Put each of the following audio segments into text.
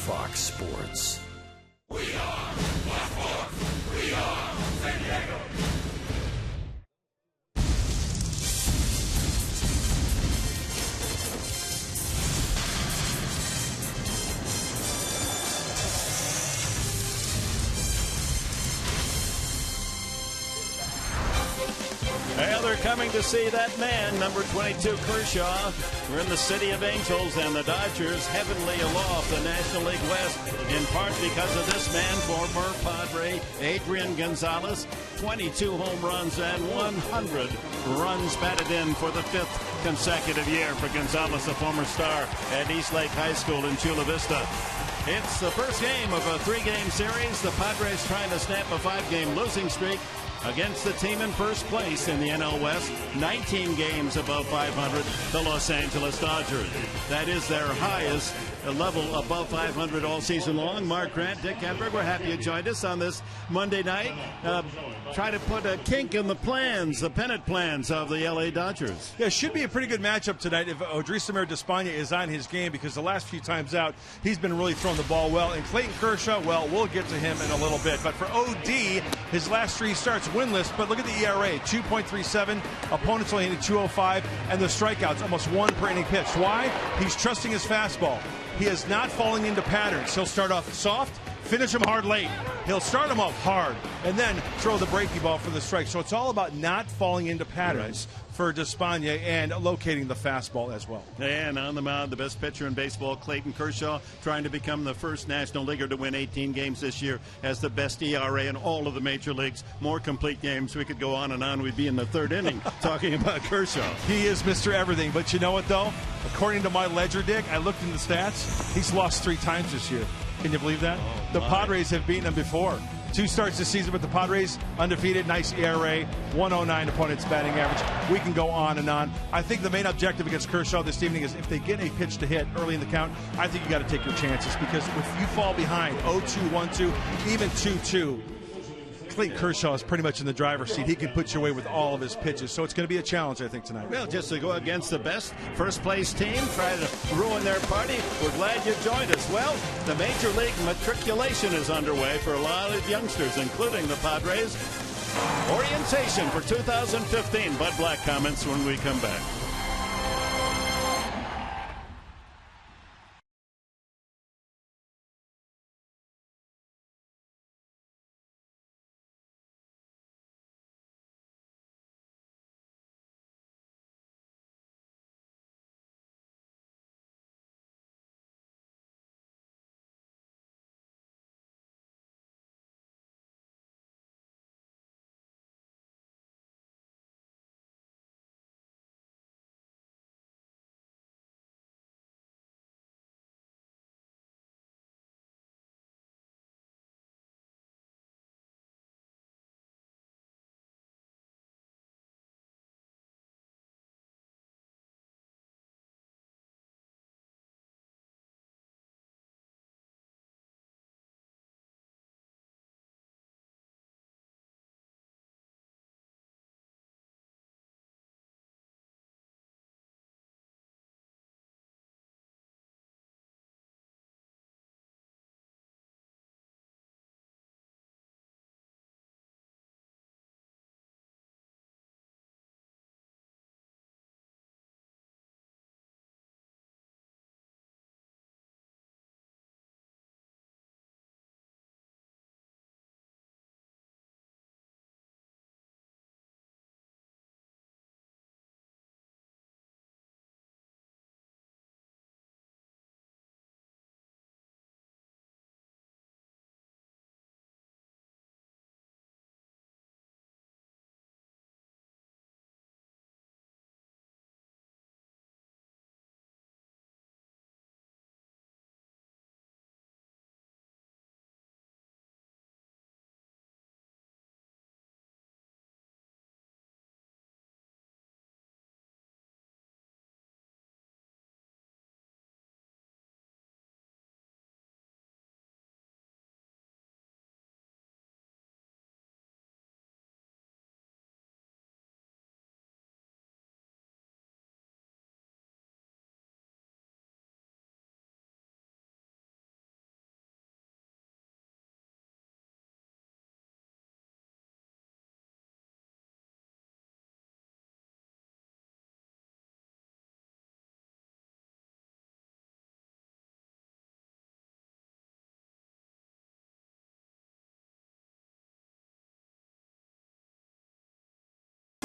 Fox Sports. We are Fox Sports. We are San Diego. Well, they're coming to see that man, number 22, Kershaw. We're in the City of Angels, and the Dodgers heavenly aloft the National League West, in part because of this man, former Padre Adrian Gonzalez. 22 home runs and 100 runs batted in for the fifth consecutive year for Gonzalez, a former star at Eastlake High School in Chula Vista. It's the first game of a three-game series. The Padres trying to snap a five-game losing streak against the team in first place in the NL West, 19 games above 500, the Los Angeles Dodgers. That is their highest level above 500 all season long. Mark Grant, Dick Enberg, we're happy you joined us on this Monday night. Try to put a kink in the plans, the pennant plans of the LA Dodgers. Yeah, it should be a pretty good matchup tonight if Odrisamer Despaigne is on his game, because the last few times out, he's been really throwing the ball well. And Clayton Kershaw, well, we'll get to him in a little bit. But for OD, his last three starts winless, but look at the ERA, 2.37, opponents only hitting 205, and the strikeouts, almost one per inning pitched. Why? He's trusting his fastball. He is not falling into patterns. He'll start off soft, finish him hard late. He'll start him off hard, and then throw the breaking ball for the strike. So it's all about not falling into patterns for Despaigne and locating the fastball as well. And on the mound, the best pitcher in baseball, Clayton Kershaw, trying to become the first National Leaguer to win 18 games this year, has the best ERA in all of the major leagues. More complete games. We could go on and on. We'd be in the third inning talking about Kershaw. He is Mr. Everything. But you know what, though? According to my ledger, Dick, I looked in the stats. He's lost 3 times this year. Can you believe that? The Padres have beaten him before. 2 starts this season with the Padres, undefeated, nice ERA, 109 opponent's batting average. We can go on and on. I think the main objective against Kershaw this evening is if they get a pitch to hit early in the count, I think you got to take your chances, because if you fall behind 0-2, 1-2, even 2-2, Clayton Kershaw is pretty much in the driver's seat. He can put you away with all of his pitches. So it's going to be a challenge, I think, tonight. Well, just to go against the best first-place team, try to ruin their party. We're glad you joined us. Well, the Major League matriculation is underway for a lot of youngsters, including the Padres. Orientation for 2015. Bud Black comments when we come back.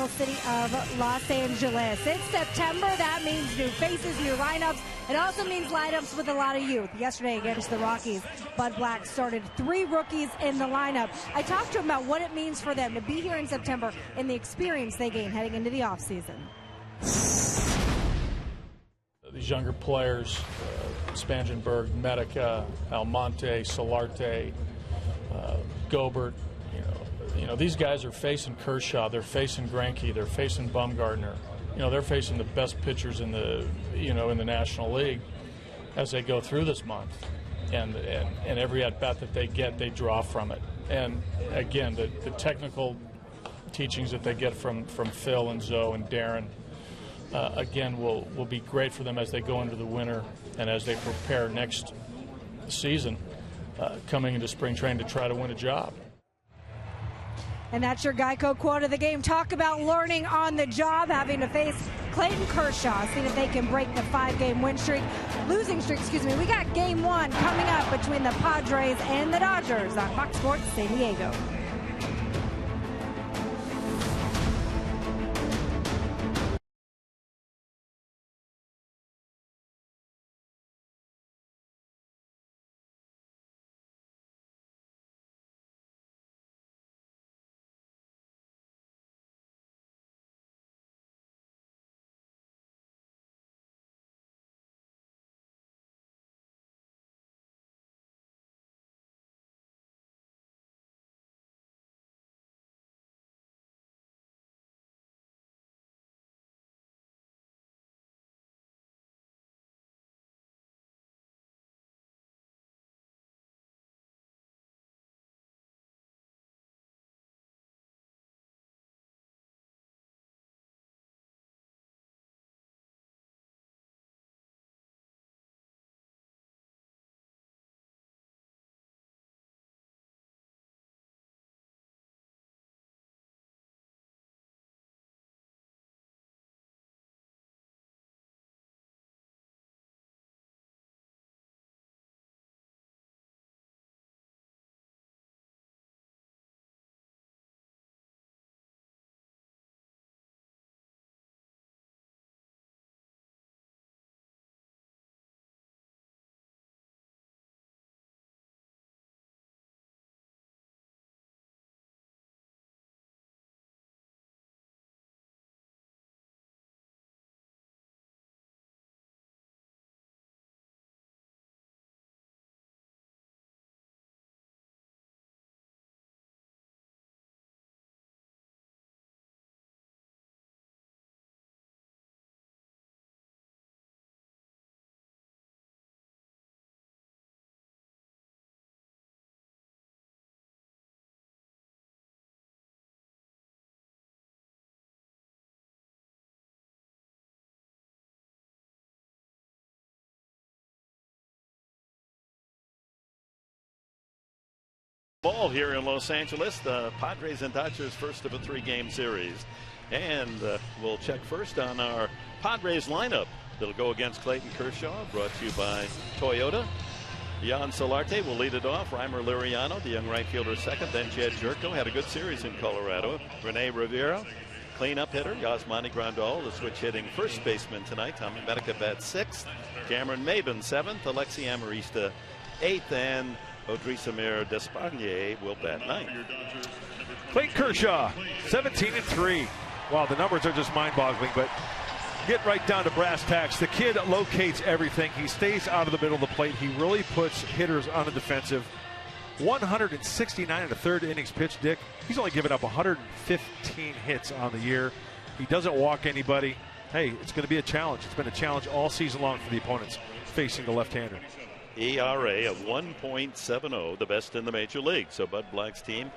City of Los Angeles. It's September. That means new faces, new lineups. It also means lineups with a lot of youth. Yesterday against the Rockies, Bud Black started 3 rookies in the lineup. I talked to him about what it means for them to be here in September and the experience they gain heading into the offseason. These younger players, Spangenberg, Medica, Almonte, Solarte, Gobert, these guys are facing Kershaw, they're facing Greinke, they're facing Bumgarner. They're facing the best pitchers in the in the National League as they go through this month, and every at bat that they get, they draw from it. And again, the technical teachings that they get from Phil and Zoe and Darren, again, will be great for them as they go into the winter and as they prepare next season, coming into spring training to try to win a job. And that's your Geico quote of the game. Talk about learning on the job, having to face Clayton Kershaw, see if they can break the 5-game losing streak. We got game 1 coming up between the Padres and the Dodgers on Fox Sports San Diego. Ball here in Los Angeles, the Padres and Dodgers first of a 3-game series. And we'll check first on our Padres lineup. That'll go against Clayton Kershaw, brought to you by Toyota. Jan Solarte will lead it off. Reimer Liriano, the young right fielder, second. Then Jed Jerko had a good series in Colorado. Rene Rivera, cleanup hitter. Yasmani Grandal, the switch hitting first baseman tonight. Tommy Medica bats 6th. Cameron Maben 7th. Alexi Amarista 8th. And Odrisamer Despaigne will bat 9th. Clayton Kershaw, 17-3. Wow, the numbers are just mind-boggling, but get right down to brass tacks. The kid locates everything. He stays out of the middle of the plate. He really puts hitters on the defensive. 169 in the 3rd innings pitched, Dick. He's only given up 115 hits on the year. He doesn't walk anybody. Hey, it's going to be a challenge. It's been a challenge all season long for the opponents facing the left-hander. ERA of 1.70, the best in the major league. So Bud Black's team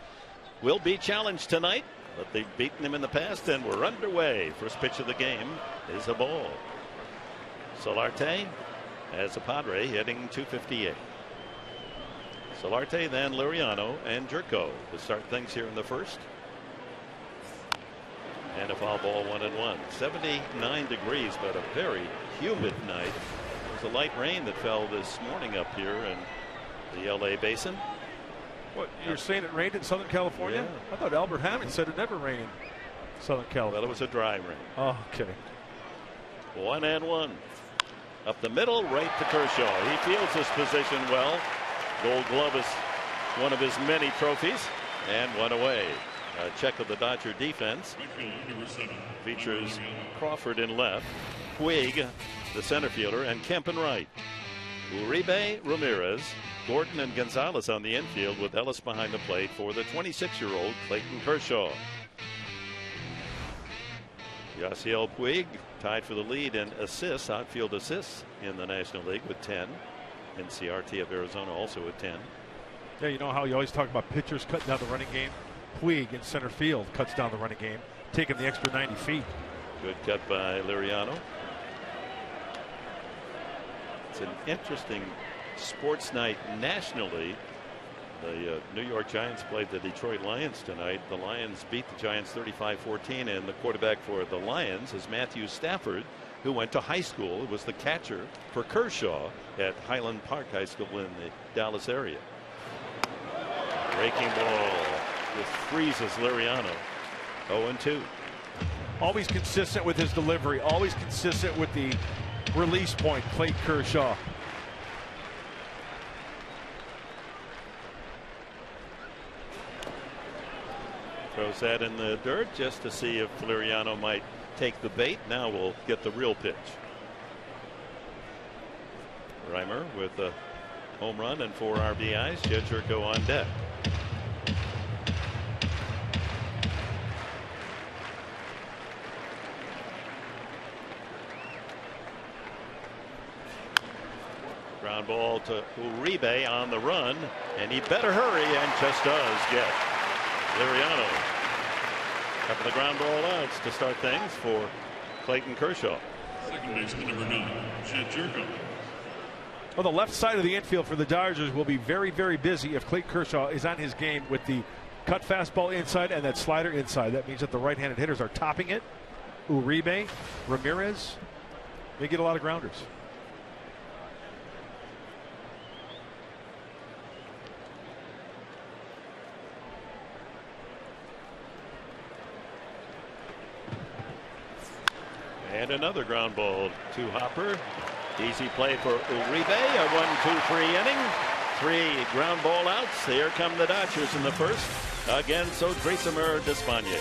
will be challenged tonight, but they've beaten him in the past, and we're underway. First pitch of the game is a ball. Solarte as a Padre hitting .258. Solarte, then Liriano and Jerko to start things here in the first. And a foul ball, 1-1. 79 degrees, but a very humid night. There's a light rain that fell this morning up here in the LA basin. What, you're saying it rained in Southern California? Yeah. I thought Albert Hammond said it never rained. Southern California. Well, it was a dry rain. Oh, okay. 1-1. Up the middle, right to Kershaw. He fields his position well. Gold Glove is one of his many trophies, and one away. A check of the Dodger defense. Features Crawford in left, Puig, the center fielder, and Kemp in right. Uribe, Ramirez, Gordon, and Gonzalez on the infield, with Ellis behind the plate for the 26-year-old Clayton Kershaw. Yasiel Puig tied for the lead in assists, outfield assists in the National League with 10. And CRT of Arizona also with 10. Yeah, you know how you always talk about pitchers cutting down the running game? Puig in center field cuts down the running game, taking the extra 90 feet. Good cut by Liriano. It's an interesting sports night nationally. The New York Giants played the Detroit Lions tonight. The Lions beat the Giants 35-14, and the quarterback for the Lions is Matthew Stafford, who went to high school. Was the catcher for Kershaw at Highland Park High School in the Dallas area. Breaking ball just freezes Liriano. 0-2. Always consistent with his delivery, always consistent with the release point, Clayton Kershaw. Throws that in the dirt just to see if Liriano might take the bait. Now we'll get the real pitch. Reimer with a home run and 4 RBIs. Jed Jerko on deck. Ground ball to Uribe on the run, and he better hurry, and just does get Liriano. Couple of ground ball outs to start things for Clayton Kershaw. Second baseman number 9, Jed Jerko. Well, the left side of the infield for the Dodgers will be very, very busy if Clayton Kershaw is on his game with the cut fastball inside and that slider inside. That means that the right-handed hitters are topping it. Uribe, Ramirez, they get a lot of grounders. And another ground ball to Hopper. Easy play for Uribe. A 1-2-3 inning. 3 ground ball outs. Here come the Dodgers in the first. Again, so Graysomer Despagne.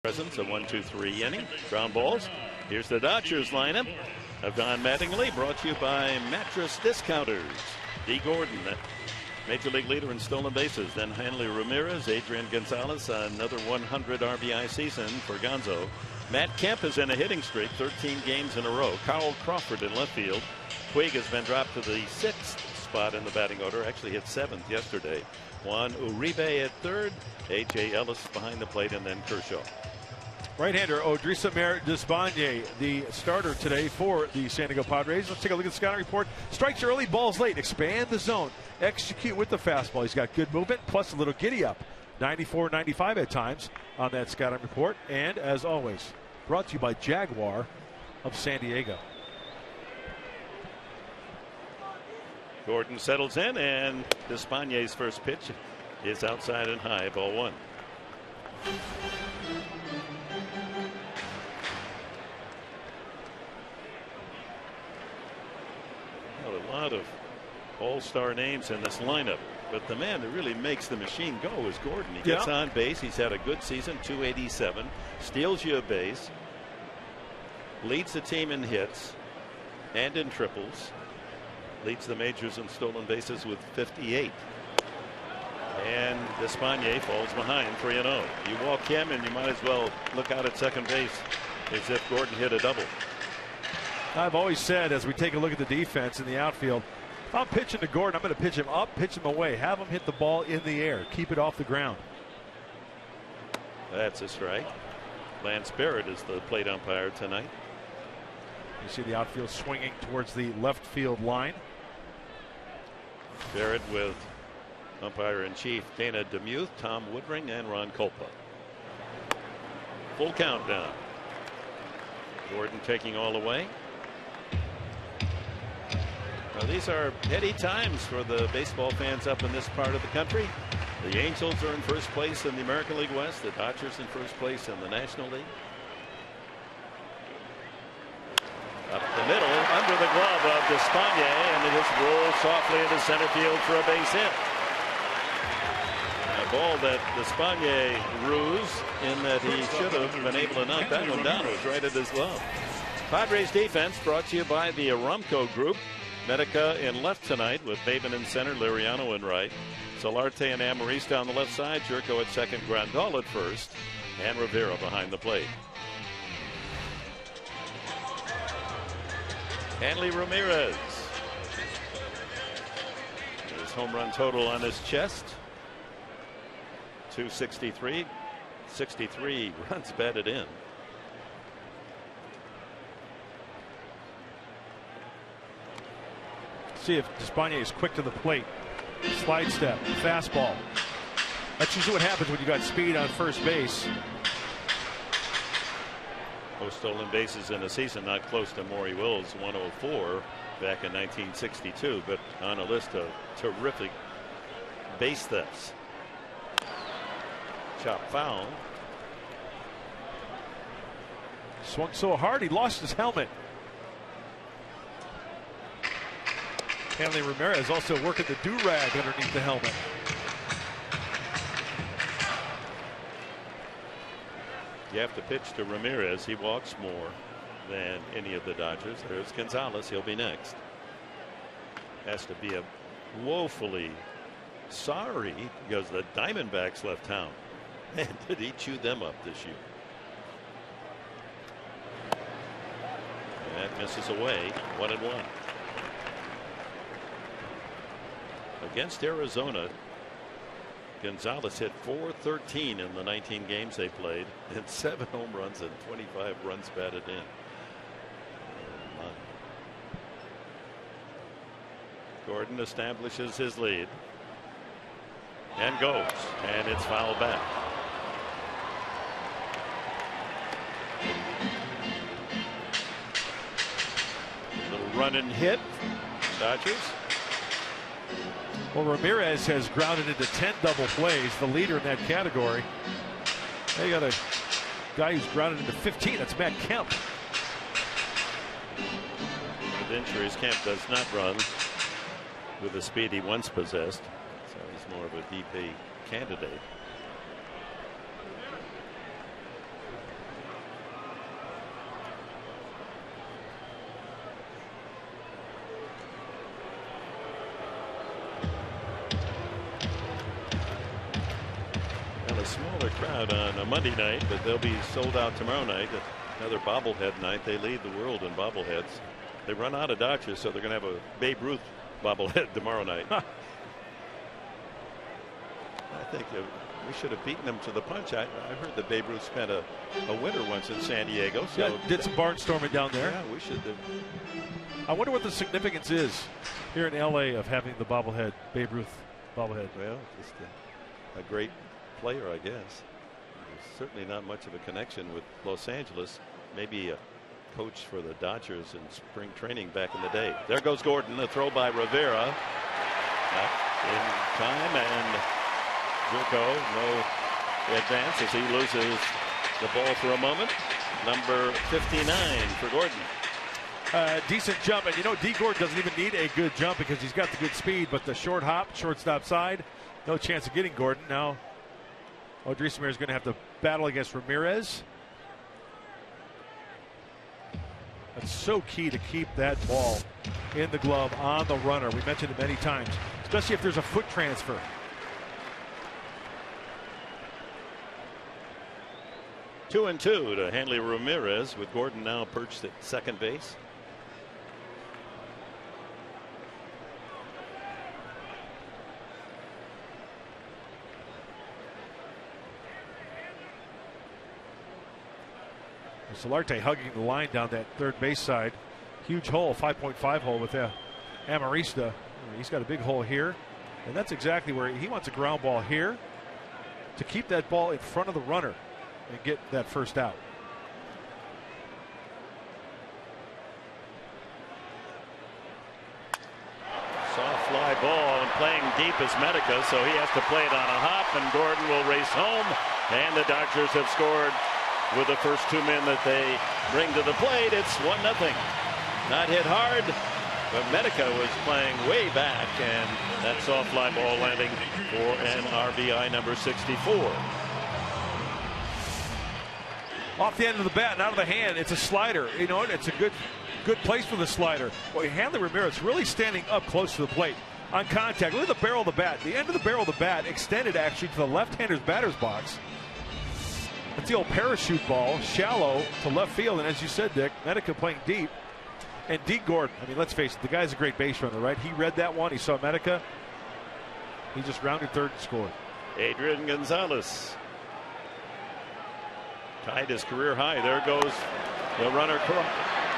Presence, a 1-2-3 inning. Ground balls. Here's the Dodgers lineup of Don Mattingly, brought to you by Mattress Discounters. D. Gordon, major league leader in stolen bases. Then Hanley Ramirez, Adrian Gonzalez, another 100 RBI season for Gonzo. Matt Kemp is in a hitting streak, 13 games in a row. Carl Crawford in left field. Puig has been dropped to the 6th spot in the batting order. Actually hit 7th yesterday. Juan Uribe at 3rd. A.J. Ellis behind the plate, and then Kershaw. Right-hander Odrisamer Despaigne, the starter today for the San Diego Padres. Let's take a look at the scouting report. Strikes early, balls late. Expand the zone. Execute with the fastball. He's got good movement, plus a little giddy up. 94, 95 at times on that scouting report. And as always, brought to you by Jaguar of San Diego. Gordon settles in, and Despaigne's first pitch is outside and high, ball one. Well, a lot of all-star names in this lineup, but the man that really makes the machine go is Gordon. He gets on base. He's had a good season, 287, steals you a base, leads the team in hits and in triples, leads the majors in stolen bases with 58. And Despaigne falls behind 3-0. You walk him, and you might as well look out at second base as if Gordon hit a double. I've always said, as we take a look at the defense in the outfield, if I'm pitching to Gordon, I'm going to pitch him up, pitch him away, have him hit the ball in the air, keep it off the ground. That's a strike. Lance Barrett is the plate umpire tonight. You see the outfield swinging towards the left field line. Barrett with umpire-in-chief Dana DeMuth, Tom Woodring, and Ron Kulpa. Full countdown. Gordon taking all away. Now, these are heady times for the baseball fans up in this part of the country. The Angels are in first place in the American League West. The Dodgers in first place in the National League. Up the middle, under the glove of Despaigne, and it just rolls softly into center field for a base hit. A ball that Despaigne ruse in that he should have been able to knock that one down. It was right at his glove. Padres defense brought to you by the Aramco Group. Medica in left tonight with Baben in center, Liriano in right. Solarte and Amorís down the left side, Jerko at second, Grandal at first, and Rivera behind the plate. Hanley Ramirez. His home run total on his chest, 263. 63 runs batted in. See if Despaigne is quick to the plate. Slide step, fastball. That's usually what happens when you got speed on first base. Most stolen bases in a season, not close to Maury Wills, 104 back in 1962, but on a list of terrific base thefts. Chop foul. Swung so hard he lost his helmet. Hanley Ramirez also working the do-rag underneath the helmet. You have to pitch to Ramirez. He walks more than any of the Dodgers. There's Gonzalez. He'll be next. Has to be a woefully sorry because the Diamondbacks left town. Man, did he chew them up this year. That misses away. 1-1. Against Arizona, Gonzalez hit .413 in the 19 games they played, and 7 home runs and 25 runs batted in. Gordon establishes his lead and goes, and it's fouled back. Little run and hit. Dodgers. Well, Ramirez has grounded into 10 double plays, the leader in that category. They got a guy who's grounded into 15. That's Matt Kemp. With injuries, Kemp does not run with the speed he once possessed, so he's more of a DP candidate. A smaller crowd on a Monday night, but they'll be sold out tomorrow night. Another bobblehead night. They lead the world in bobbleheads. They run out of Dodgers, so they're going to have a Babe Ruth bobblehead tomorrow night. think we should have beaten them to the punch. I heard that Babe Ruth spent a winter once in San Diego. So yeah, did some barnstorming down there. Yeah, we should have. I wonder what the significance is here in LA of having the bobblehead, Babe Ruth bobblehead. Well, just a great player, I guess. There's certainly not much of a connection with Los Angeles. Maybe a coach for the Dodgers in spring training back in the day. There goes Gordon, the throw by Rivera. In time, and Jerko, no advance as he loses the ball for a moment. Number 59 for Gordon. Decent jump, and you know D. Gordon doesn't even need a good jump because he's got the good speed, but the short hop, shortstop side, no chance of getting Gordon. Now Odrisamer is going to have to battle against Ramirez. That's so key to keep that ball in the glove on the runner. We mentioned it many times, especially if there's a foot transfer. Two and two to Hanley Ramirez, with Gordon now perched at second base. Solarte hugging the line down that third base side. Huge hole, 5.5 hole with Amarista. He's got a big hole here, and that's exactly where he wants a ground ball here to keep that ball in front of the runner and get that first out. Soft fly ball, and playing deep is Medica, so he has to play it on a hop, and Gordon will race home, and the Dodgers have scored with the first two men that they bring to the plate. It's 1-0. Not hit hard, but Medica was playing way back, and that soft fly ball landing for an RBI number 64. Off the end of the bat and out of the hand, it's a slider. You know, it's a good place for the slider. Boy, Hanley Ramirez really standing up close to the plate on contact. Look at the barrel of the bat. The end of the barrel of the bat extended actually to the left-hander's batter's box. It's the old parachute ball, shallow to left field, and as you said, Dick, Medica playing deep. And D. Gordon, I mean, let's face it, the guy's a great base runner, right? He read that one, he saw Medica, he just rounded third and scored. Adrian Gonzalez tied his career high. There goes the runner,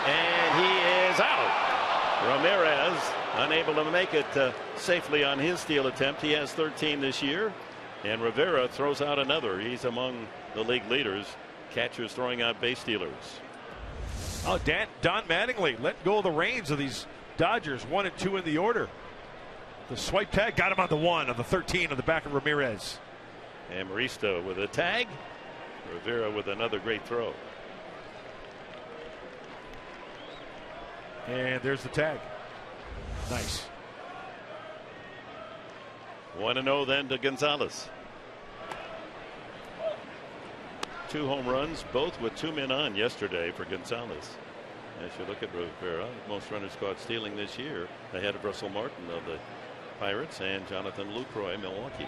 and he is out. Ramirez unable to make it safely on his steal attempt. He has 13 this year, and Rivera throws out another. He's among the league leaders, catchers throwing out base stealers. Oh, Don Mattingly letting go of the reins of these Dodgers. 1 and 2 in the order. The swipe tag got him on the 1 of the 13 on the back of Ramirez. Amarista with a tag. Rivera with another great throw. And there's the tag. Nice. 1-0 then to Gonzalez. 2 home runs, both with 2 men on yesterday for Gonzalez. As you look at Rivera, most runners caught stealing this year, ahead of Russell Martin of the Pirates and Jonathan Lucroy, Milwaukee.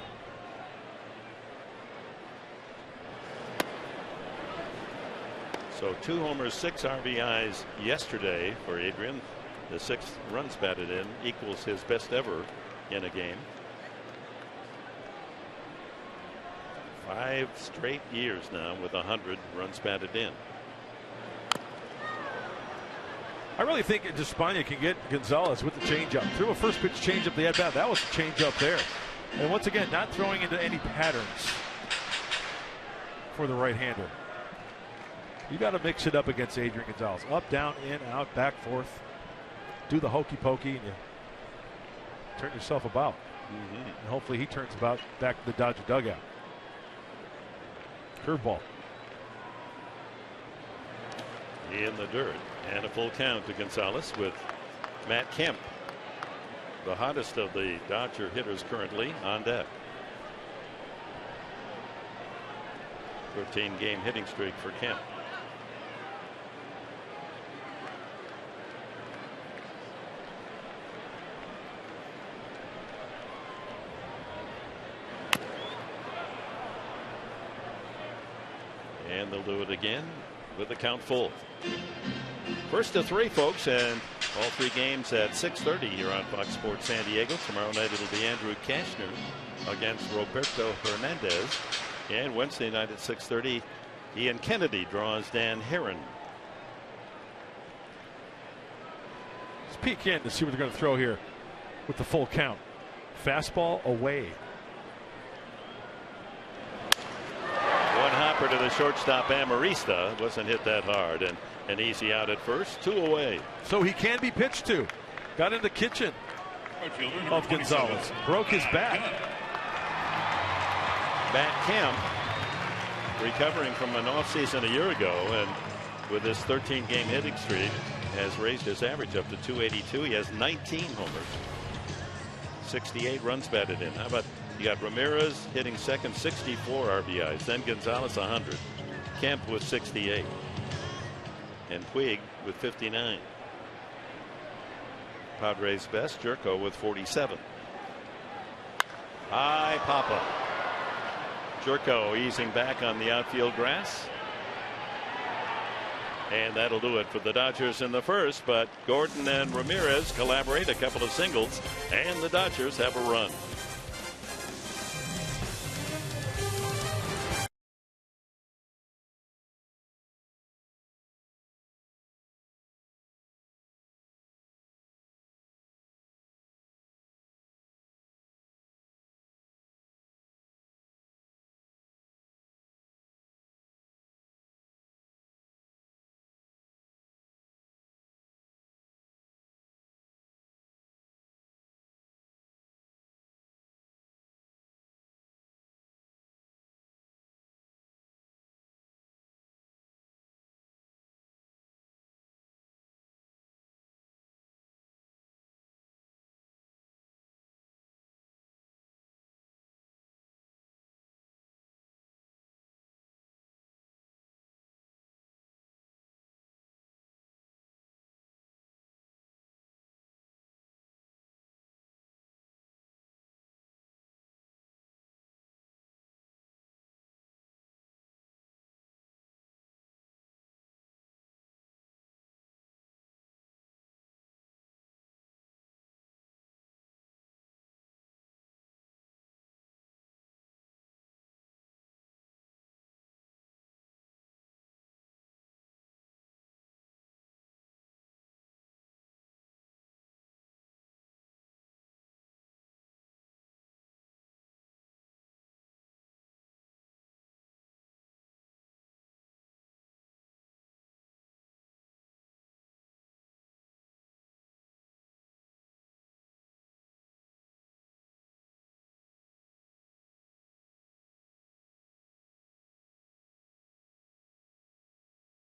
So 2 homers, 6 RBIs yesterday for Adrian. The 6 runs batted in equals his best ever in a game. 5 straight years now with 100 runs batted in. I really think Despaigne can get Gonzalez with the changeup. Threw a first pitch changeup the at bat. That was the changeup there. And once again, not throwing into any patterns for the right-hander. You got to mix it up against Adrian Gonzalez. Up, down, in, out, back, forth. Do the hokey pokey, and you turn yourself about. And hopefully he turns about back to the Dodger dugout. Curveball. In the dirt, and a full count to Gonzalez with Matt Kemp, the hottest of the Dodger hitters currently, on deck. 13-game hitting streak for Kemp. And they'll do it again with the count full. First to 3, folks, and All three games at 6:30 here on Fox Sports San Diego. Tomorrow night it'll be Andrew Kashner against Roberto Hernandez. And Wednesday night at 6:30, Ian Kennedy draws Dan Herron. Let's peek in to see what they're going to throw here with the full count. Fastball away. One hopper to the shortstop Amarista. Wasn't hit that hard. And an easy out at first. 2 away. So he can be pitched to. Got in the kitchen of Gonzalez. Broke his back. Matt Kemp recovering from an offseason a year ago, and with his 13-game hitting streak has raised his average up to 282. He has 19 homers, 68 runs batted in. How about you got Ramirez hitting second, 64 RBIs, then Gonzalez 100, Kemp with 68, and Puig with 59. Padres best Jerko with 47. High pop-up. Jerko easing back on the outfield grass. And that'll do it for the Dodgers in the first. But Gordon and Ramirez collaborate, a couple of singles, and the Dodgers have a run.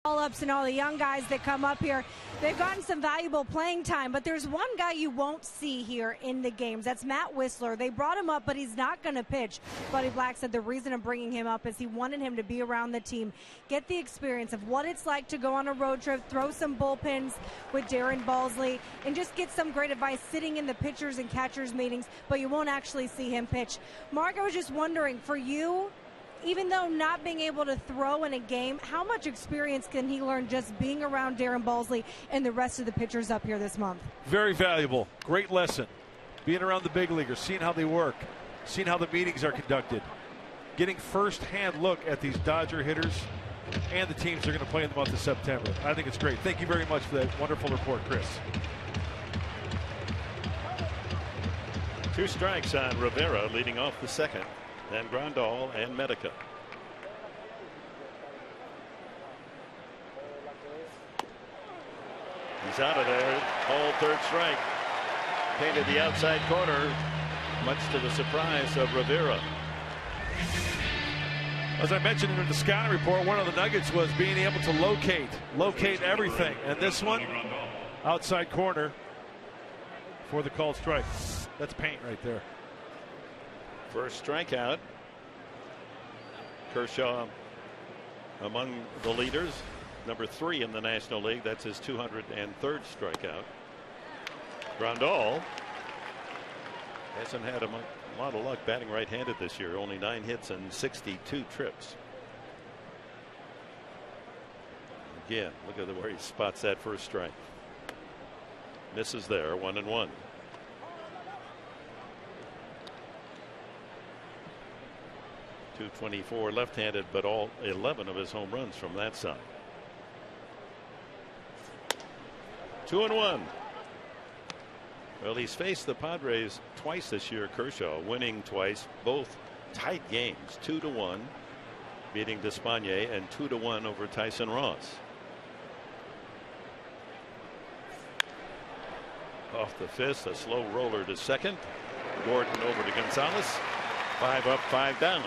Ups and all the young guys that come up here, they've gotten some valuable playing time, but there's one guy you won't see here in the games. That's Matt Whistler. They brought him up, but he's not going to pitch. Buddy Black said the reason of bringing him up is he wanted him to be around the team, get the experience of what it's like to go on a road trip, throw some bullpens with Darren Balsley, and just get some great advice sitting in the pitchers and catchers meetings, but you won't actually see him pitch. Mark, I was just wondering, for you, even though not being able to throw in a game, how much experience can he learn just being around Darren Balsley and the rest of the pitchers up here this month? Very valuable. Great lesson. Being around the big leaguers, seeing how they work, seeing how the meetings are conducted, getting first-hand look at these Dodger hitters and the teams they're going to play in the month of September. I think it's great. Thank you very much for that wonderful report, Chris. 2 strikes on Rivera leading off the second. Then Grandal and Medica. He's out of there. All third strike. Painted the outside corner, much to the surprise of Rivera. As I mentioned in the scouting report, one of the nuggets was being able to locate everything. And this one, outside corner for the called strike. That's paint right there. First strikeout. Kershaw among the leaders, number 3 in the National League. That's his 203rd strikeout. Grandal hasn't had a lot of luck batting right-handed this year. Only 9 hits and 62 trips. Again, look at where he spots that first strike. Misses there, 1-1. .224 left-handed, but all 11 of his home runs from that side. 2-1. Well, he's faced the Padres twice this year, Kershaw, winning twice, both tight games, 2-1, beating Despaigne, and 2-1 over Tyson Ross. Off the fist, a slow roller to second. Gordon over to Gonzalez. 5 up, 5 down.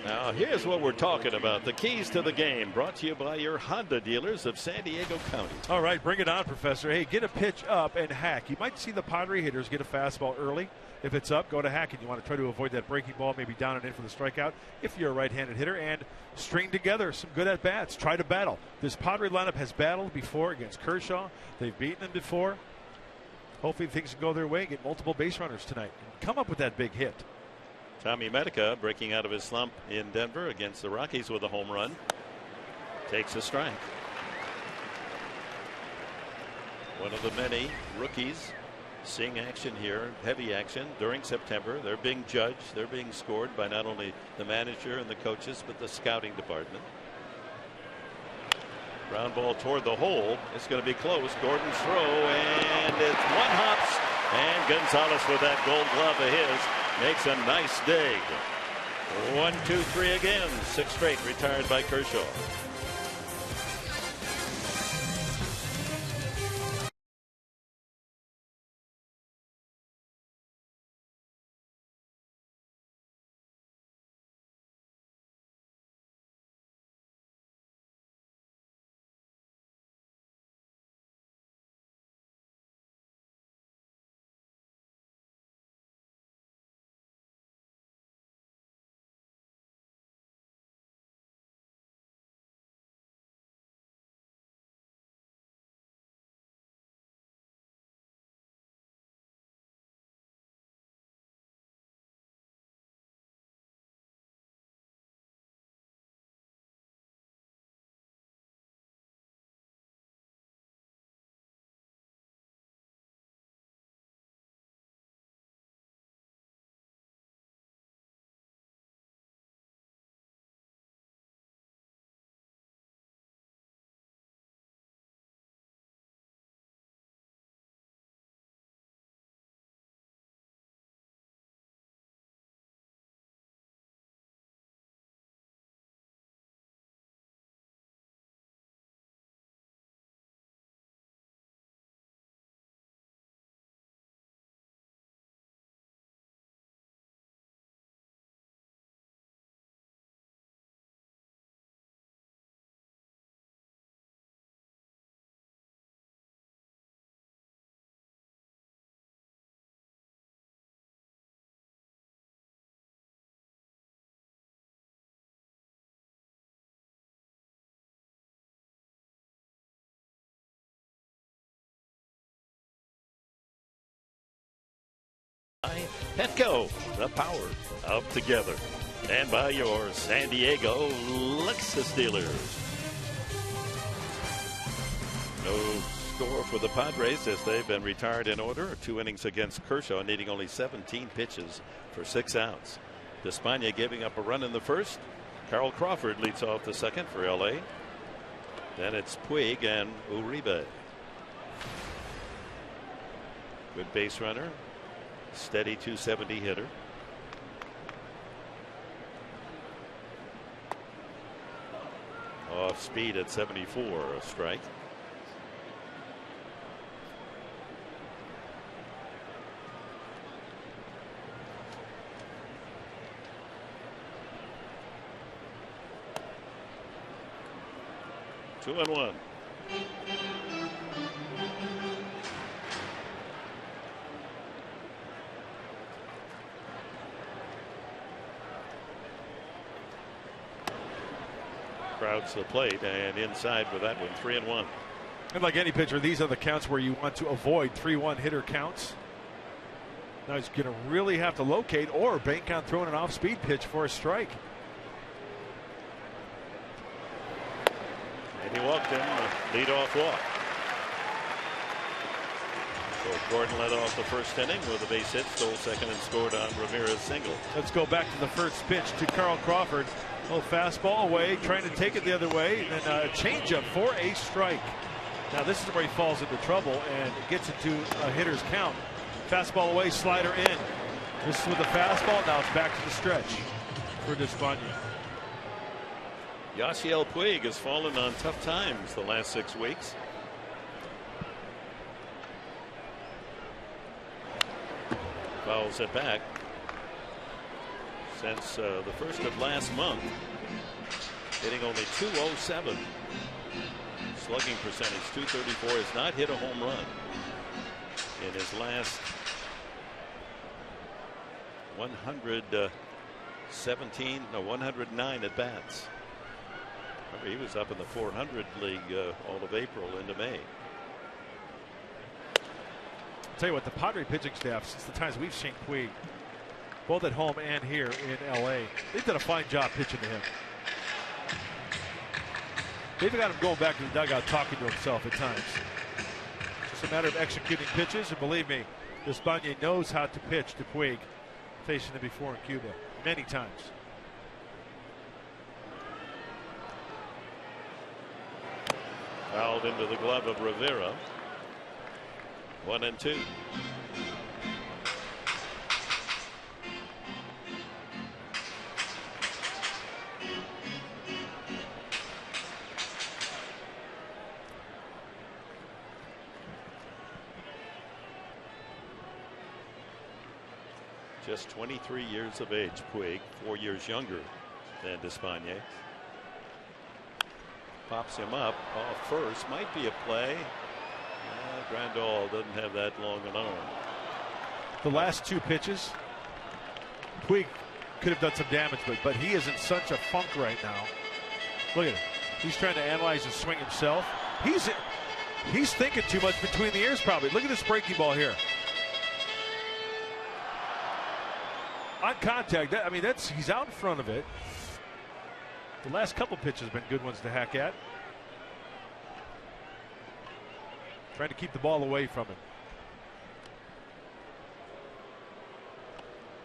Now here's what we're talking about. The keys to the game brought to you by your Honda dealers of San Diego County. All right, bring it on, Professor. Hey, get a pitch up and hack. You might see the Padre hitters get a fastball early. If it's up, go to hack, and you want to try to avoid that breaking ball, maybe down and in for the strikeout if you're a right-handed hitter, and string together some good at-bats. Try to battle. This Padre lineup has battled before against Kershaw. They've beaten him before. Hopefully things can go their way and get multiple base runners tonight. Come up with that big hit. Tommy Medica breaking out of his slump in Denver against the Rockies with a home run. Takes a strike. One of the many rookies seeing action here, heavy action during September. They're being judged. They're being scored by not only the manager and the coaches, but the scouting department. Ground ball toward the hole. It's going to be close. Gordon's throw, and it's one hops. And Gonzalez with that Gold Glove of his makes a nice dig. 1, 2, 3 again. 6 straight retired by Kershaw. Petco, the power of together. And by your San Diego Lexus dealers. No score for the Padres as they've been retired in order. 2 innings against Kershaw, needing only 17 pitches for 6 outs. Despaigne giving up a run in the first. Carl Crawford leads off the second for LA. Then it's Puig and Uribe. Good base runner. Steady 270 hitter. Off speed at 74, a strike. Two and one. Crowds the plate and inside with that one. 3-1. And like any pitcher, these are the counts where you want to avoid 3-1 hitter counts. Now he's going to really have to locate or bank on throwing an off-speed pitch for a strike. And He walked him, lead-off walk. So Gordon led off the first inning with a base hit, stole second, and scored on Rivera's single. Let's go back to the first pitch to Carl Crawford. A little fastball away, trying to take it the other way, and a changeup for a strike. Now this is where he falls into trouble and gets it to a hitter's count. Fastball away, slider in. This is with the fastball. Now it's back to the stretch for Despaigne. Yasiel Puig has fallen on tough times the last 6 weeks. Fouls it back. Since the first of last month, hitting only .207. Slugging percentage .234. Has not hit a home run in his last 109 at bats. Remember, he was up in the 400 league all of April into May. I'll tell you what, the Padre pitching staff, since the times we've seen Puig, both at home and here in LA, they've done a fine job pitching to him. They've got him going back to the dugout talking to himself at times. It's just a matter of executing pitches, and believe me, Despaigne knows how to pitch to Puig, facing him before in Cuba many times. Fouled into the glove of Rivera. 1-2. Just 23 years of age, Puig, 4 years younger than Despaigne. Pops him up off first, might be a play. Grandal doesn't have that long an arm. The last 2 pitches, Puig could have done some damage, but he is in such a funk right now. Look at him. He's trying to analyze his swing himself. He's thinking too much between the ears probably. Look at this breaking ball here. On contact, he's out in front of it. The last couple pitches have been good ones to hack at. Trying to keep the ball away from him.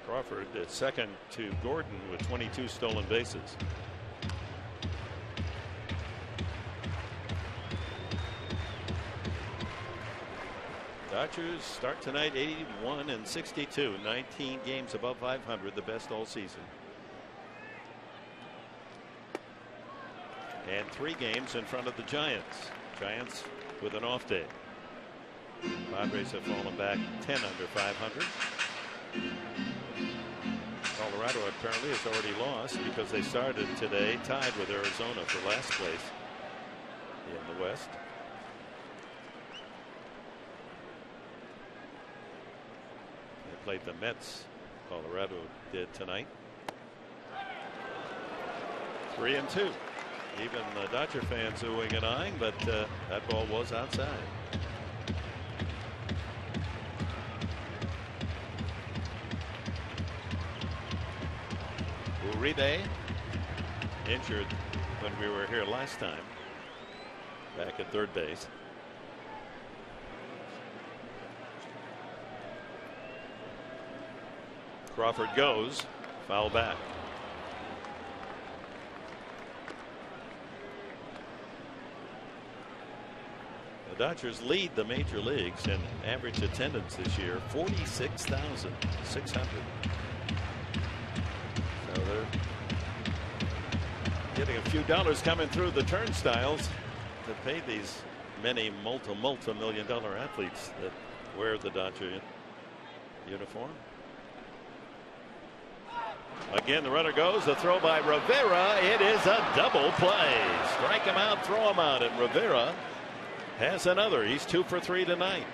Crawford is second to Gordon with 22 stolen bases. Dodgers start tonight 81-62, 19 games above 500, the best all season. And 3 games in front of the Giants. Giants with an off day. Padres have fallen back 10 under 500. Colorado apparently has already lost because they started today tied with Arizona for last place in the West. They played the Mets. Colorado did tonight. 3-2. Even the Dodger fans oohing and eyeing, but that ball was outside. Uribe injured when we were here last time, back at third base. Crawford goes, foul back. The Dodgers lead the major leagues in average attendance this year, 46,600. So they're getting a few dollars coming through the turnstiles to pay these many multi-million-dollar athletes that wear the Dodger uniform. Again, the runner goes. The throw by Rivera. It is a double play. Strike him out, throw him out, and Rivera has another. He's 2 for 3 tonight.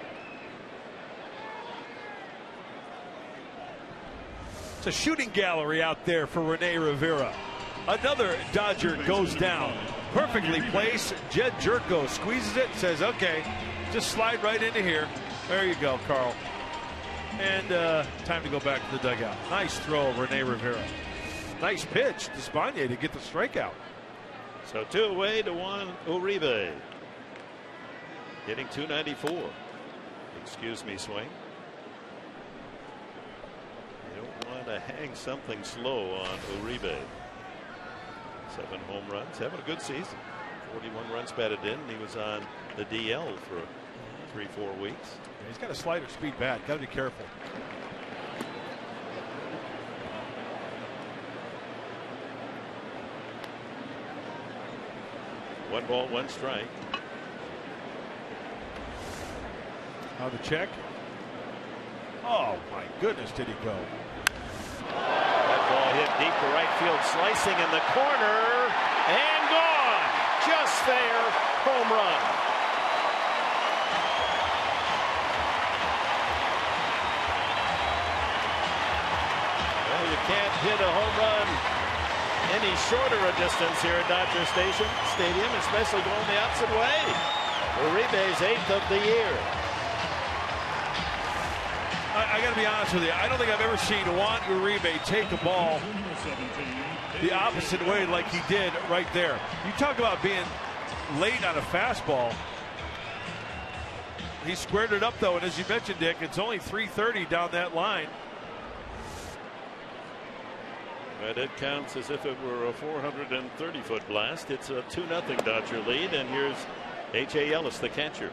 It's a shooting gallery out there for Rene Rivera. Another Dodger goes down. Perfectly placed. Jed Jerko squeezes it, says, okay, just slide right into here. There you go, Carl. And time to go back to the dugout. Nice throw, Rene Rivera. Nice pitch, Despaigne, to get the strikeout. So 2 away to 1 Uribe. Hitting .294. Excuse me, swing. You don't want to hang something slow on Uribe. 7 home runs, having a good season. 41 runs batted in. He was on the DL for 3-4 weeks. Yeah, he's got a slider speed bat. Got to be careful. One ball, one strike. Now the check. Oh my goodness, did he go? That ball hit deep to right field, slicing in the corner and gone. Just there, home run. Well, you can't hit a home run any shorter a distance here at Dodger Stadium, especially going the opposite way. Uribe's 8th of the year. I got to be honest with you. I don't think I've ever seen Juan Uribe take a ball the opposite way like he did right there. You talk about being late on a fastball. He squared it up, though, and as you mentioned, Dick, it's only 330 down that line. But it counts as if it were a 430-foot blast. It's a 2-0 Dodger lead, and here's H.A. Ellis, the catcher.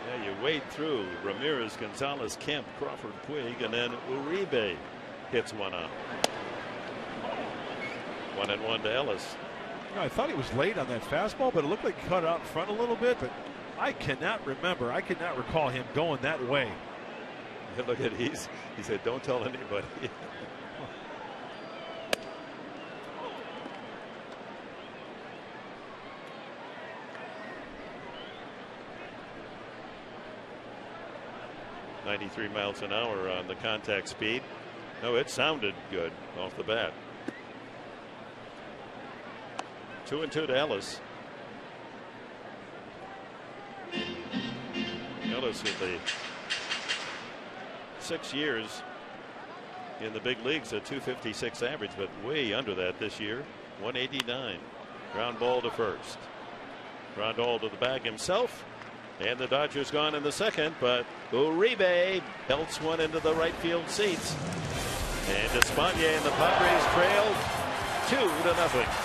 Yeah, you wade through Ramirez, Gonzalez, Kemp, Crawford, Puig, and then Uribe hits one out. 1-1 to Ellis. You know, I thought he was late on that fastball, but it looked like he cut out in front a little bit. But I cannot remember. I cannot recall him going that way. Look at he said, "Don't tell anybody." "93 miles an hour on the contact speed." No, it sounded good off the bat. 2-2 to Ellis. Ellis with the 6 years in the big leagues, a .256 average, but way under that this year. 189. Ground ball to first. Ground ball to the bag himself. And the Dodgers gone in the second, but Uribe belts one into the right field seats. And Despaigne and the Padres trail 2-0.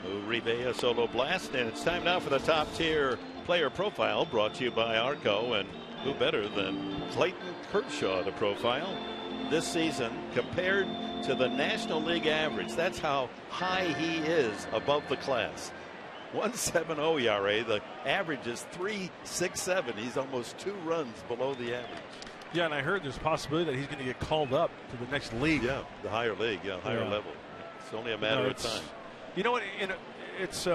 Uribe, a solo blast, and it's time now for the top tier player profile, brought to you by Arco. And who better than Clayton Kershaw to profile this season compared to the National League average. That's how high he is above the class. 1.70 ERA. The average is 3.67. He's almost 2 runs below the average. Yeah, and I heard there's a possibility that he's going to get called up to the next league. Yeah, the higher league, higher level. It's only a matter of time. You know what? It's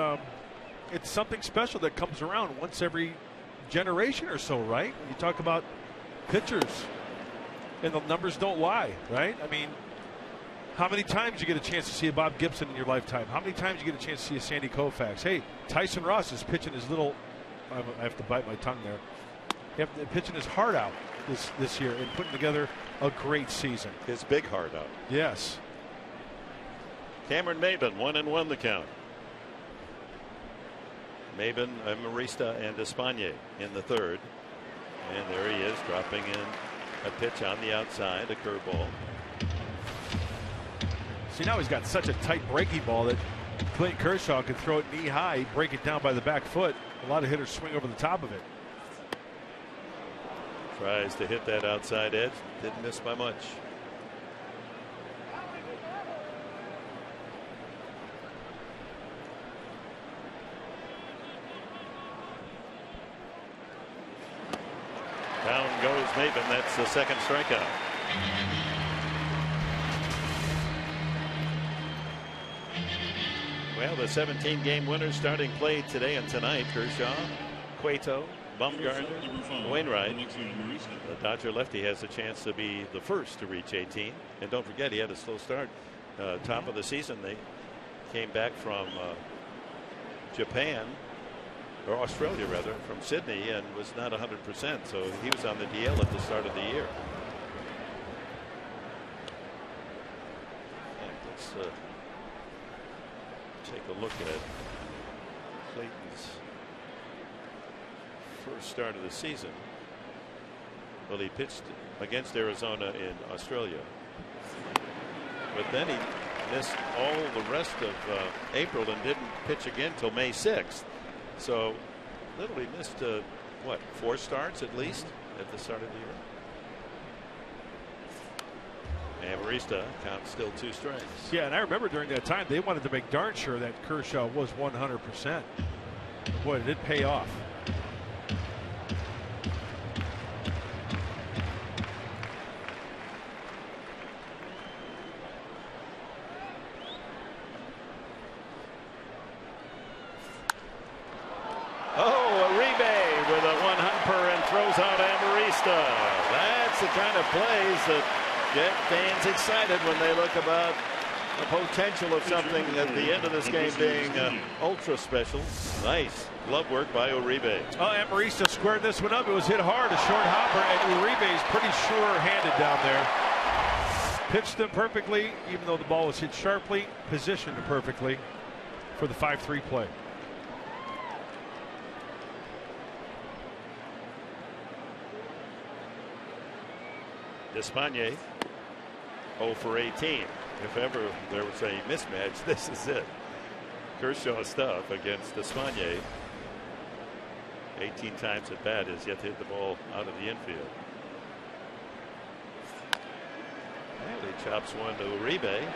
something special that comes around once every generation or so, right? You talk about pitchers, and the numbers don't lie, right? I mean, how many times you get a chance to see a Bob Gibson in your lifetime? How many times you get a chance to see a Sandy Koufax? Hey, Tyson Ross is pitching his little. I have to bite my tongue there. Pitching his heart out this year and putting together a great season. His big heart out. Yes. Cameron Maybin, 1-1 the count. Maybin, Marista, and Espana in the third. And there he is, dropping in a pitch on the outside, a curveball. See, now he's got such a tight breaking ball that Clayton Kershaw can throw it knee high, break it down by the back foot. A lot of hitters swing over the top of it. Tries to hit that outside edge. Didn't miss by much. Down goes Maybin. That's the second strikeout. Well, the 17-game winners starting play today and tonight. Kershaw, Cueto, Bumgarner, Wainwright. The Dodger lefty has a chance to be the first to reach 18. And don't forget, he had a slow start. Top of the season, they came back from Japan, or Australia rather, from Sydney, and was not 100%. So he was on the DL at the start of the year. Let's take a look at Clayton's first start of the season. Well, he pitched against Arizona in Australia, but then he missed all the rest of April and didn't pitch again till May 6th. So literally missed what, 4 starts at least at the start of the year. And Marista counts still 2 strikes. Yeah, and I remember during that time they wanted to make darn sure that Kershaw was 100%. Boy, it did pay off. Oh, Uribe with a 1-humper and throws out Amarista. That's the kind of plays that get fans excited when they look about the potential of something at the end of this game being ultra special. Nice glove work by Uribe. Oh, Amarista squared this one up. It was hit hard, a short hopper, and Uribe is pretty sure-handed down there. Pitched them perfectly, even though the ball was hit sharply, positioned perfectly for the 5-3 play. Espana 0 for 18. If ever there was a mismatch, this is it. Kershaw stuff against Espana. 18 times at bat, has yet to hit the ball out of the infield. And he chops one to Uribe. And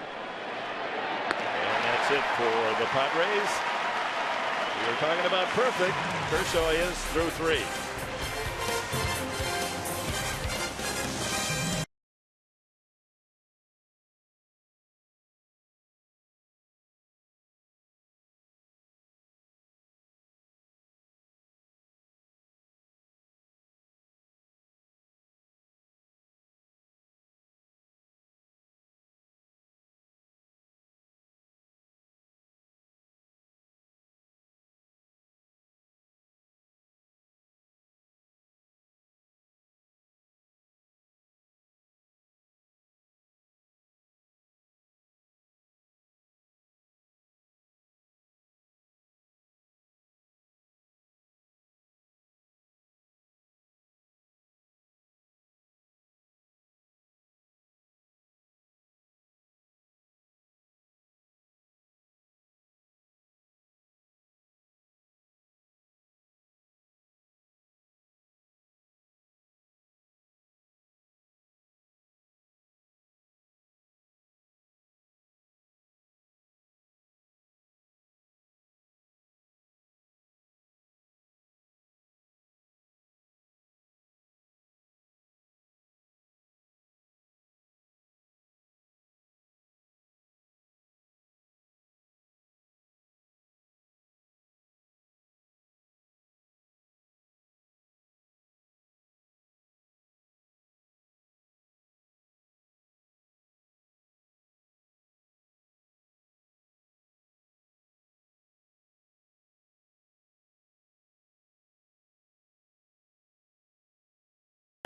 that's it for the Padres. We were talking about perfect. Kershaw is through 3.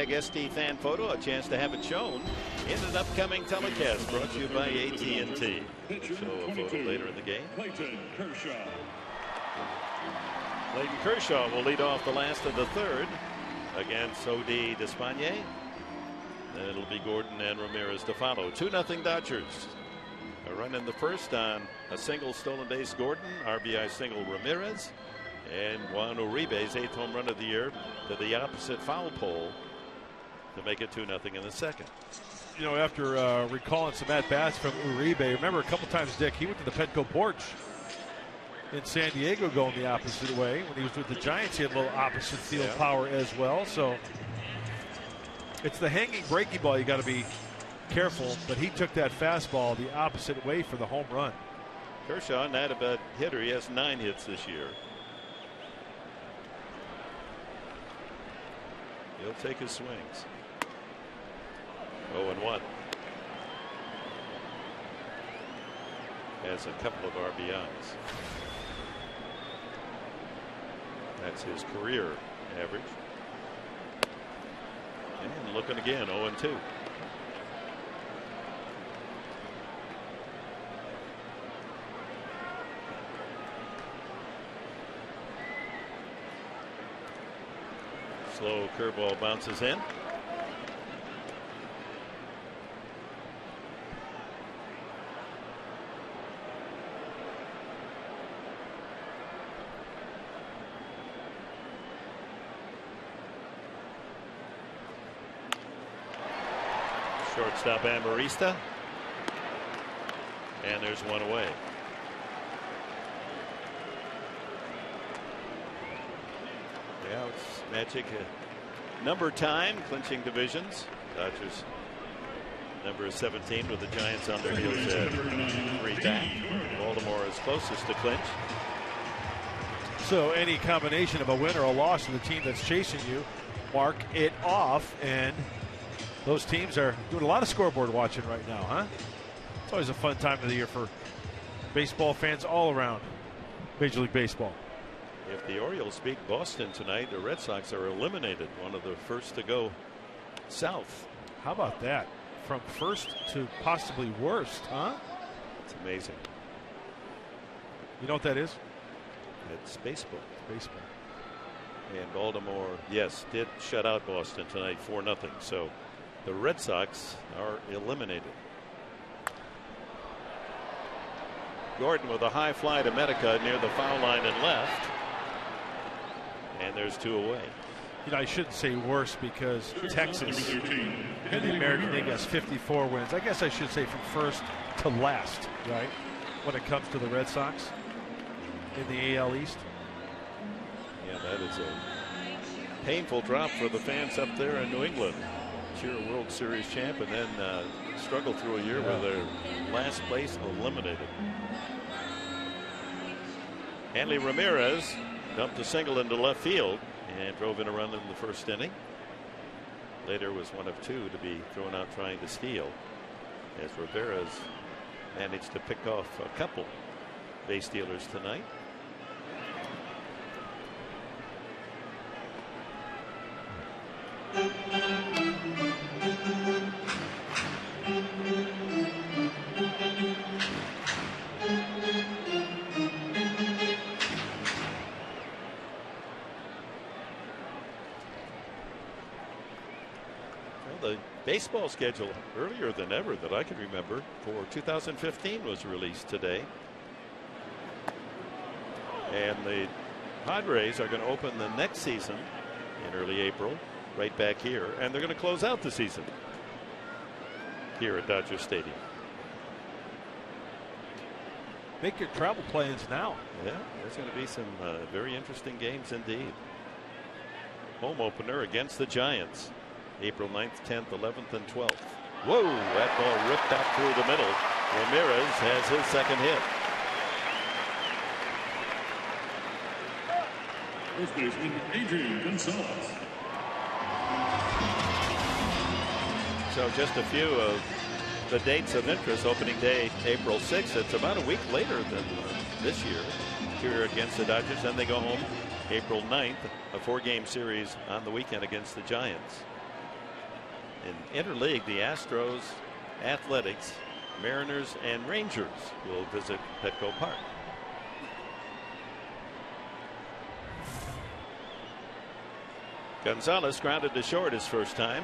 SD fan photo, a chance to have it shown in an upcoming telecast brought to you by AT&T. Show a photo later in the game. Clayton Kershaw will lead off the last of the third against O.D. Despaigne. Then it'll be Gordon and Ramirez to follow. 2-0 Dodgers. A run in the first on a single stolen base Gordon, RBI single Ramirez, and Juan Uribe's 8th home run of the year to the opposite foul pole to make it 2-0 in the second. You know, after recalling some at-bats from Uribe, remember a couple times, Dick, he went to the Petco porch in San Diego going the opposite way. When he was with the Giants, he had a little opposite field power as well. So it's the hanging breaking ball you got to be careful, but he took that fastball the opposite way for the home run. Kershaw, not a bad hitter. He has 9 hits this year. He'll take his swings. 0-1. Has a couple of RBIs. That's his career average. And looking again, 0-2. Slow curveball bounces in. Shortstop Amarista. And there's one away. Yeah, it's magic. Number time, clinching divisions. Dodgers number 17 with the Giants on their heels at 3 back. Baltimore is closest to clinch. So any combination of a win or a loss to the team that's chasing you, mark it off, and those teams are doing a lot of scoreboard watching right now, huh? It's always a fun time of the year for baseball fans all around Major League Baseball. If the Orioles beat Boston tonight, the Red Sox are eliminated, one of the first to go south. How about that? From first to possibly worst, huh? It's amazing. You know what that is? It's baseball. Baseball. And Baltimore, yes, did shut out Boston tonight 4-0. So the Red Sox are eliminated. Gordon with a high fly to Medica near the foul line and left. And there's 2 away. You know, I shouldn't say worse because Texas in the American League has 54 wins. I guess I should say from first to last, right? When it comes to the Red Sox in the AL East. Yeah, that is a painful drop for the fans up there in New England. Cheer a World Series champ and then struggle through a year where they're last place eliminated. Hanley Ramirez dumped a single into left field and drove in a run in the first inning. Later was one of 2 to be thrown out trying to steal, as Rivera's managed to pick off a couple base stealers tonight. The baseball schedule earlier than ever that I can remember for 2015 was released today. And the Padres are going to open the next season in early April right back here, and they're going to close out the season here at Dodger Stadium. Make your travel plans now. Yeah, there's going to be some very interesting games indeed. Home opener against the Giants. April 9th, 10th, 11th, and 12th. Whoa, that ball ripped out through the middle. Ramirez has his second hit. First baseman Adrian Gonzalez. So just a few of the dates of interest. Opening day, April 6th. It's about a week later than this year here against the Dodgers. Then they go home April 9th, a 4-game series on the weekend against the Giants. In interleague, the Astros, Athletics, Mariners, and Rangers will visit Petco Park. Gonzalez grounded to short his first time.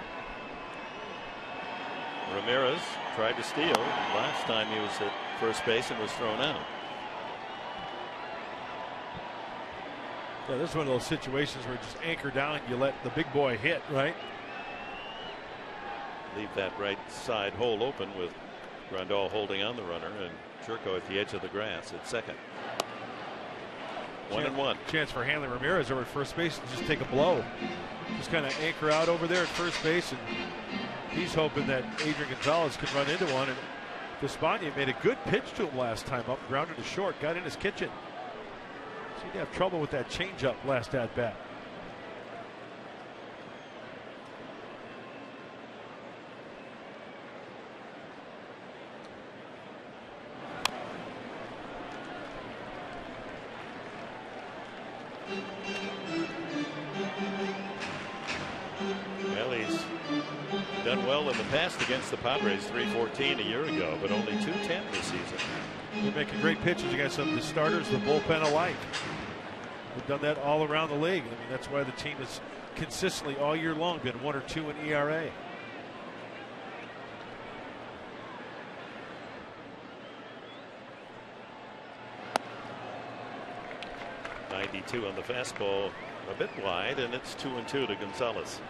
Ramirez tried to steal. Last time he was at first base and was thrown out. Yeah, this is one of those situations where you just anchor down and you let the big boy hit, right? Leave that right side hole open with Grandal holding on the runner and Jerko at the edge of the grass at second. 1-1. Chance for Hanley Ramirez over at first base and just take a blow. Just kind of anchor out over there at first base, and he's hoping that Adrian Gonzalez can run into one. And Despaigne made a good pitch to him last time up, grounded to short, got in his kitchen. Seemed to have trouble with that changeup last at bat. Well, he's done well in the past against the Padres, 314 a year ago, but only 210 this season. They're making great pitches against the starters, the bullpen alike. They've done that all around the league. I mean, that's why the team has consistently all year long been 1 or 2 in ERA. .92 on the fastball, a bit wide, and it's 2-2 to Gonzalez.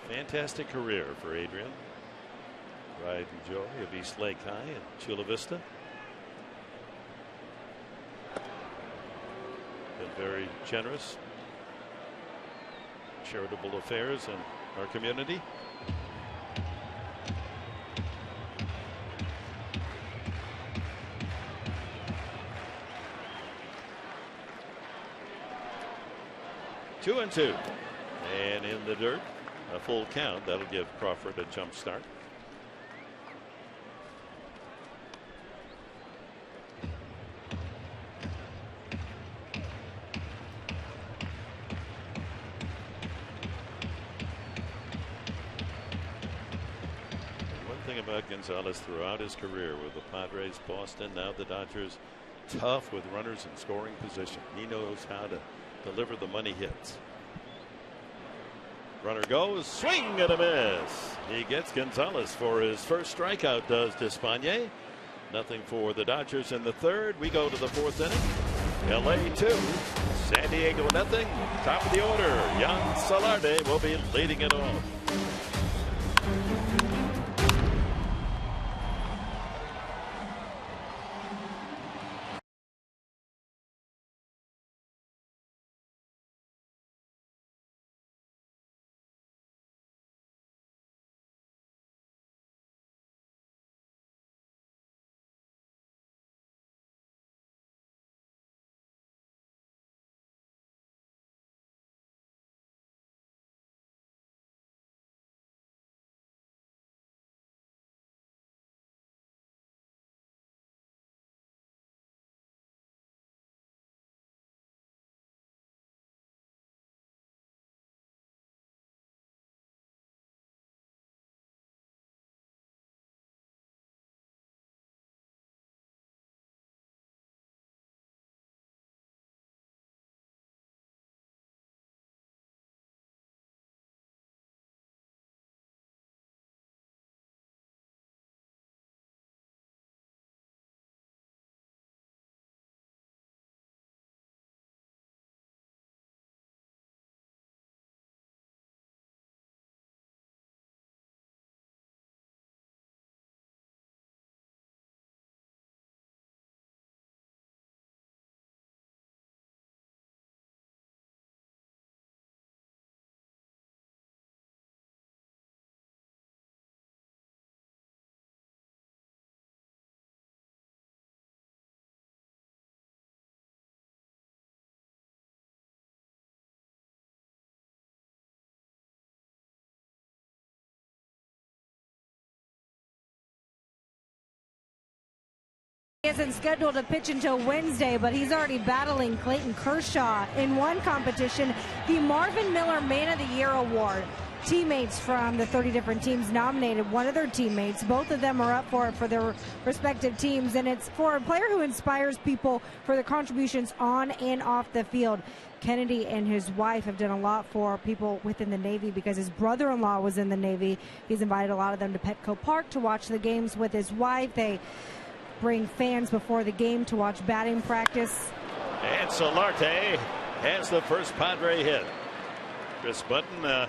Fantastic career for Adrian. Pride and joy of East Lake High and Chula Vista. Been very generous, charitable affairs in our community. Two and two, and in the dirt, a full count. That'll give Crawford a jump start. One thing about Gonzalez throughout his career with the Padres, Boston, now the Dodgers, tough with runners in scoring position. He knows how to deliver the money hits. Runner goes, swing and a miss. He gets Gonzalez for his first strikeout, does Despaigne. Nothing for the Dodgers in the third. We go to the fourth inning. LA 2, San Diego nothing. Top of the order, Yan Solarte will be leading it off. Isn't scheduled to pitch until Wednesday, but he's already battling Clayton Kershaw in one competition, the Marvin Miller Man of the Year Award. Teammates from the 30 different teams nominated one of their teammates. Both of them are up for it for their respective teams, and it's for a player who inspires people for their contributions on and off the field. Kennedy and his wife have done a lot for people within the Navy because his brother-in-law was in the Navy. He's invited a lot of them to Petco Park to watch the games with his wife. They bring fans before the game to watch batting practice. And Solarte has the first Padre hit. Chris Button,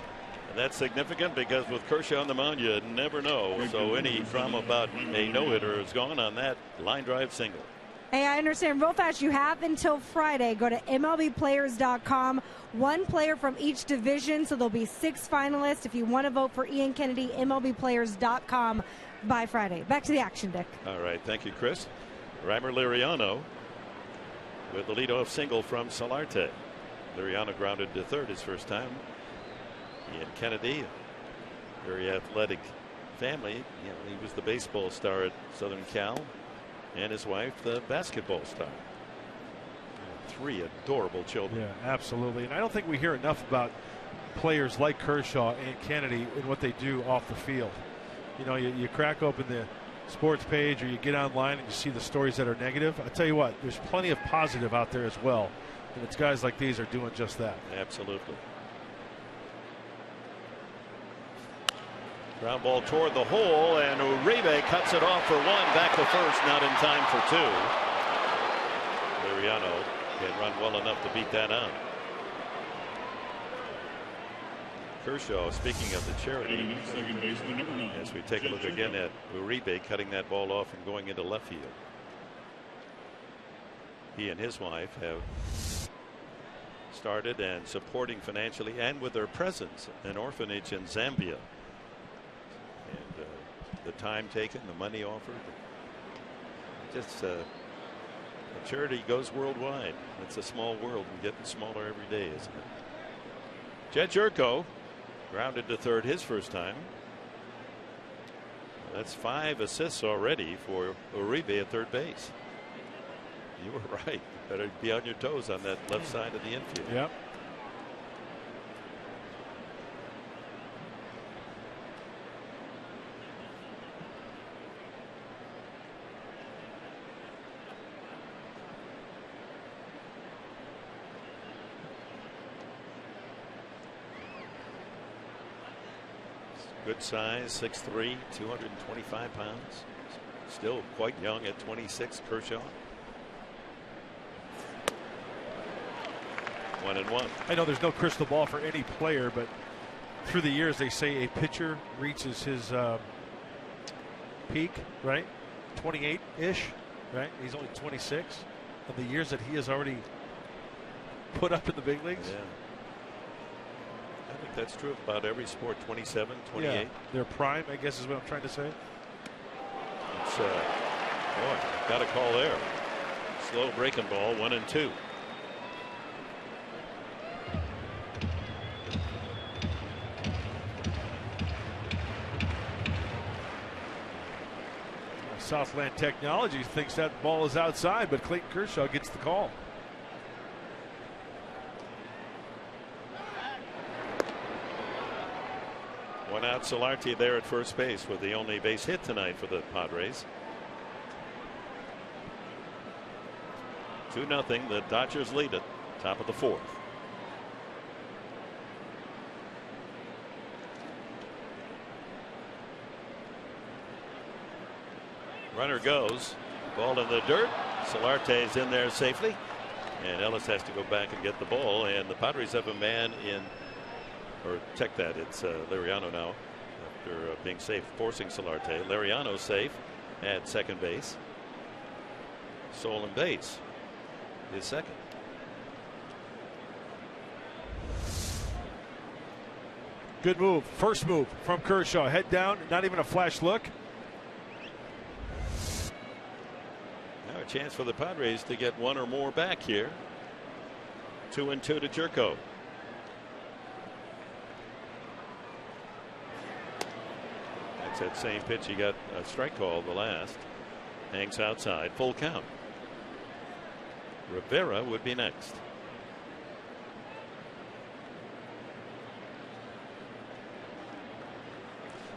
that's significant because with Kershaw on the mound, you never know. So any drama about a no-hitter is gone on that line drive single. Hey, I understand real fast you have until Friday. Go to MLBplayers.com. One player from each division, so there'll be 6 finalists. If you want to vote for Ian Kennedy, MLBplayers.com by Friday. Back to the action, Dick. All right, thank you, Chris. Reimer Liriano with the leadoff single from Solarte. Liriano grounded to third his first time. Ian Kennedy, very athletic family. You know, he was the baseball star at Southern Cal, and his wife, the basketball star. 3 adorable children. Yeah, absolutely. And I don't think we hear enough about players like Kershaw and Kennedy and what they do off the field. You know, you crack open the sports page or you get online and you see the stories that are negative. I tell you what, there's plenty of positive out there as well. And it's guys like these are doing just that. Absolutely. Ground ball toward the hole, and Uribe cuts it off for 1, back to first, not in time for 2. Liriano can run well enough to beat that out. Kershaw, speaking of the charity, as we take a look again at Uribe cutting that ball off and going into left field. He and his wife have started and supporting financially and with their presence an orphanage in Zambia. And the time taken, the money offered, just the charity goes worldwide. It's a small world and getting smaller every day, isn't it? Jed Jerko grounded to third his first time. That's 5 assists already for Uribe at third base. You were right. You better be on your toes on that left side of the infield. Yep. Good size, 6'3", 225 pounds. Still quite young at 26, Kershaw. 1-1. I know there's no crystal ball for any player, but through the years they say a pitcher reaches his peak, right? 28-ish, right? He's only 26. Of the years that he has already put up in the big leagues. Yeah. I think that's true of about every sport. 27, 28. Yeah, their prime, I guess, is what I'm trying to say. It's boy, got a call there. Slow breaking ball, 1-2. Southland Technologies thinks that ball is outside, but Clayton Kershaw gets the call. One out, Solarte there at first base with the only base hit tonight for the Padres. 2-0. The Dodgers lead it. Top of the 4th. Runner goes. Ball in the dirt. Solarte's in there safely. And Ellis has to go back and get the ball. And the Padres have a man in. Or check that. It's Liriano now. After being safe, forcing Solarte. Liriano safe at second base. Stolen base. His second. Good move. First move from Kershaw. Head down. Not even a flash look. Now a chance for the Padres to get one or more back here. 2-2 to Jerko. That's that same pitch. He got a strike call the last. Hangs outside. Full count. Rivera would be next.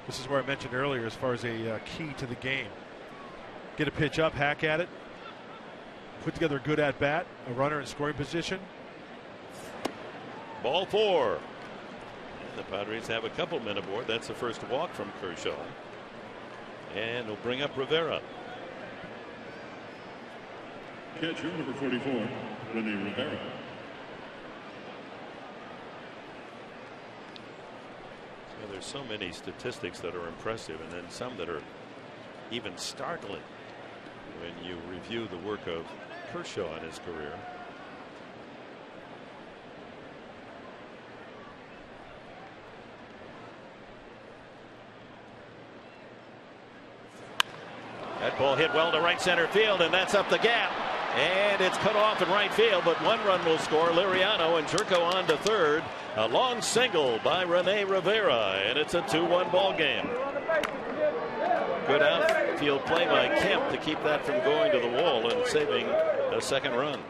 This is where I mentioned earlier as far as a key to the game. Get a pitch up, hack at it, put together a good at bat, a runner in scoring position. Ball 4. And the Padres have a couple men aboard. That's the first walk from Kershaw. And he'll bring up Rivera. Catcher number 44, Rene Rivera. So there's so many statistics that are impressive, and then some that are even startling when you review the work of Kershaw in his career. That ball hit well to right center field, and that's up the gap. And it's cut off in right field, but one run will score. Liriano and Jerko on to third. A long single by Rene Rivera, and it's a 2-1 ball game. Good outfield play by Kemp to keep that from going to the wall and saving a second run.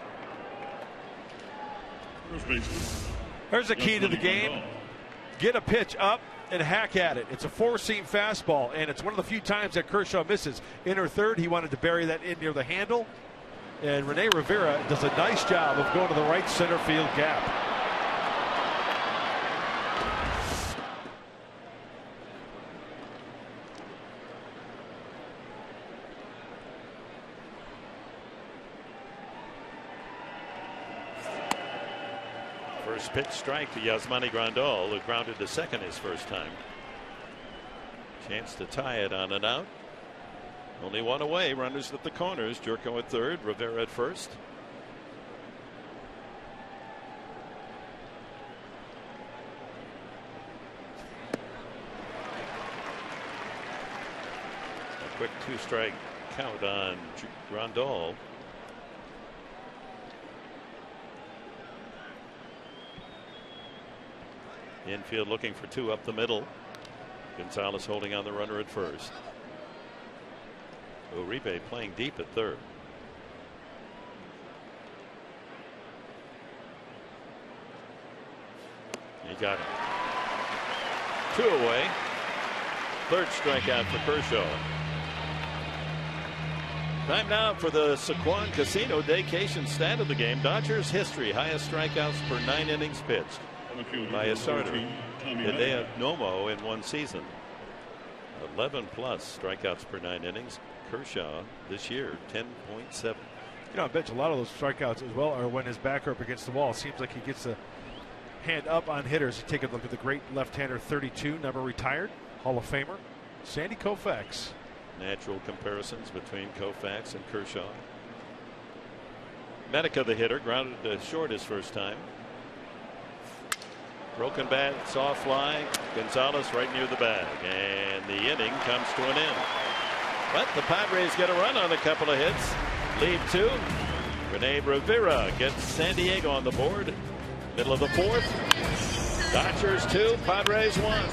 There's a key to the game. Get a pitch up and hack at it. It's a 4-seam fastball, and it's one of the few times that Kershaw misses. Inner third, he wanted to bury that in near the handle. And Rene Rivera does a nice job of going to the right center field gap. First pitch strike to Yasmani Grandal, who grounded to second his first time. Chance to tie it on and out. Only one away. Runners at the corners. Jerko at third. Rivera at first. A quick 2-strike count on Grandal. Infield looking for 2 up the middle. Gonzalez holding on the runner at first. Uribe playing deep at third. He got it. 2 away. Third strikeout for Kershaw. Time now for the Saquon Casino Daycation stat of the game. Dodgers history, highest strikeouts per 9 innings pitched by a starter. Hideo Nomo in one season. 11 plus strikeouts per 9 innings. Kershaw this year 10.7. You know, I bet you a lot of those strikeouts as well are when his back are up against the wall. Seems like he gets a hand up on hitters. You take a look at the great left-hander 32, never retired, Hall of Famer, Sandy Koufax. Natural comparisons between Koufax and Kershaw. Medica, the hitter, grounded to short his first time. Broken bat, soft fly. Gonzalez right near the bag, and the inning comes to an end. But the Padres get a run on a couple of hits. Lead 2. Rene Rivera gets San Diego on the board. Middle of the 4th. Dodgers 2, Padres 1.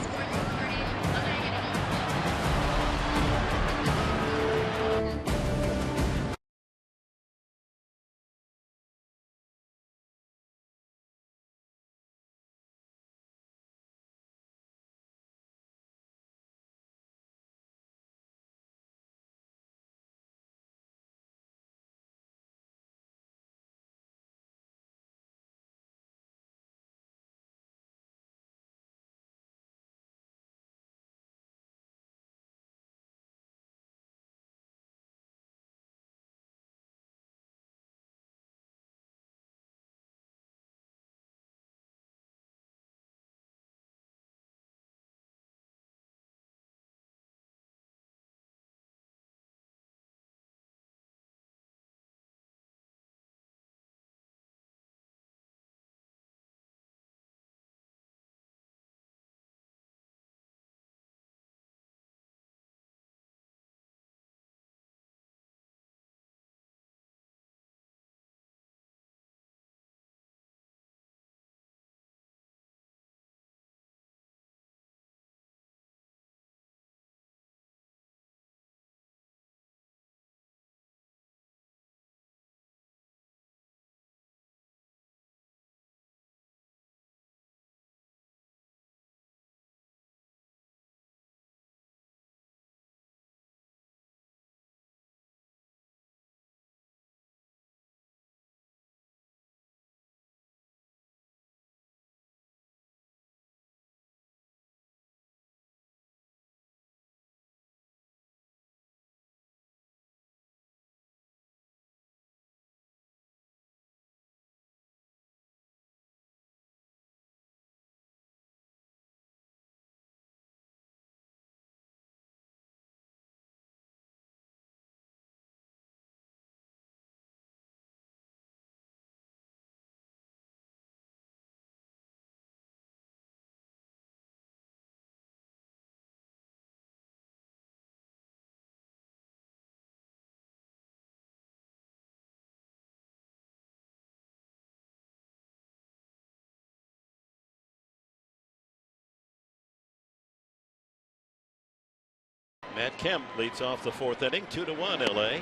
Matt Kemp leads off the 4th inning, 2-1 LA.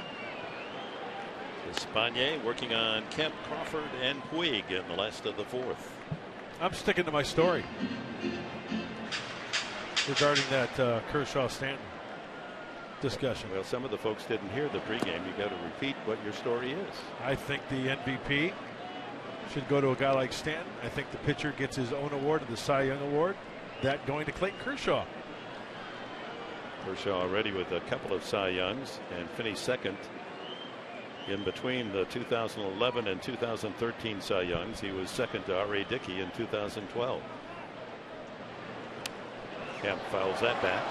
Espana working on Kemp, Crawford, and Puig in the last of the 4th. I'm sticking to my story regarding that Kershaw-Stanton discussion. Well, some of the folks didn't hear the pregame. You got to repeat what your story is. I think the MVP should go to a guy like Stanton. I think the pitcher gets his own award, the Cy Young Award. That going to Clayton Kershaw. Kershaw already with a couple of Cy Youngs and finished second in between the 2011 and 2013 Cy Youngs. He was second to R.A. Dickey in 2012. Kemp fouls that back.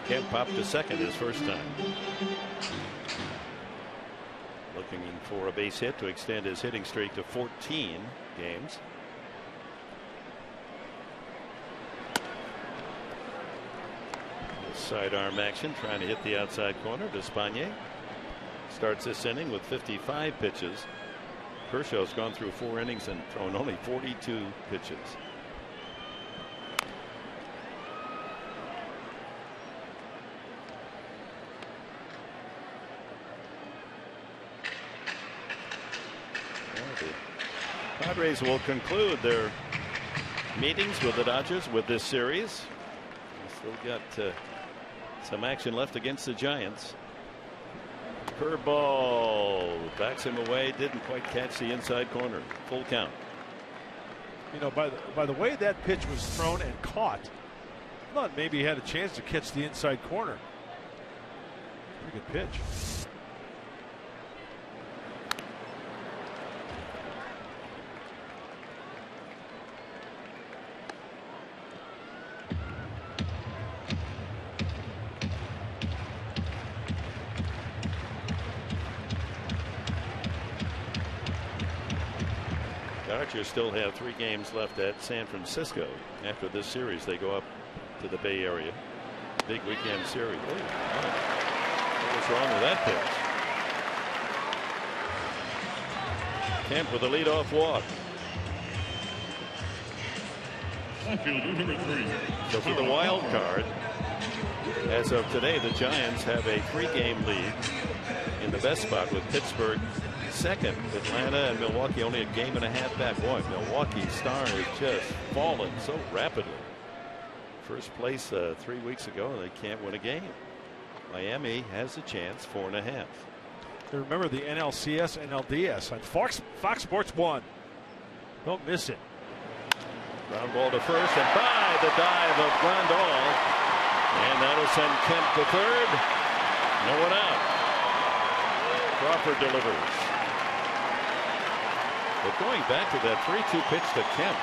Kemp popped to second his first time. Looking for a base hit to extend his hitting streak to 14 games. Sidearm action trying to hit the outside corner to Espana. Starts this inning with 55 pitches. Kershaw's gone through 4 innings and thrown only 42 pitches. The Padres will conclude their meetings with the Dodgers with this series. Still got some action left against the Giants. Curveball backs him away, didn't quite catch the inside corner. Full count. You know, by the way that pitch was thrown and caught, I thought maybe he had a chance to catch the inside corner. Pretty good pitch. Dodgers still have 3 games left at San Francisco. After this series, they go up to the Bay Area. Big weekend series. Oh, wow. What was wrong with that pitch? Kemp with a leadoff walk. Outfielder number 3. So for the wild card, as of today, the Giants have a 3-game lead in the best spot with Pittsburgh second. Atlanta and Milwaukee only a game and a half back. Boy, Milwaukee's star has just fallen so rapidly. First place 3 weeks ago, and they can't win a game. Miami has a chance, 4.5. Remember the NLCS, NLDS on Fox Sports 1. Don't miss it. Ground ball to first, and by the dive of Grandal, and that'll send Kemp to third. No one out. Crawford delivers. But going back to that 3-2 pitch to Kemp,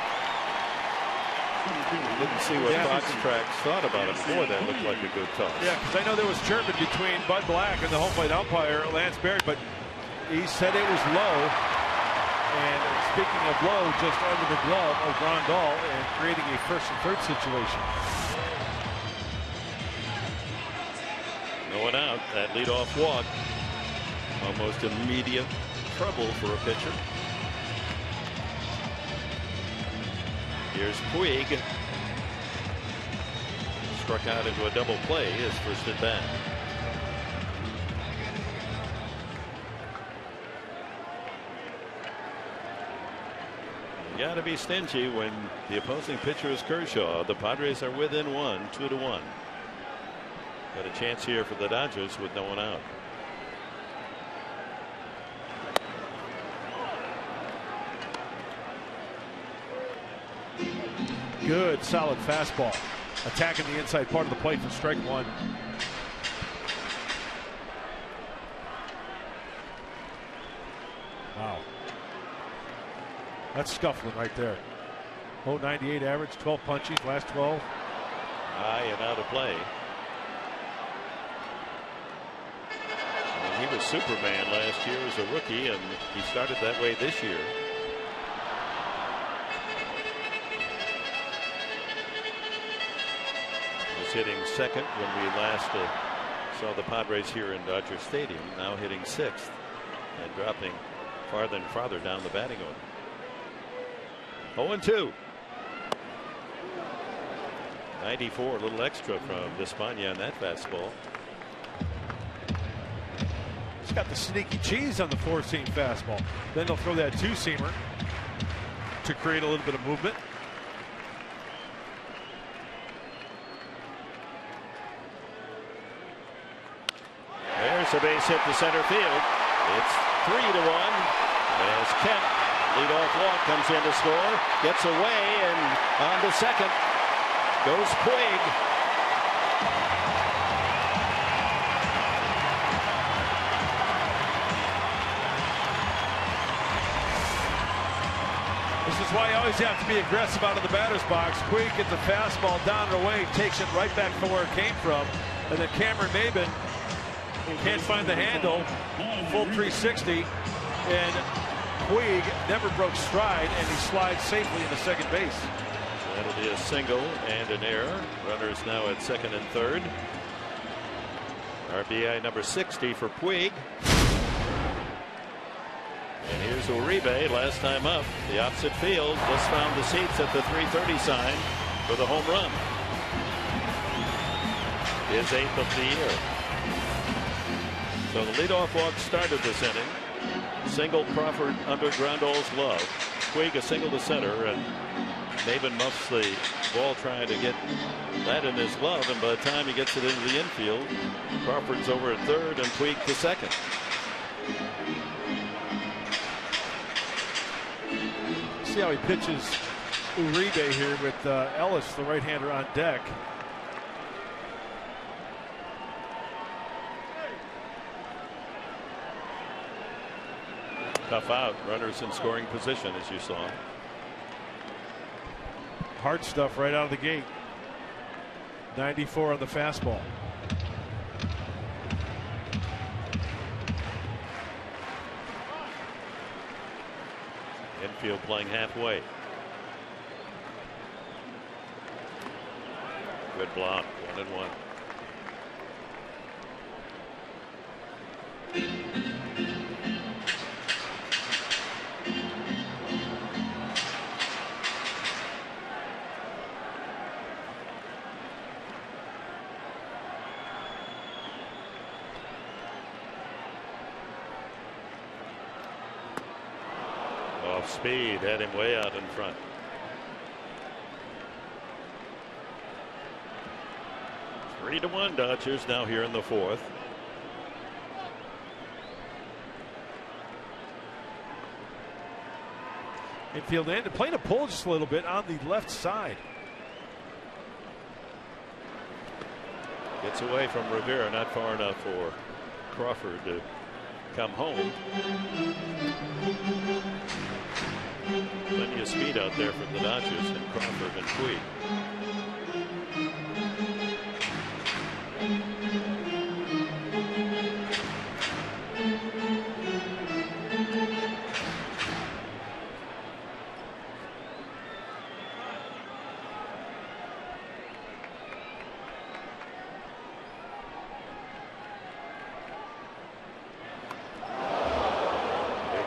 didn't see what Fox Tracks thought about it. Boy, that looked like a good toss. Yeah, because I know there was chirping between Bud Black and the home plate umpire Lance Berry, but he said it was low. And speaking of low, just under the glove of Grandal and creating a first and third situation. No one out. That leadoff walk, almost immediate trouble for a pitcher. Here's Puig. Struck out into a double play his first at bat. You got to be stingy when the opposing pitcher is Kershaw. The Padres are within 1, 2-1. Got a chance here for the Dodgers with no one out. Good, solid fastball. Attacking the inside part of the plate for strike 1. Wow. That's scuffling right there. 0.98 average, 12 punchies, last 12. High and out of play. I mean, he was Superman last year as a rookie, and he started that way this year. Hitting second when we last saw the Padres here in Dodger Stadium. Now hitting 6th and dropping farther and farther down the batting order. 0-2. 94, a little extra from Despaigne on that fastball. He's got the sneaky cheese on the 4-seam fastball. Then they'll throw that 2-seamer to create a little bit of movement. There's a base hit to center field. It's 3-1 as Kemp, leadoff walk, comes in to score, gets away, and on to second goes Puig. This is why you always have to be aggressive out of the batter's box. Puig gets the fastball down and away, takes it right back from where it came from, and then Cameron Maben can't find the handle, full 360, and Puig never broke stride, and he slides safely into second base. That'll be a single and an error. Runners now at second and third. RBI number 60 for Puig. And here's Uribe, last time up, the opposite field, just found the seats at the 330 sign for the home run. His 8th of the year. So the leadoff walk started this inning. Single Crawford under Grandal's glove. Puig a single to center, and Maben muffs the ball trying to get that in his glove, and by the time he gets it into the infield, Crawford's over at third and Puig to second. See how he pitches Uribe here with Ellis, the right-hander, on deck. Tough out. Runners in scoring position, as you saw. Hard stuff right out of the gate. 94 on the fastball. Infield playing halfway. Good block. 1-1. Speed had him way out in front. Three to 1 Dodgers now here in the fourth. Infield end, playing a pull just a little bit on the left side. Gets away from Rivera, not far enough for Crawford to come home. Plenty of speed out there from the Dodgers and Crawford and Puig.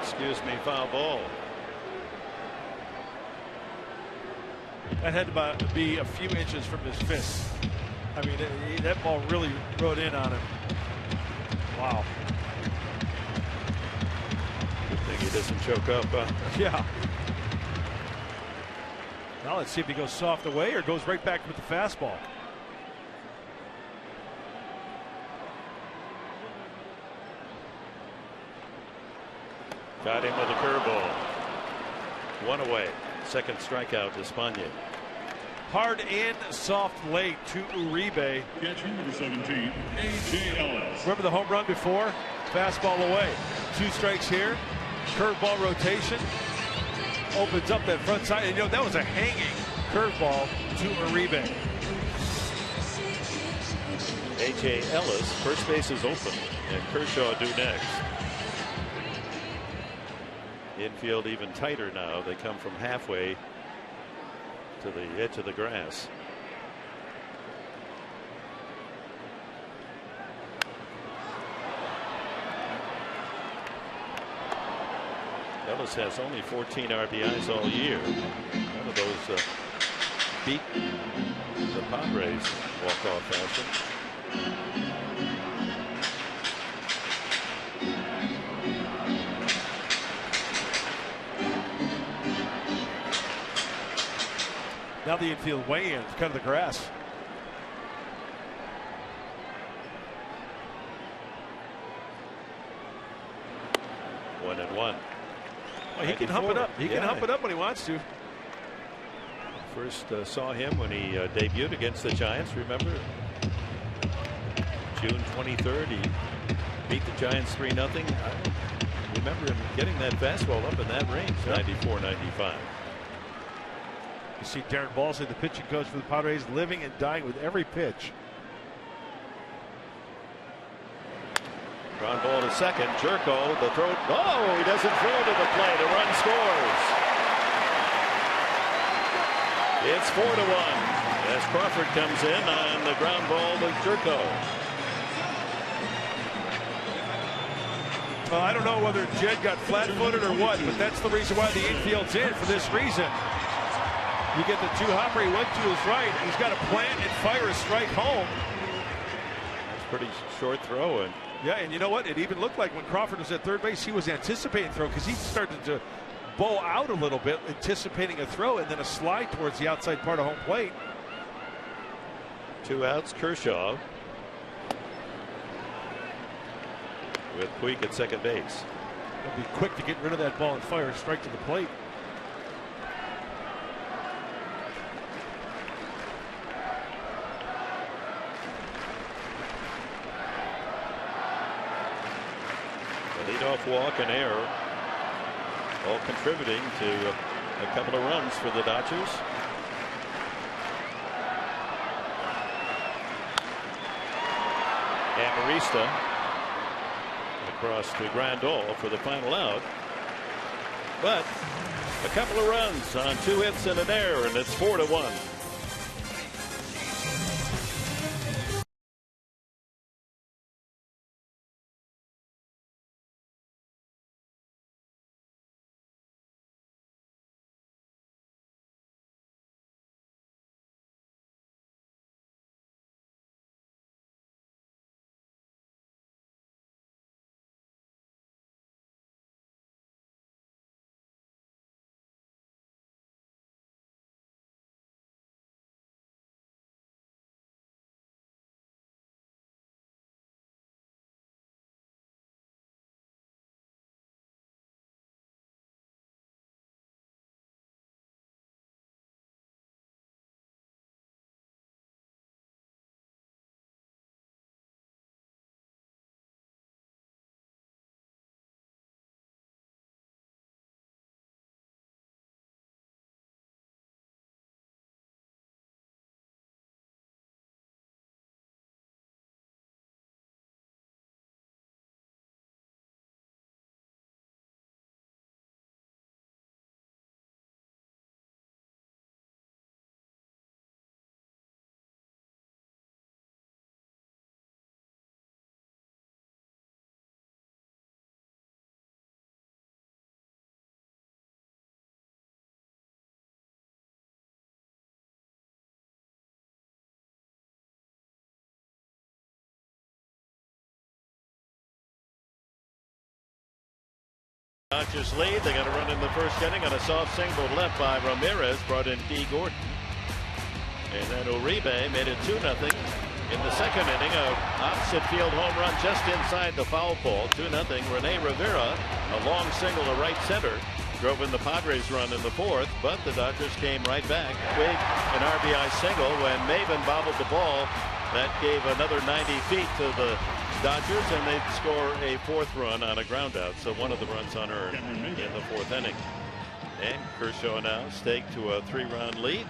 Excuse me, foul ball. That had to be a few inches from his fist. I mean, that ball really rode in on him. Wow. Good thing he doesn't choke up. Yeah. Now let's see if he goes soft away or goes right back with the fastball. Got him with a curveball. One away. Second strikeout to Spanier. Hard in, soft late to Uribe. Catcher number 17, A.J. Ellis. Remember the home run before? Fastball away. 2 strikes here. Curveball rotation. Opens up that front side. And, you know, that was a hanging curveball to Uribe. A.J. Ellis, first base is open, and Kershaw due next. Infield even tighter now. They come from halfway to the edge of the grass. Ellis has only 14 RBIs all year. One of those beat the Padres walk-off fashion. Now the infield way in, cut of the grass. One and one. Well, he can hump it up. He can hump it up when he wants to. First saw him when he debuted against the Giants. Remember, June 23rd, he beat the Giants 3-0. I remember him getting that fastball up in that range, 94-95. You see Darren Balsley, the pitching coach for the Padres, living and dying with every pitch. Ground ball to second. Jerko, the throw. Oh, he doesn't throw to the plate. A run scores. It's 4-1 as Crawford comes in on the ground ball to Jerko. Well, I don't know whether Jed got flat-footed or what, but that's the reason why the infield's in for this reason. You get the two-hopper, he went to his right. He's got to plant and fire a strike home. That's pretty short throw. Yeah, and you know what? It even looked like when Crawford was at third base, he was anticipating throw because he started to bow out a little bit, anticipating a throw and then a slide towards the outside part of home plate. 2 outs. Kershaw with Puig at second base. He'll be quick to get rid of that ball and fire a strike to the plate. Leadoff walk and error, all contributing to a couple of runs for the Dodgers. Amarista across to Grandal for the final out. But a couple of runs on 2 hits and an error, and it's 4-1. Dodgers lead. They got a run in the first inning on a soft single left by Ramirez. Brought in D. Gordon. And then Uribe made it 2-0. In the second inning, a opposite field home run just inside the foul pole. 2-0. Rene Rivera, a long single to right center, drove in the Padres run in the fourth, but the Dodgers came right back. Big an RBI single when Maven bobbled the ball. That gave another 90 feet to the Dodgers, and they'd score a 4th run on a ground out. So one of the runs unearned in the 4th inning. And Kershaw now staked to a 3-run lead.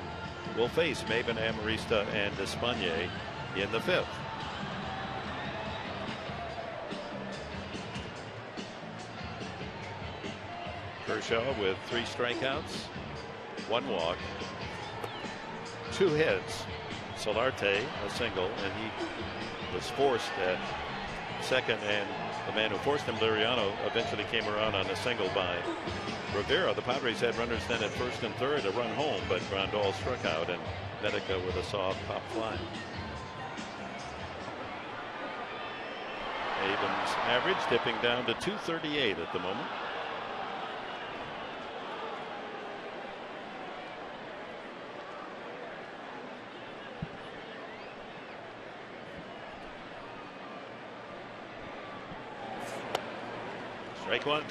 Will face Maven, Amarista, and Despaigne in the 5th. Kershaw with 3 strikeouts, 1 walk, 2 hits. Solarte a single, and he was forced at second and The man who forced him, Liriano, eventually came around on a single by Rivera. The Padres had runners then at first and third, a run home, but Grandal struck out and Medica with a soft pop fly. Abrams' average dipping down to 238 at the moment. Strike one.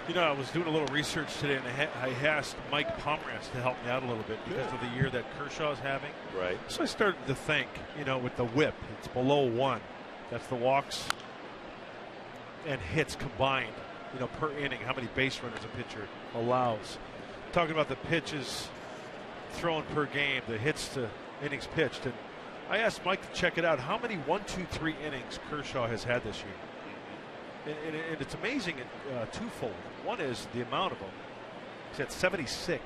You know, I was doing a little research today, and I asked Mike Pomerantz to help me out a little bit because of the year that Kershaw is having. Right. So I started to think, you know, with the whip, it's below 1. That's the walks and hits combined, you know, per inning, how many base runners a pitcher allows. Talking about the pitches thrown per game, the hits to innings pitched. And I asked Mike to check it out. How many 1, 2, 3 innings Kershaw has had this year? And it's amazing twofold. One is the amount of them. He's at 76.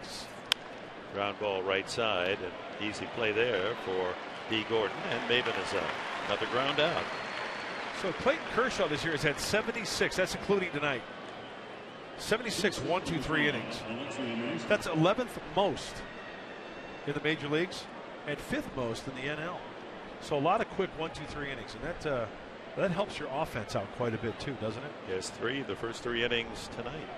Ground ball right side, and easy play there for D. Gordon, and Maven is out. Another ground out. So Clayton Kershaw this year has had 76. That's including tonight. 76 1, 2, 3 innings. That's 11th most in the major leagues and 5th most in the NL. So a lot of quick 1, 2, 3 innings, and that helps your offense out quite a bit too, doesn't it? Yes, the first 3 innings tonight.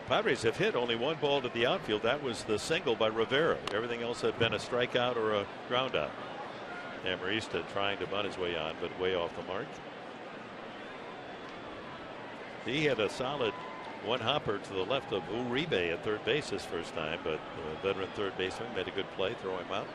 Padres have hit only 1 ball to the outfield. That was the single by Rivera. Everything else had been a strikeout or a ground out. Amarista trying to bunt his way on, but way off the mark. He had a solid 1 hopper to the left of Uribe at third base his first time, but the veteran third baseman made a good play, throw him out.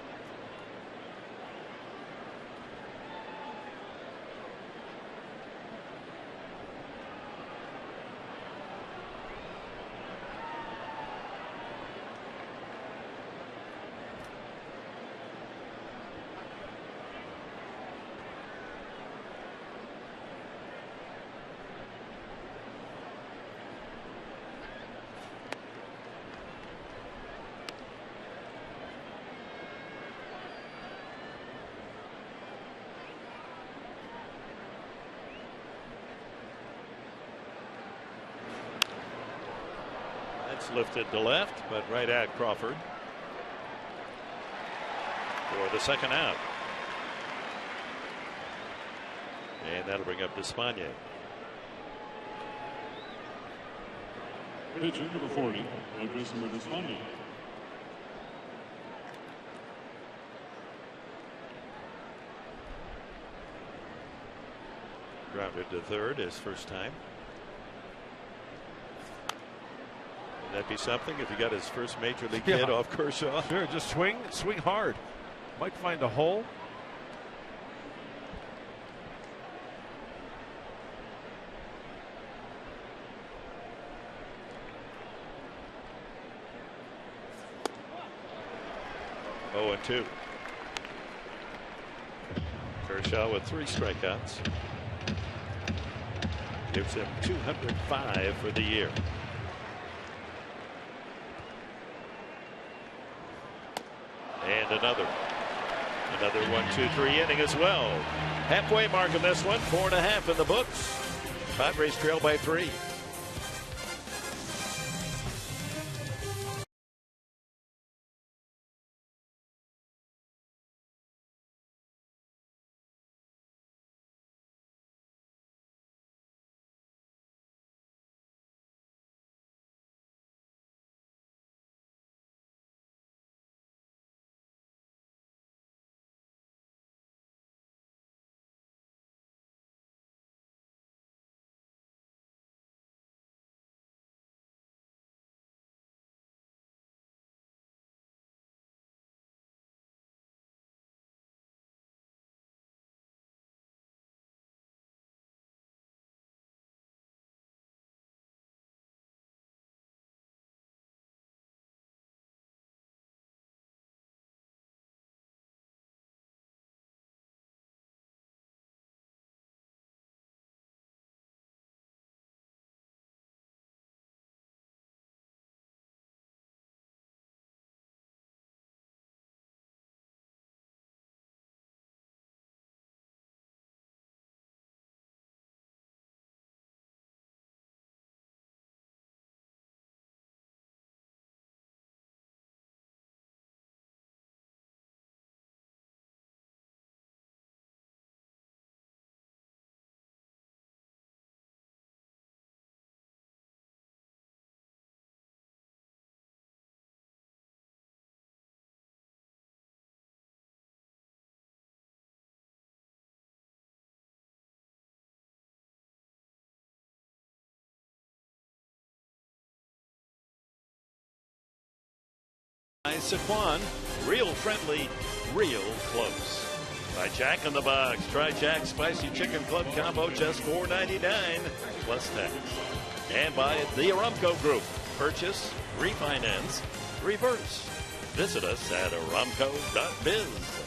Lifted to left, but right at Crawford for the second out. And that'll bring up Despaigne. Pitcher number 40, Lucas Despaigne. Grounded to third his first time. That'd be something if he got his first major league hit off Kershaw. Sure, just swing hard. Might find a hole. Oh, and 2. Kershaw with 3 strikeouts. Gives him 205 for the year. And another 1, 2, 3 inning as well. Halfway mark in this one, 4.5 in the books. Padres trail by 3. Saquon. Real friendly, real close. By Jack in the Box. Try Jack's Spicy Chicken Club Combo, just $4.99 plus tax. And by the Aramco Group. Purchase, refinance, reverse. Visit us at aramco.biz.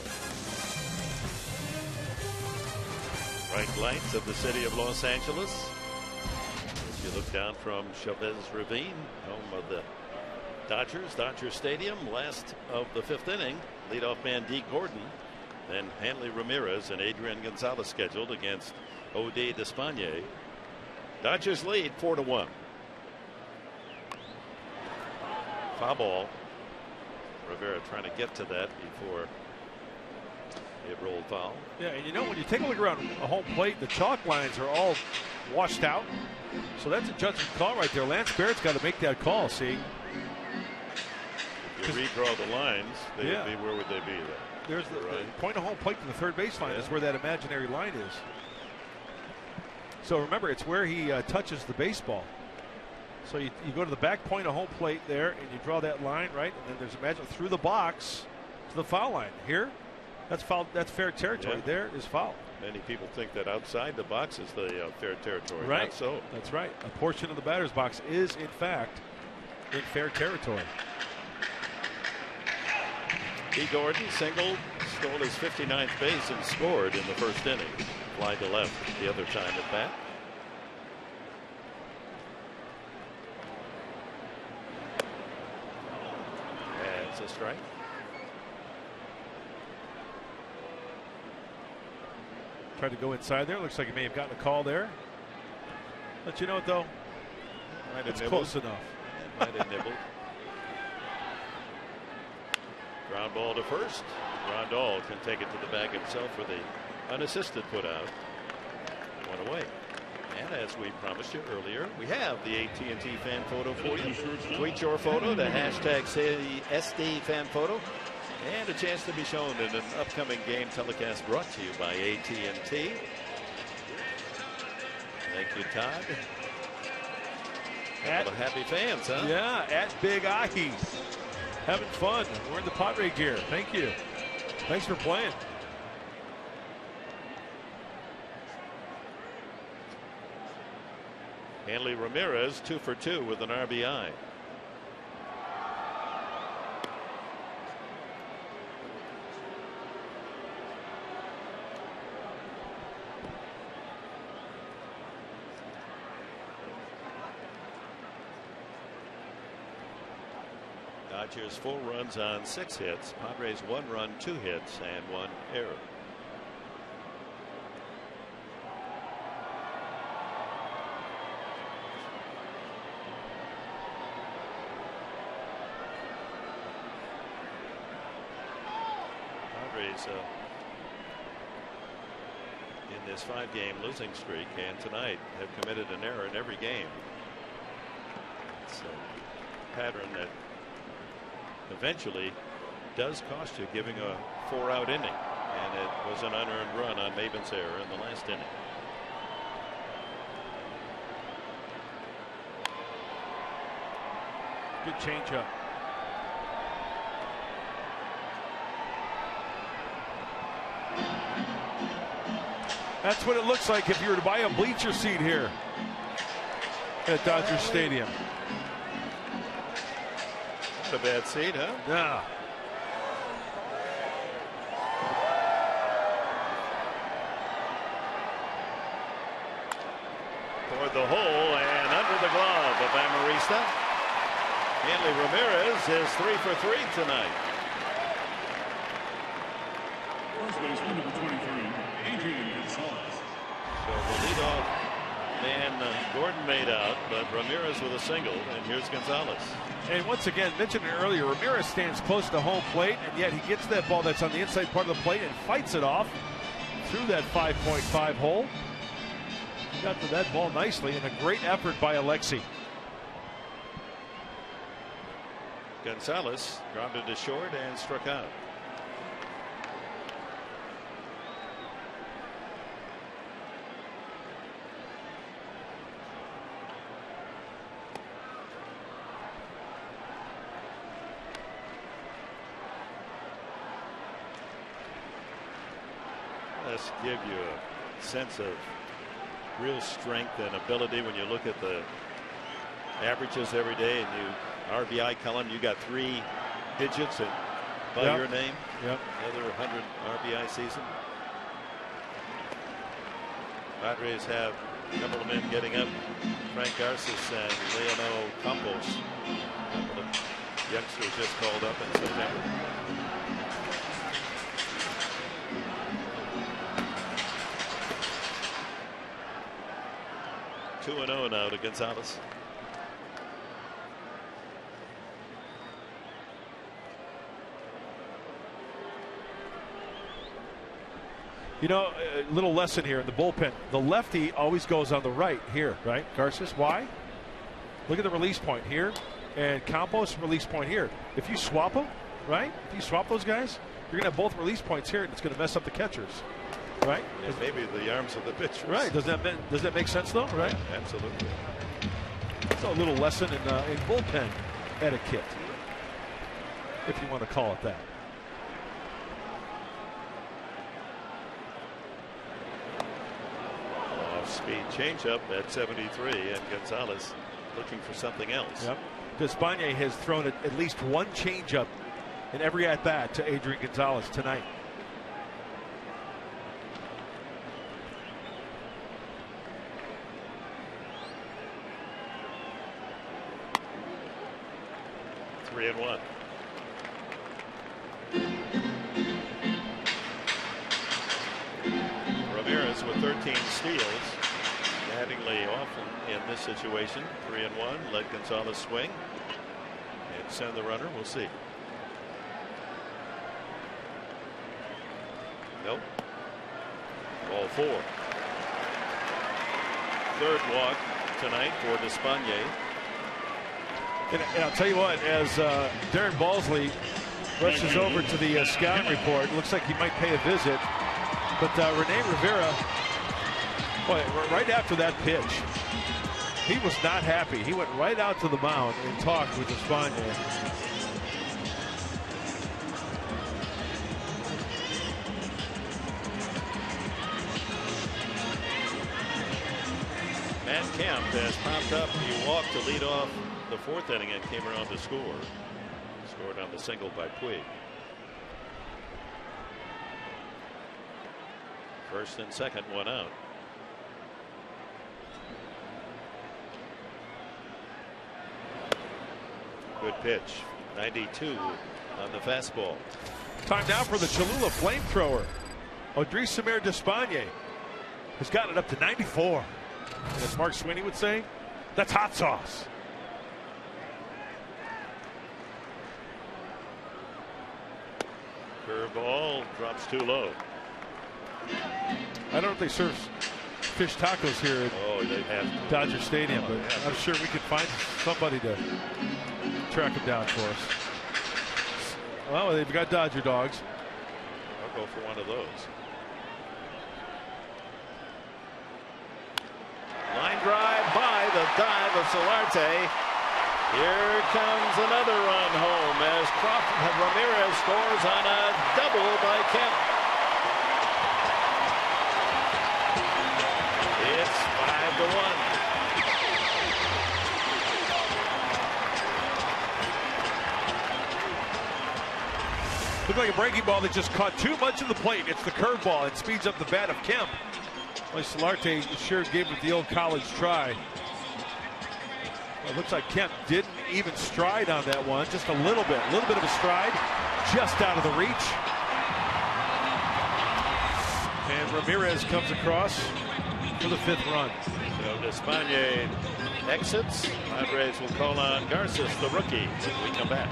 Bright lights of the city of Los Angeles. As you look down from Chavez Ravine, home of the Dodgers, Dodger Stadium, last of the 5th inning. Leadoff man D. Gordon, then Hanley Ramirez and Adrian Gonzalez scheduled against O.D. Despagne. Dodgers lead 4-1. Foul ball. Rivera trying to get to that before it rolled foul. Yeah, and you know, when you take a look around a home plate, the chalk lines are all washed out. So that's a judgment call right there. Lance Barrett's got to make that call, see? If you redraw the lines, they'd be, where would they be then? There's the point of home plate to the third baseline is where that imaginary line is. So remember, it's where he touches the baseball. So you go to the back point of home plate there, and you draw that line, right? And then there's imagine through the box to the foul line. Here, that's foul. That's fair territory. Yeah. There is foul. Many people think that outside the box is the fair territory. Right. Not so. That's right. A portion of the batter's box is, in fact, in fair territory. D. Gordon singled, stole his 59th base, and scored in the first inning. Fly to left the other time at bat. That's a strike. Tried to go inside there. Looks like he may have gotten a call there. But you know what, though? It's close enough. Might have nibbled. Ground ball to first. Grandal can take it to the bag himself with a unassisted put out. One away. And as we promised you earlier, we have the AT&T fan photo for you. Tweet your photo to hashtag SD fan photo. And a chance to be shown in an upcoming game telecast brought to you by AT&T. Thank you, Todd. All the happy fans, huh? Yeah, at Big Ahi. Having fun. We're in the Padre gear. Thank you. Thanks for playing. Hanley Ramirez 2 for 2 with an RBI. Dodgers 4 runs on 6 hits. Padres 1 run, 2 hits, and 1 error. Padres in this 5-game losing streak, and tonight have committed an error in every game. It's a pattern that eventually does cost you, giving a 4-out inning, and it was an unearned run on Maben's error in the last inning. Good changeup. That's what it looks like if you were to buy a bleacher seat here at Dodger Stadium. A bad seat, huh? Yeah. Toward the hole and under the glove of Amarista. Hanley Ramirez is 3 for 3 tonight. First baseman number 23, Adrian Gonzalez. So the leadoff man Gordon made out, but Ramirez with a single, and here's Gonzalez. And once again, mentioned it earlier, Ramirez stands close to home plate, and yet he gets that ball that's on the inside part of the plate and fights it off through that 5.5 hole. Got to that ball nicely, and a great effort by Alexi. Gonzalez grounded to short and struck out. Must give you a sense of real strength and ability when you look at the averages every day. And you RBI, Cullen, you got 3 digits and by your name. Yep. Another 100 RBI season. Padres have a couple of men getting up. Frank Garces and Leonel Campos. A couple of youngsters just called up in September. Two and 0 now to Gonzalez. You know, a little lesson here in the bullpen. The lefty always goes on the right here, right, Garces? Why? Look at the release point here, and Campos release point here. If you swap them, right? If you swap those guys, you're going to have both release points here, and it's going to mess up the catchers, right? And maybe the arms of the pitchers. Right. Does that make sense though? Right. Yeah, absolutely. So a little lesson in bullpen etiquette, if you want to call it that. Speed changeup at 73, and Gonzalez looking for something else. Yep. Despaigne has thrown at least one changeup in every at bat to Adrian Gonzalez tonight. Three and 1. Ramirez with 13 steals. Mattingly often in this situation. 3 and 1. Let Gonzalez swing and send the runner. We'll see. Nope. Ball 4. Third walk tonight for Despaigne. And I'll tell you what, as Darren Balsley rushes over to the scouting report, it looks like he might pay a visit. But Rene Rivera, boy, right after that pitch, he was not happy. He went right out to the mound and talked with Despaigne. Matt Kemp has popped up. He walked to lead off the 4th inning and came around to score. Scored on the single by Puig. First and second, 1 out. Good pitch. 92 on the fastball. Time now for the Cholula flamethrower. Odrisamer Despaigne has gotten it up to 94. And as Mark Sweeney would say, that's hot sauce. Curveball drops too low. I don't know if they serve fish tacos here at they have to. Dodger Stadium, but I'm sure we could find somebody to track them down for us. Well, they've got Dodger dogs. I'll go for one of those. Line drive by the dive of Solarte. Here comes another run home as Ramirez scores on a double by Kemp. It's 5-1. Looked like a breaking ball that just caught too much of the plate. It's the curveball. It speeds up the bat of Kemp. Well, Solarte sure gave it the old college try. It looks like Kemp didn't even stride on that one. Just a little bit of a stride, just out of the reach. And Ramirez comes across for the 5th run. So Despaigne exits. Padres will call on Garces, the rookie, when we come back.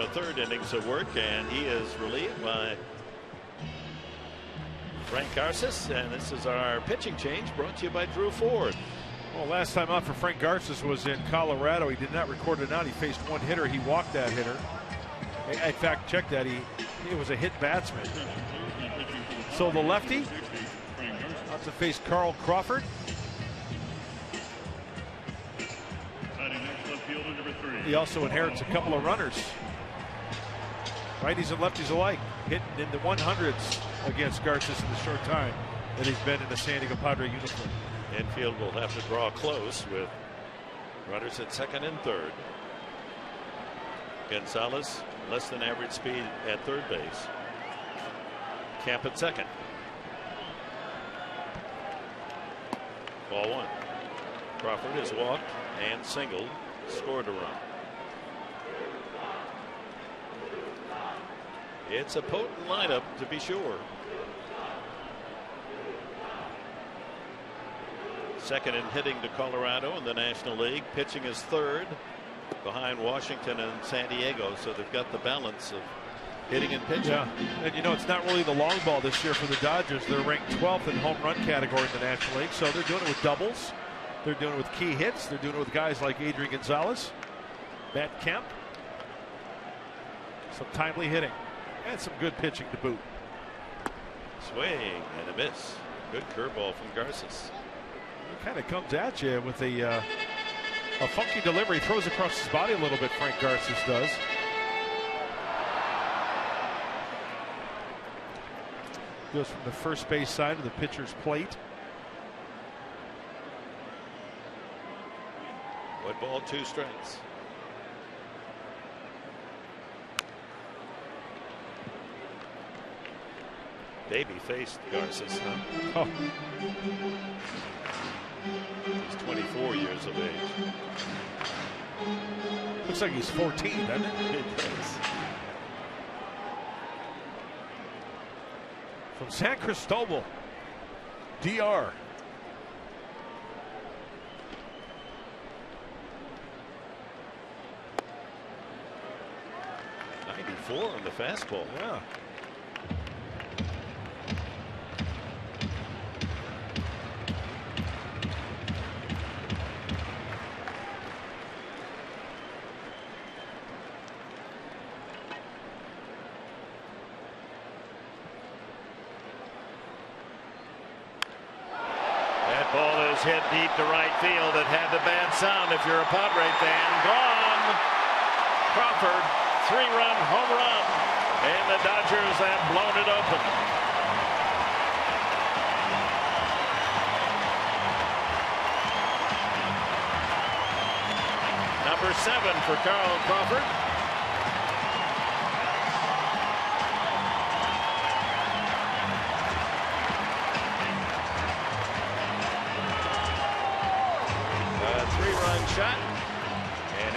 a third innings of work, and he is relieved by Frank Garces. And this is our pitching change brought to you by Drew Ford. Well, last time out for Frank Garces was in Colorado. He did not record it out. He faced one hitter. He walked that hitter. In fact, check that. It was a hit batsman. So the lefty out to face Carl Crawford. He also inherits a couple of runners. Righties and lefties alike, hitting in the 100s against Garces in the short time that he's been in the San Diego Padre uniform. Infield will have to draw close with runners at second and third. Gonzalez less than average speed at third base. Camp at second. Ball one. Crawford has walked and singled, scored a run. It's a potent lineup, to be sure. Second in hitting to Colorado in the National League. Pitching is third behind Washington and San Diego. So they've got the balance of hitting and pitching. Yeah, and you know, it's not really the long ball this year for the Dodgers. They're ranked 12th in home run category in the National League. So they're doing it with doubles. They're doing it with key hits. They're doing it with guys like Adrian Gonzalez, Matt Kemp. Some timely hitting and some good pitching to boot. Swing and a miss. Good curveball from Garces. He kind of comes at you with a funky delivery. Throws across his body a little bit, Frank Garces does. Goes from the first base side of the pitcher's plate. 1 ball, 2 strikes. Baby faced Garces, huh? Oh. He's 24 years of age. Looks like he's 14, doesn't it? It does. From San Cristobal, DR. On the fastball. Yeah. That ball is hit deep to right field. It had the bad sound if you're a Padre fan. Gone. Crawford. 3-run home run, and the Dodgers have blown it open. Number 7 for Carl Crawford. A 3-run shot.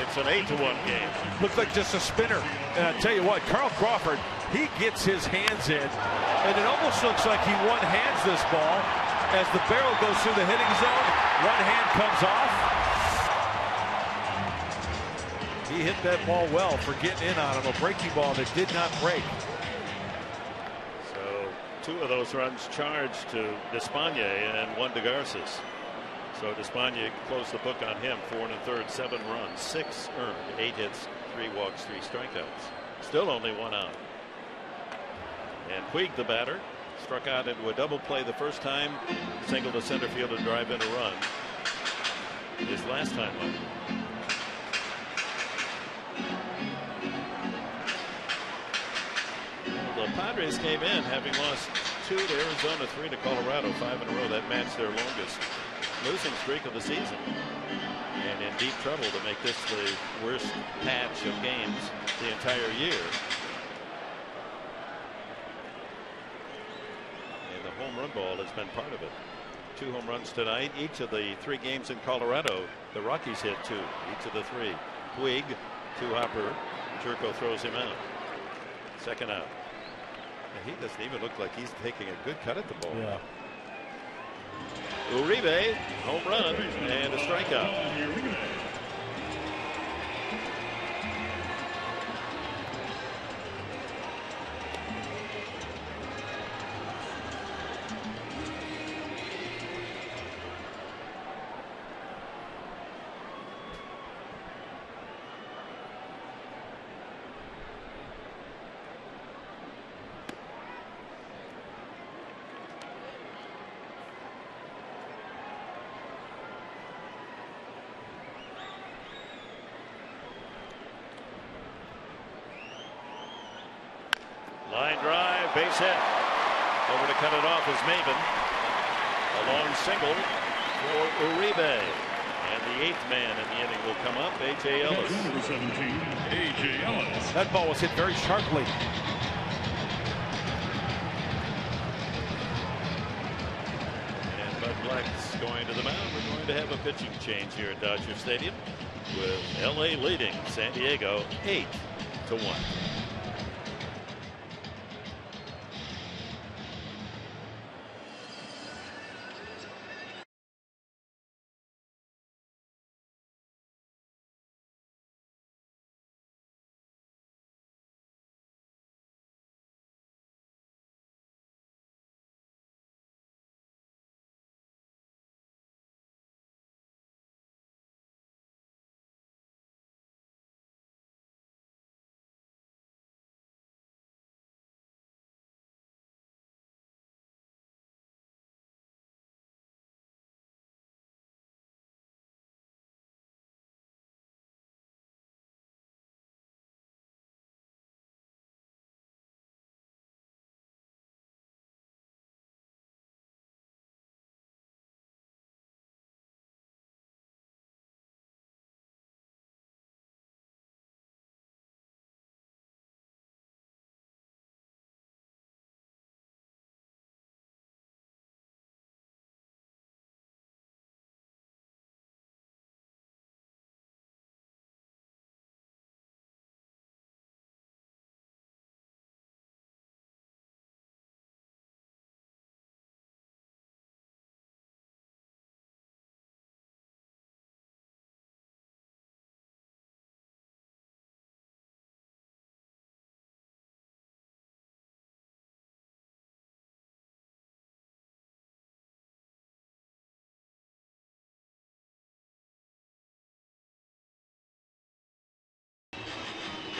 It's an 8-1 game. Looked like just a spinner. And I tell you what, Carl Crawford, he gets his hands in, and it almost looks like he one-hands this ball as the barrel goes through the hitting zone. One hand comes off. He hit that ball well for getting in on him. A breaking ball that did not break. So 2 of those runs charged to Despaigne and 1 to Garces. So Despaigne closed the book on him. 4 1/3, 7 runs, 6 earned, 8 hits, 3 walks, 3 strikeouts. Still only 1 out. And Puig, the batter, struck out into a double play the first time, single to center field and drive in a run. His last time up. The Padres came in having lost 2 to Arizona, 3 to Colorado, 5 in a row. That matched their longest losing streak of the season, and in deep trouble to make this the worst patch of games the entire year. And the home run ball has been part of it. 2 home runs tonight. Each of the 3 games in Colorado, the Rockies hit 2. Each of the 3. Puig, 2-hopper. Jerko throws him out. Second out. And he doesn't even look like he's taking a good cut at the ball. Yeah. Uribe, home run and a strikeout. Line drive, base hit. Over to cut it off is Maven. A long single for Uribe. And the 8th man in the inning will come up, A.J. Ellis. Number 17, A.J. Ellis. That ball was hit very sharply. And Bud Black's going to the mound. We're going to have a pitching change here at Dodger Stadium, with L.A. leading San Diego 8-1.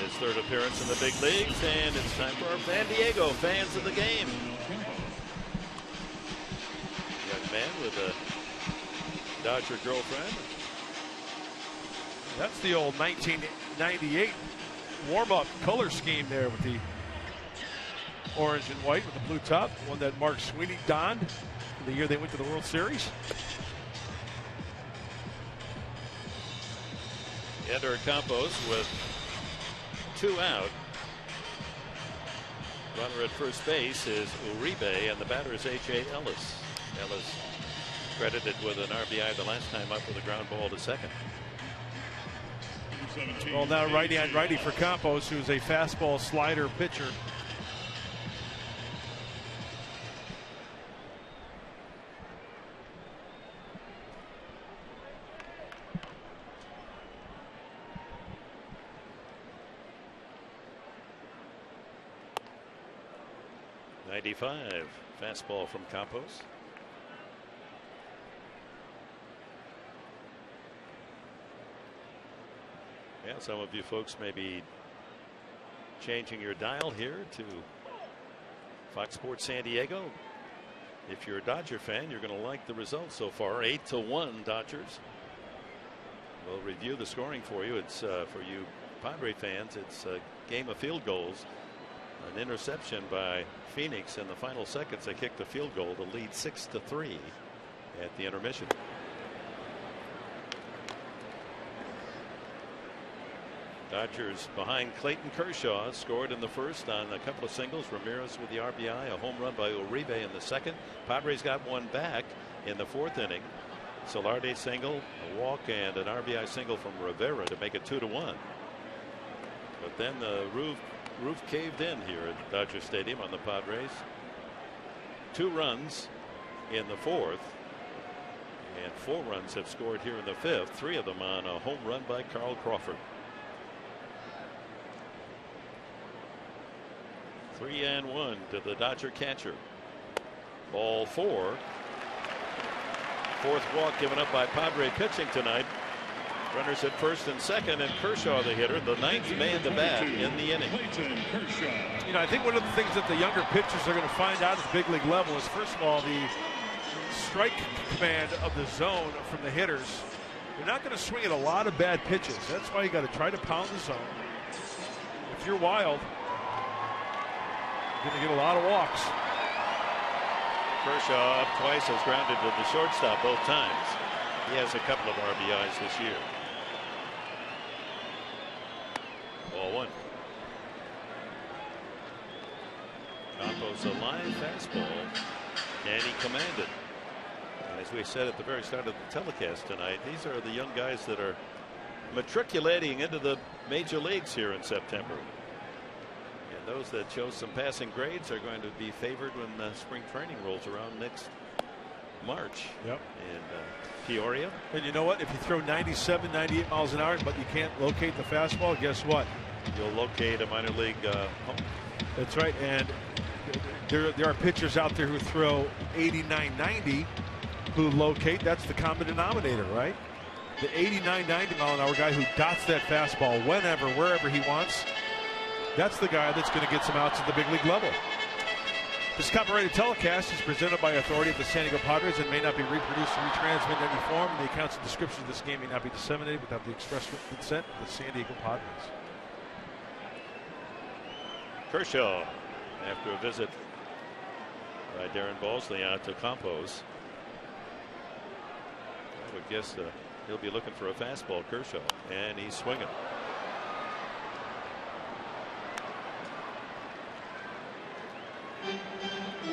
His third appearance in the big leagues, and it's time for our San Diego fans of the game. Young man with a Dodger girlfriend. That's the old 1998 warm-up color scheme there, with the orange and white with the blue top, one that Mark Sweeney donned the year they went to the World Series. Ender Campos with 2 out. Runner at first base is Uribe, and the batter is A.J. Ellis. Ellis credited with an RBI the last time up with a ground ball to second. Well, now righty on righty for Campos, who's a fastball slider pitcher. .95 fastball from Campos. Yeah, some of you folks may be changing your dial here to Fox Sports San Diego. If you're a Dodger fan, you're going to like the results so far. 8-1 Dodgers. We'll review the scoring for you. It's for you Padre fans. It's a game of field goals. An interception by Phoenix in the final seconds. They kicked the field goal to lead 6-3 at the intermission. Dodgers behind Clayton Kershaw scored in the first on a couple of singles. Ramirez with the RBI, a home run by Uribe in the second. Padres got one back in the 4th inning. Solarte single, a walk, and an RBI single from Rivera to make it 2-1. But then the roof caved in here at Dodger Stadium on the Padres. 2 runs in the 4th, and 4 runs have scored here in the 5th. 3 of them on a home run by Carl Crawford. 3-1 to the Dodger catcher. Ball 4. 4th walk given up by Padre pitching tonight. Runners at first and second, and Kershaw the hitter, the 9th man to bat in the inning. You know, I think one of the things that the younger pitchers are going to find out at the big league level is, first of all, the strike command of the zone from the hitters. You're not going to swing at a lot of bad pitches. That's why you got to try to pound the zone. If you're Wild, Going to get a lot of walks. Kershaw up twice, has grounded to the shortstop both times. He has a couple of RBIs this year. Ball one. Campos a line fastball. Can he command it? And as we said at the very start of the telecast tonight, these are the young guys that are matriculating into the major leagues here in September. And those that show some passing grades are going to be favored when spring training rolls around next March. Yep. And Peoria. And you know what? If you throw 97, 98 miles an hour, but you can't locate the fastball, guess what? You'll locate a minor league home. That's right. And there are pitchers out there who throw 89, 90 who locate. That's the common denominator, right? The 89, 90 mile an hour guy who dots that fastball whenever, wherever he wants. That's the guy that's going to get some outs at the big league level. This copyrighted telecast is presented by authority of the San Diego Padres and may not be reproduced or retransmitted in any form. The accounts and descriptions of this game may not be disseminated without the express consent of the San Diego Padres. Kershaw, after a visit by Darren Balsley out to Campos. I would guess he'll be looking for a fastball, Kershaw, and he's swinging.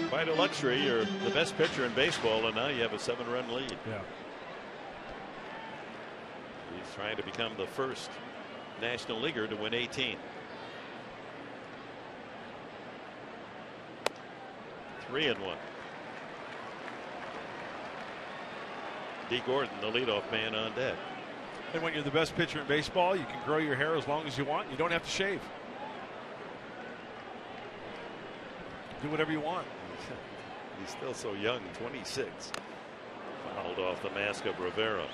Quite a luxury. You're the best pitcher in baseball, and now you have a 7-run lead. Yeah. He's trying to become the first National Leaguer to win 18. 3-1. D. Gordon, the leadoff man, on deck. And when you're the best pitcher in baseball, you can grow your hair as long as you want. You don't have to shave. Do whatever you want. He's still so young, 26. Fouled off the mask of Rivera.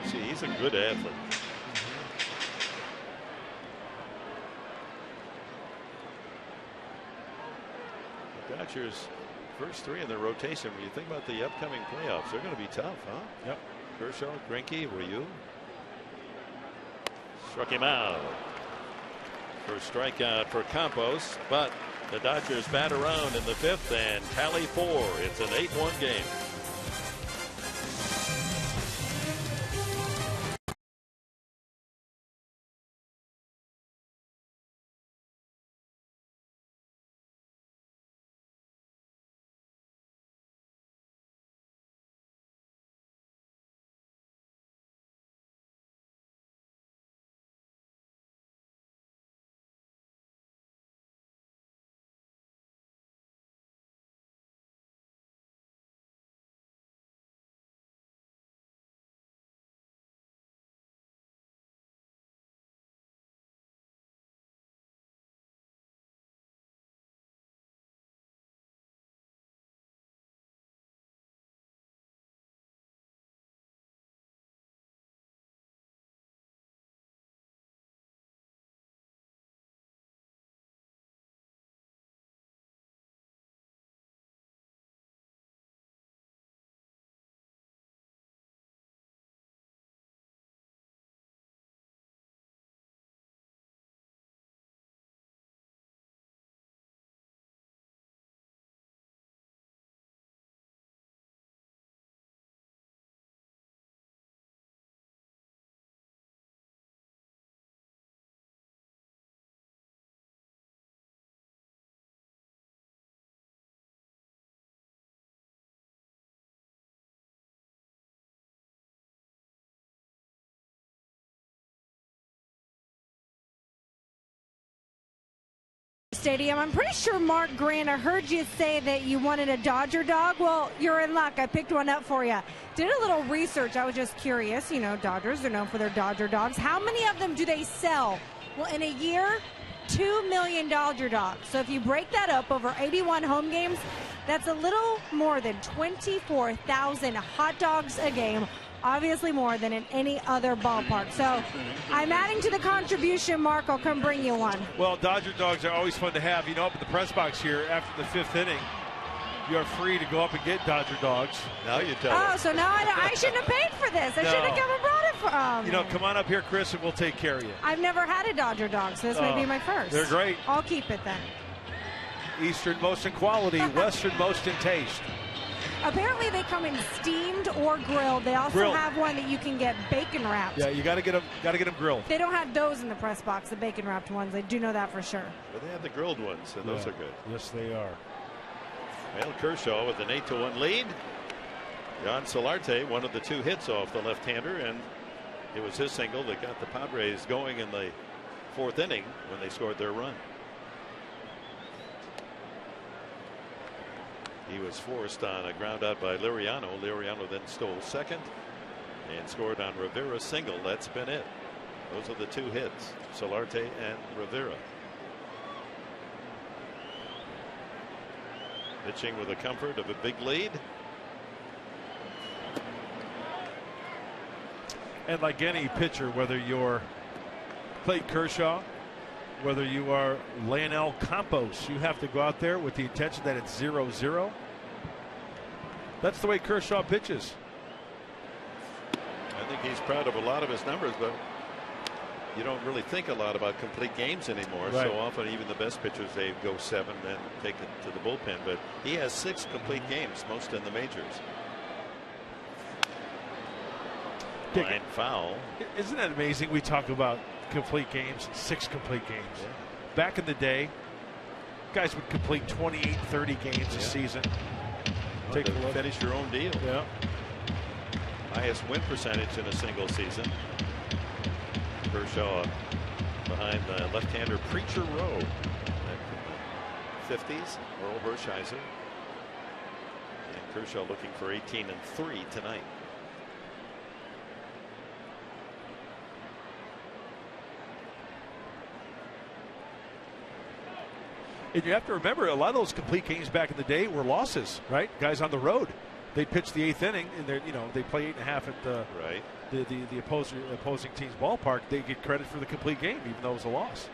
See, he's a good athlete. The Dodgers' first three in their rotation, when you think about the upcoming playoffs, they're going to be tough, huh? Yep. Kershaw, Greinke, Ryu. Struck him out. First strikeout for Campos, but the Dodgers bat around in the fifth and tally 4. It's an 8-1 game. Stadium. I'm pretty sure, Mark Grant, I heard you say that you wanted a Dodger dog. Well, you're in luck. I picked one up for you. Did a little research. I was just curious. You know, Dodgers are known for their Dodger dogs. How many of them do they sell? Well, in a year, 2 million Dodger dogs. So if you break that up over 81 home games, that's a little more than 24,000 hot dogs a game. Obviously more than in any other ballpark. So I'm adding to the contribution, Mark. I'll come bring you one. Well, Dodger dogs are always fun to have. You know, up in the press box here after the 5th inning, you are free to go up and get Dodger dogs. Now you tell Oh, us. so now I shouldn't have paid for this. I should have come and brought it for. You know, come on up here, Chris, and we'll take care of you. I've never had a Dodger dog, so this may be my first. They're great. I'll keep it then. Easternmost in quality, westernmost in taste. Apparently they come in steamed or grilled. They also have one that you can get bacon wrapped. Yeah, you got to get them grilled. They don't have those in the press box, the bacon wrapped ones. I do know that for sure. But they have the grilled ones, and those are good. Yes, they are. Well, Kershaw with an 8-1 lead. John Solarte, one of the 2 hits off the left-hander, and it was his single that got the Padres going in the 4th inning when they scored their run. He was forced on a ground out by Liriano. Liriano then stole second and scored on Rivera's single. That's been it. Those are the 2 hits, Solarte and Rivera. Pitching with the comfort of a big lead. And like any pitcher, whether you're Clayton Kershaw, whether you are Leonel Campos, you have to go out there with the intention that it's 0-0. That's the way Kershaw pitches. I think he's proud of a lot of his numbers, but you don't really think a lot about complete games anymore. Right. So often even the best pitchers, they go 7 and take it to the bullpen, but he has 6 complete games, most in the majors. Line foul. Isn't that amazing? We talk about complete games, 6 complete games. Yeah. Back in the day, guys would complete 28, 30 games a season. Take a look. Finish your own deal. Yeah. Highest win percentage in a single season. Kershaw behind left-hander Preacher Rowe. 50s, Earl Hershiser. And Kershaw looking for 18-3 tonight. And you have to remember, a lot of those complete games back in the day were losses, right? Guys on the road, they pitch the 8th inning, and they play 8.5 at the opposing team's ballpark. They get credit for the complete game, even though it was a loss.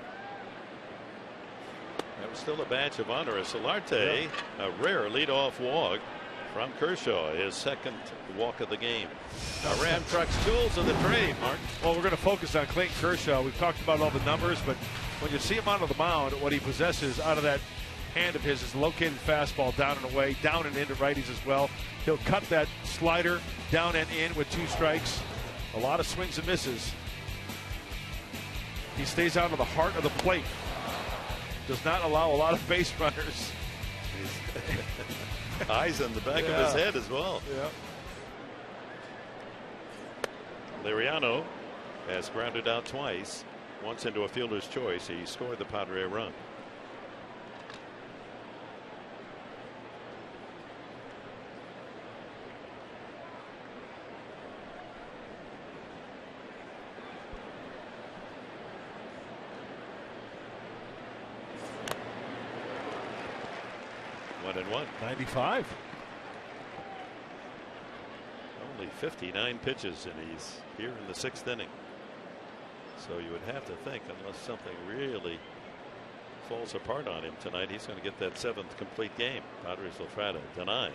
That was still a badge of honor. Solarte, a rare leadoff walk from Kershaw, his 2nd walk of the game. Ram Trucks tools of the trade, Mark. Well, we're going to focus on Clayton Kershaw. We've talked about all the numbers, but when you see him out on the mound, what he possesses out of that hand of his is located fastball down and away, down and into righties as well. He'll cut that slider down and in with 2 strikes. A lot of swings and misses. He stays out of the heart of the plate. Does not allow a lot of base runners. Eyes on the back of his head as well. Yeah. Liriano has grounded out twice. Once into a fielder's choice. He scored the Padre run. One and one. 95. Only 59 pitches, and he's here in the 6th inning. So you would have to think, unless something really falls apart on him tonight, he's going to get that 7th complete game. Padres will try to deny.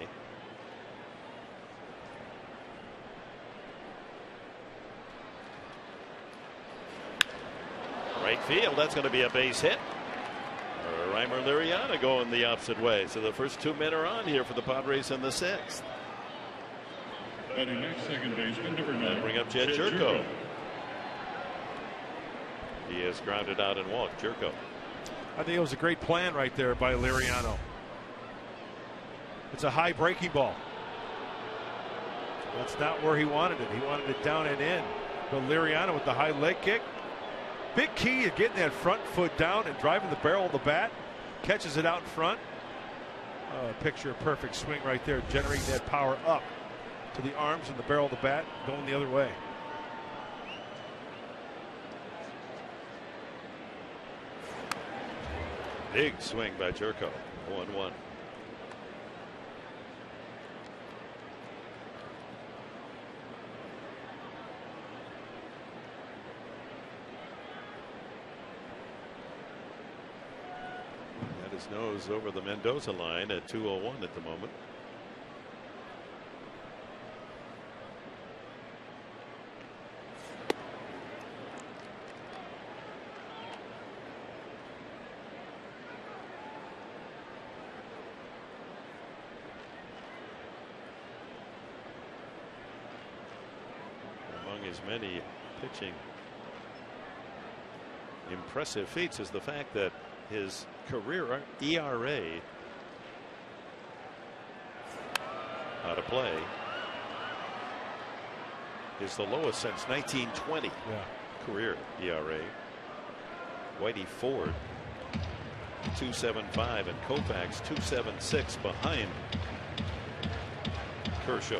Right field, that's going to be a base hit. Reimer Liriano going the opposite way. So the first 2 men are on here for the Padres in the 6th. Batting next, second baseman, number 9. Bring up Jed Jerko. He is grounded out and walked. Jerko. I think it was a great plan right there by Liriano. It's a high breaking ball. That's not where he wanted it. He wanted it down and in. But Liriano with the high leg kick. Big key is getting that front foot down and driving the barrel of the bat. Catches it out in front. Picture a perfect swing right there, generating that power up to the arms and the barrel of the bat, going the other way. Big swing by Jerko. 1-1. Got his nose over the Mendoza line at 201 at the moment. among his many pitching impressive feats is the fact that his career ERA out of play is the lowest since 1920. Yeah. Career ERA. Whitey Ford 2.75 and Koufax 2.76 behind Kershaw.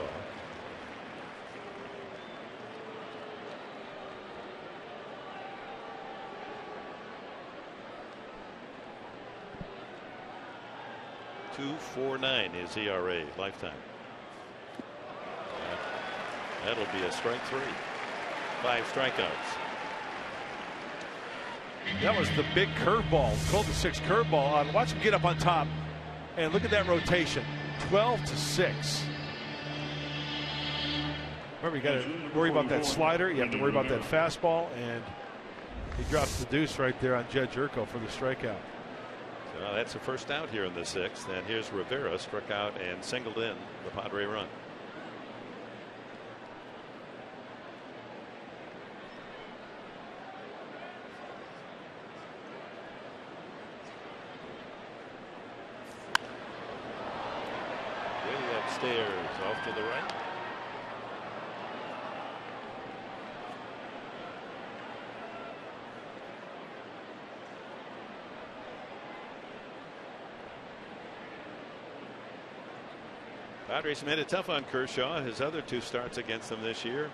.249 his ERA lifetime. That'll be a strike 3. 5 strikeouts. That was the big curveball, called the 6 curveball on. Watch him get up on top, and look at that rotation. 12-6. Remember, you got to worry about that slider. You have to worry about that fastball, and he drops the deuce right there on Jed Jerko for the strikeout. So that's the first out here in the 6th, and here's Rivera, struck out and singled in the Padre run. Upstairs, off to the right. Padres made it tough on Kershaw. His other 2 starts against them this year,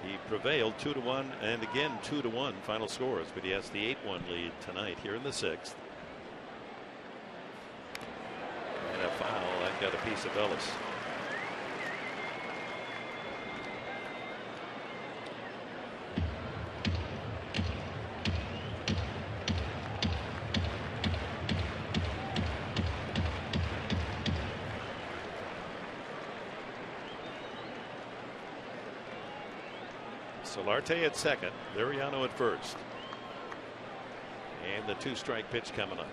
he prevailed 2-1 and again 2-1 final scores, but he has the 8-1 lead tonight here in the 6th. And a foul that got a piece of Ellis. Solarte at second, Liriano at first, and the 2-strike pitch coming up.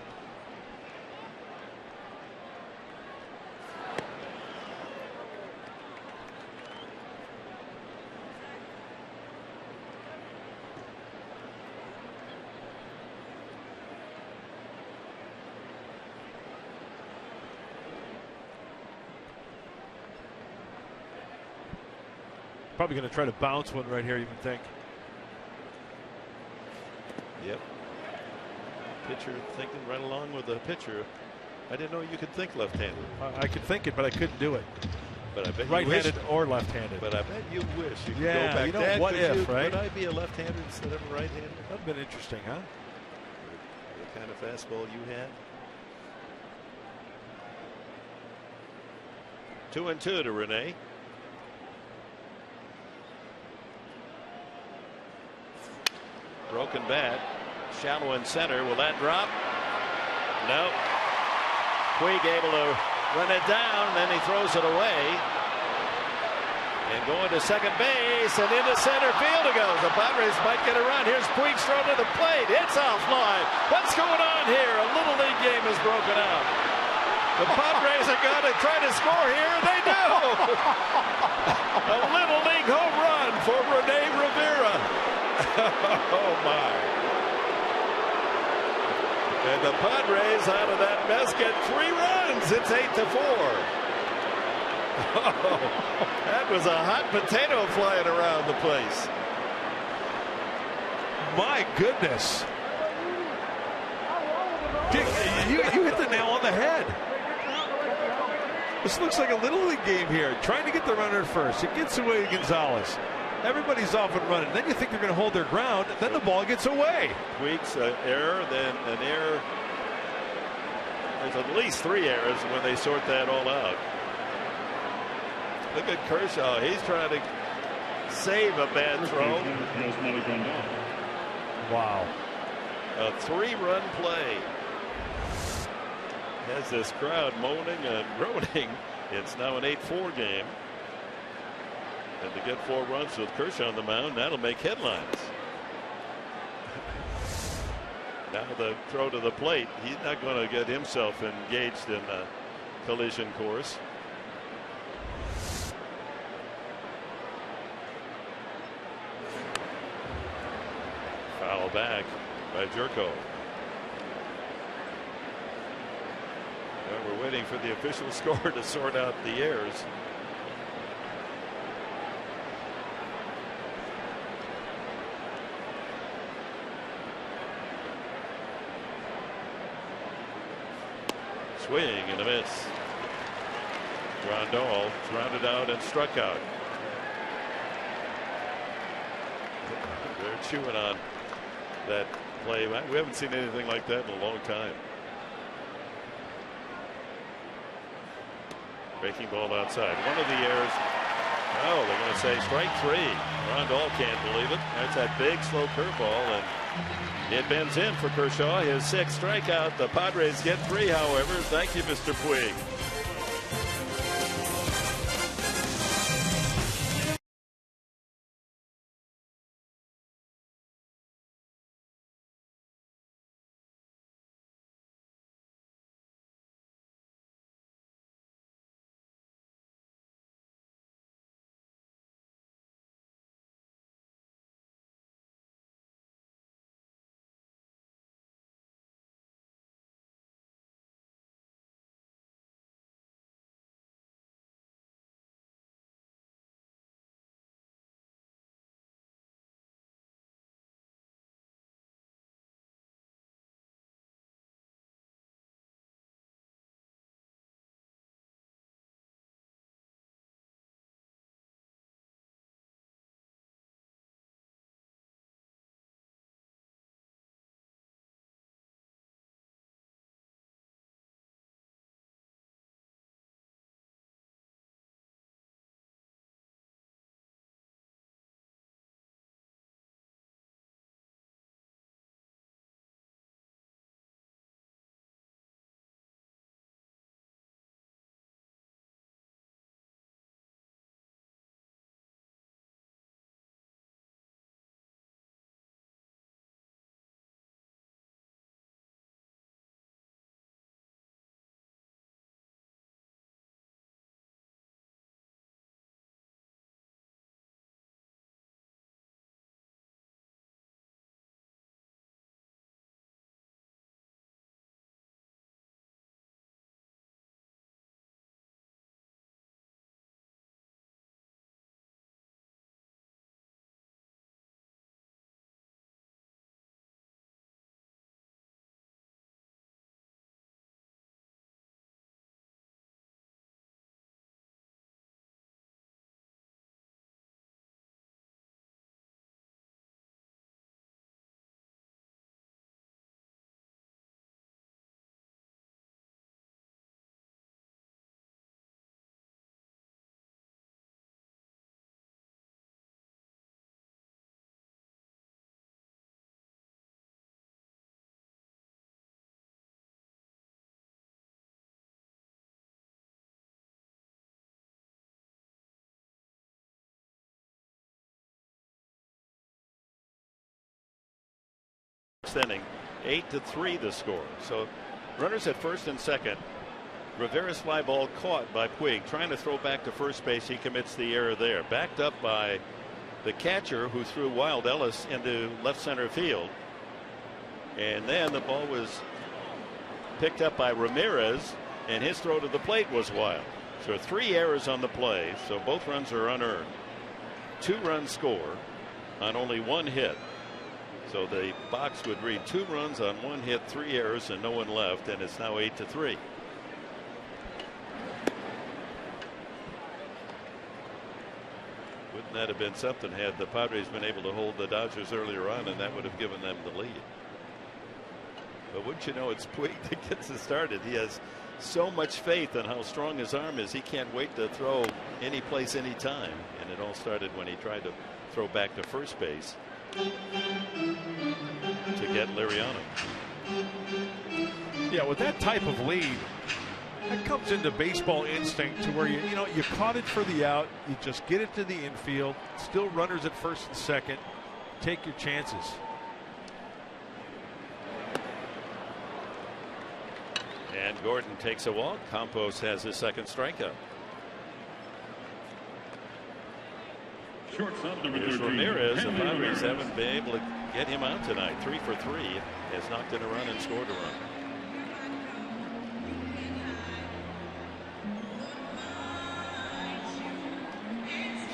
Probably going to try to bounce one right here, you would think. Yep. Pitcher thinking right along with the pitcher. I didn't know you could think left-handed. I could think it, but I couldn't do it. But I bet right-handed or left-handed. But I bet you wish you could yeah, go back. you know, Dad, what if, right? Would I be a left-hander instead of a right-hander? That'd have been interesting, huh? The kind of fastball you had. 2-2 to Rene. Broken bat, shallow in center. Will that drop? No. Puig able to run it down, then he throws it away. And going to second base and into center field it goes. The Padres might get a run. Here's Puig thrown to the plate. It's offline. What's going on here? A little league game is broken out. The Padres are going to try to score here, and they do. A little league home run for Rene Rivera. Oh my. And the Padres out of that mess get 3 runs. It's 8-4. Oh, that was a hot potato flying around the place. My goodness. You hit the nail on the head. This looks like a little league game here. Trying to get the runner first. It gets away to Gonzalez. Everybody's off and running. Then you think they're going to hold their ground. Then the ball gets away. Puig's error, then an error. There's at least 3 errors when they sort that all out. Look at Kershaw. He's trying to save a bad throw. Wow. A 3-run play. Has this crowd moaning and groaning. It's now an 8-4 game. And to get 4 runs with Kershaw on the mound, that'll make headlines. Now the throw to the plate. He's not going to get himself engaged in a collision course. Foul back by Jerko. Well, we're waiting for the official score to sort out the errors. Swing and a miss. Grandal grounded out and struck out. They're chewing on that play. We haven't seen anything like that in a long time. Breaking ball outside. One of the errors. Oh, they're going to say strike three. Grandal can't believe it. That's that big slow curveball, and it bends in for Kershaw. His 6th strikeout. The Padres get 3, however. Thank you, Mr. Puig. Inning, 8-3 the score. So runners at first and second. Rivera's fly ball caught by Puig, trying to throw back to first base. He commits the error there, backed up by the catcher, who threw Wild Ellis into left center field, and then the ball was picked up by Ramirez, and his throw to the plate was wild. So 3 errors on the play, so both runs are unearned. 2-run score on only 1 hit. So the box would read 2 runs on 1 hit, 3 errors, and no one left, and it's now 8-3. Wouldn't that have been something had the Padres been able to hold the Dodgers earlier on, and that would have given them the lead. But wouldn't you know, it's Puig that gets it started. He has so much faith in how strong his arm is. He can't wait to throw any place, any time. And it all started when he tried to throw back to first base to get Liriano. Yeah, with that type of lead, that comes into baseball instinct, to where you caught it for the out, you just get it to the infield, still runners at first and second, take your chances. And Gordon takes a walk. Campos has his 2nd strikeout. Shortstop number Here's 13. Ramirez. The Padres haven't been able to get him out tonight. 3 for 3. Has knocked in a run and scored a run.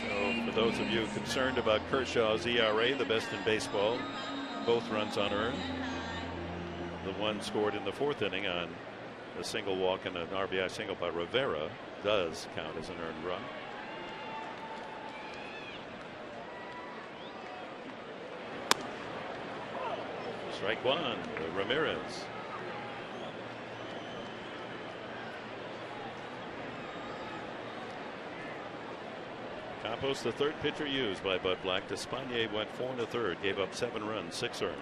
So for those of you concerned about Kershaw's ERA, the best in baseball, both runs unearned. The one scored in the 4th inning on a single walk and an RBI single by Rivera does count as an earned run. Strike one, Ramirez. Campos, the 3rd pitcher used by Bud Black. Despaigne went 4 1/3, gave up 7 runs, 6 earned.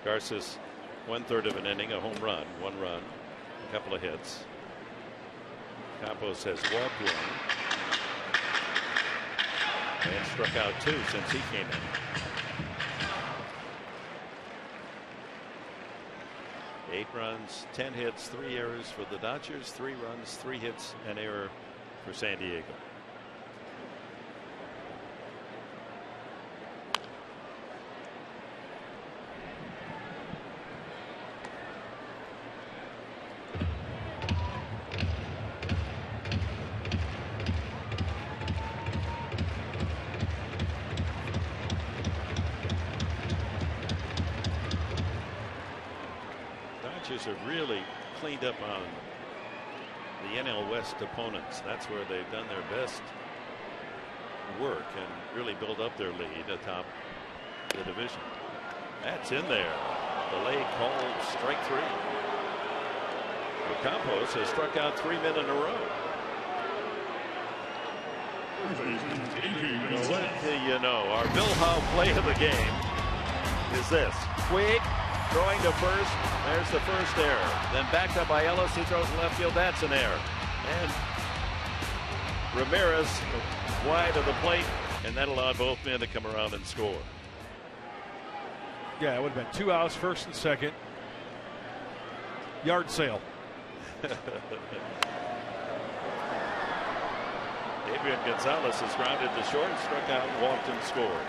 Garces 1/3 of an inning, a home run, 1 run, a couple of hits. Campos has walked 1 and struck out 2 since he came in. 8 runs, 10 hits, 3 errors for the Dodgers, 3 runs, 3 hits, an error for San Diego. Have really cleaned up on the NL West opponents. That's where they've done their best work and really build up their lead atop the division. That's in there. Delay called strike 3. Campos has struck out 3 men in a row. What do you know? Our Bill Howe play of the game is this. Quick. Throwing to first. There's the first error. Then backed up by Ellis. He throws in left field. That's an error. And Ramirez wide of the plate. And that allowed both men to come around and score. Yeah, it would have been 2 outs, 1st and 2nd. Yard sale. Adrian Gonzalez is grounded to short, struck out, walked, and scored.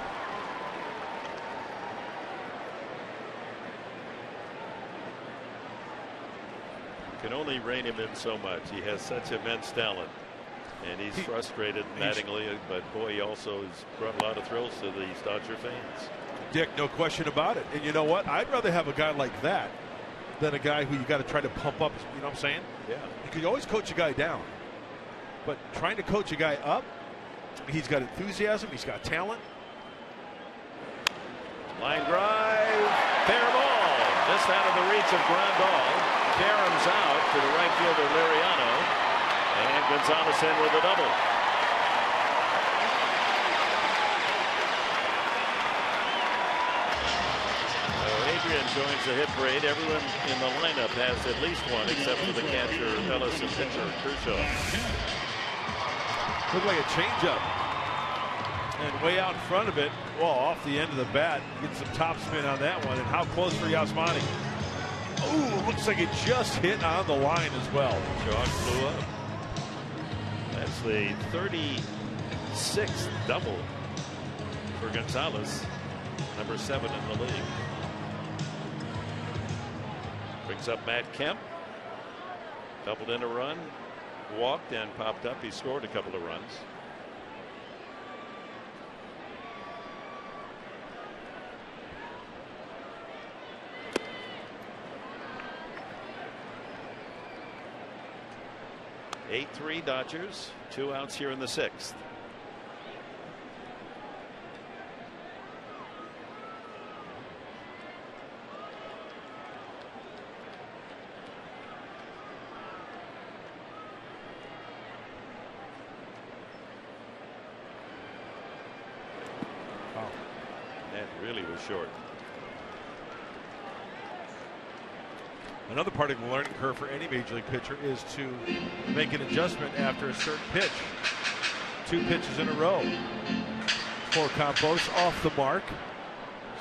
Can only rein him in so much. He has such immense talent, and he's frustrated mattingly, but boy, he also has brought a lot of thrills to these Dodger fans. Dick, no question about it. And you know what? I'd rather have a guy like that than a guy who you got to try to pump up. You know what I'm saying? Yeah. You can always coach a guy down, but trying to coach a guy up, he's got enthusiasm, he's got talent. Line drive, fair ball, just out of the reach of Grandal. Karam's out to the right fielder Liriano, and Gonzalez in with a double. So Adrian joins the hit parade. Everyone in the lineup has at least one, except for the catcher Ellis and pitcher Kershaw. Looked like a changeup, and way out in front of it, well, off the end of the bat, get some top spin on that one. And how close for Yasmani? Oh, looks like it just hit on the line as well. Chalk flew up. That's the 36th double for Gonzalez, number 7 in the league. Brings up Matt Kemp. Doubled in a run, walked and popped up. He scored a couple of runs. Eight 8-3 Dodgers, 2 outs here in the 6th. Wow. That really was short. Another part of the learning curve for any major league pitcher is to make an adjustment after a certain pitch. 2 pitches in a row for Campos, off the mark.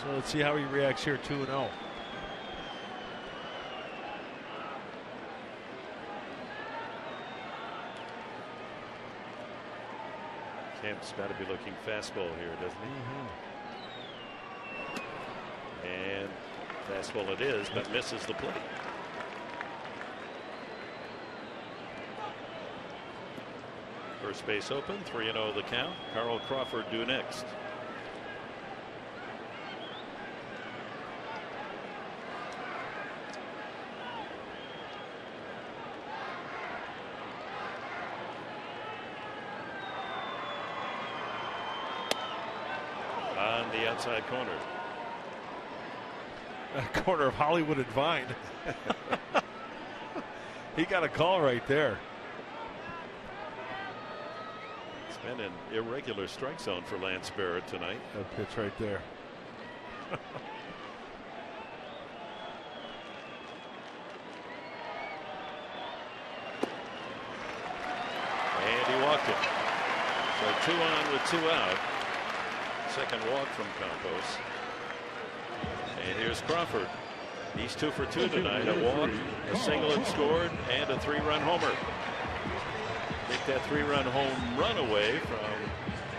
So let's see how he reacts here. 2-0. Kemp's got to be looking fastball here, doesn't he? And fastball it is, but misses the plate. First base open, 3-0 the count. Carl Crawford due next. On the outside corner. Corner of Hollywood and Vine. He got a call right there. It's been an irregular strike zone for Lance Barrett tonight. That pitch right there. And he walked it. So 2 on with 2 out. Second walk from Campos. And here's Crawford. He's 2 for 2 tonight. A walk, a single and scored, and a 3-run homer. Take that 3-run home run away from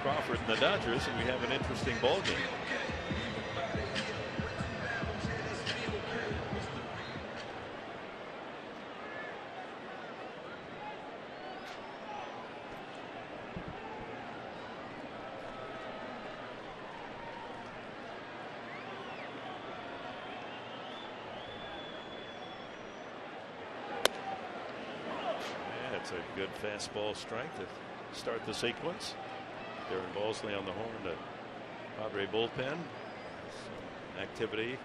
Crawford and the Dodgers, and we have an interesting ball game. That's a good fastball strike to start the sequence. Darren Balsley on the horn, the Padre bullpen. Some activity.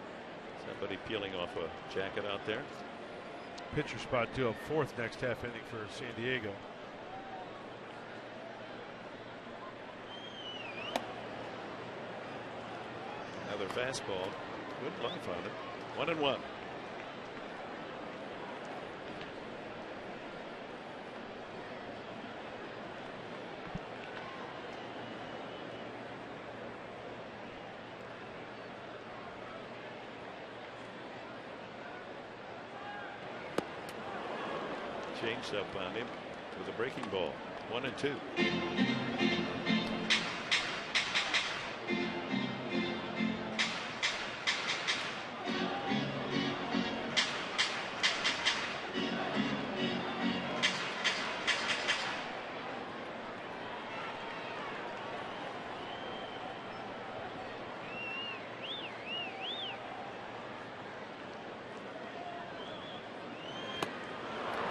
Somebody peeling off a jacket out there. Pitcher spot due up 4th next half inning for San Diego. Another fastball. Good life on it. 1-1. Changed up on him with a breaking ball. 1-2.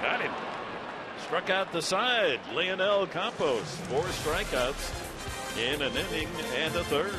Got him. Struck out the side. Leonel Campos. 4 strikeouts in an inning and a third.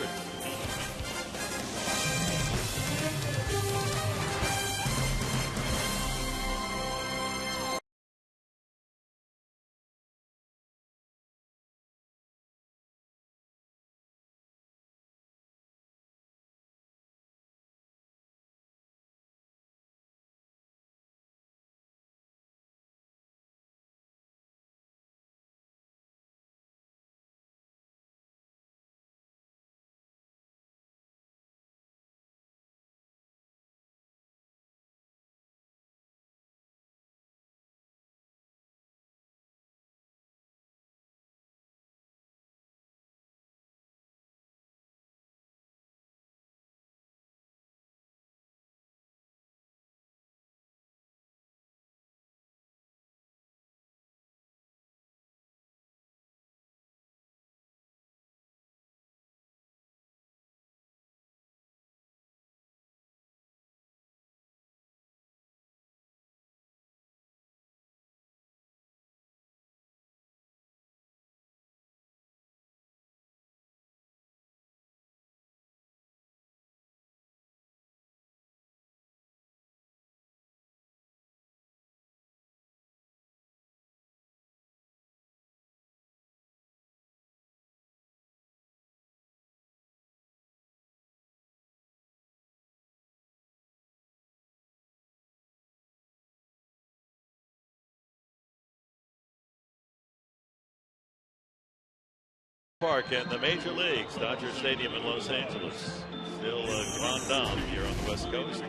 Park in the major leagues, Dodger Stadium in Los Angeles. Still grand dame here on the West Coast.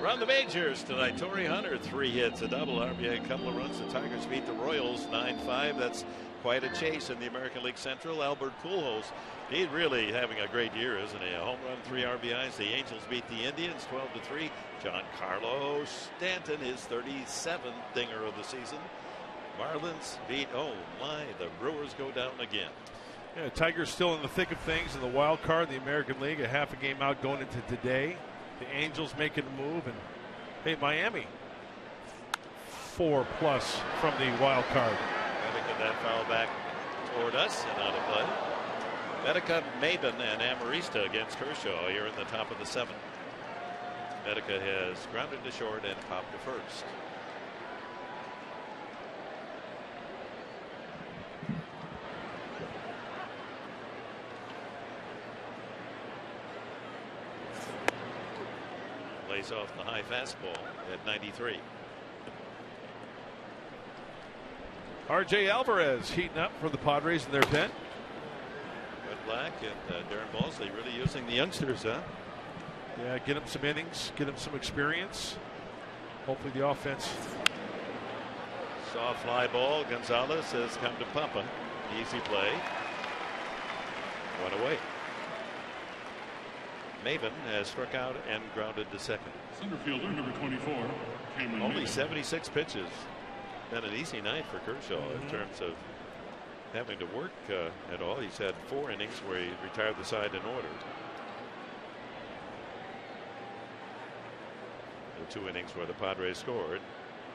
Around the majors tonight, Torrey Hunter, 3 hits, a double, RBI, a couple of runs. The Tigers beat the Royals 9-5. That's quite a chase in the American League Central. Albert Pujols, he's really having a great year, isn't he? A home run, 3 RBIs. The Angels beat the Indians 12-3. Giancarlo Stanton, his 37th dinger of the season. Marlins beat, oh my, the Brewers go down again. Yeah, Tigers still in the thick of things in the wild card, the American League, a half a game out going into today. The Angels making a move, and hey, Miami 4+ from the wild card. Medica, that foul back toward us and out of play. Medica, Maben, and Amarista against Kershaw here in the top of the 7th. Medica has grounded to short and popped to first. Lays off the high fastball at 93. RJ Alvarez heating up for the Padres in their pen. Red Black and Darren Balsley really using the youngsters, huh? Yeah, get him some innings, get him some experience. Hopefully the offense. Soft fly ball. Gonzalez has come to Pampa. Easy play. 1 away. Maven has struck out and grounded to second. Center fielder number 24, Cameron Only Maven. 76 pitches. Been an easy night for Kershaw in terms of having to work at all. He's had 4 innings where he retired the side in order. The 2 innings where the Padres scored.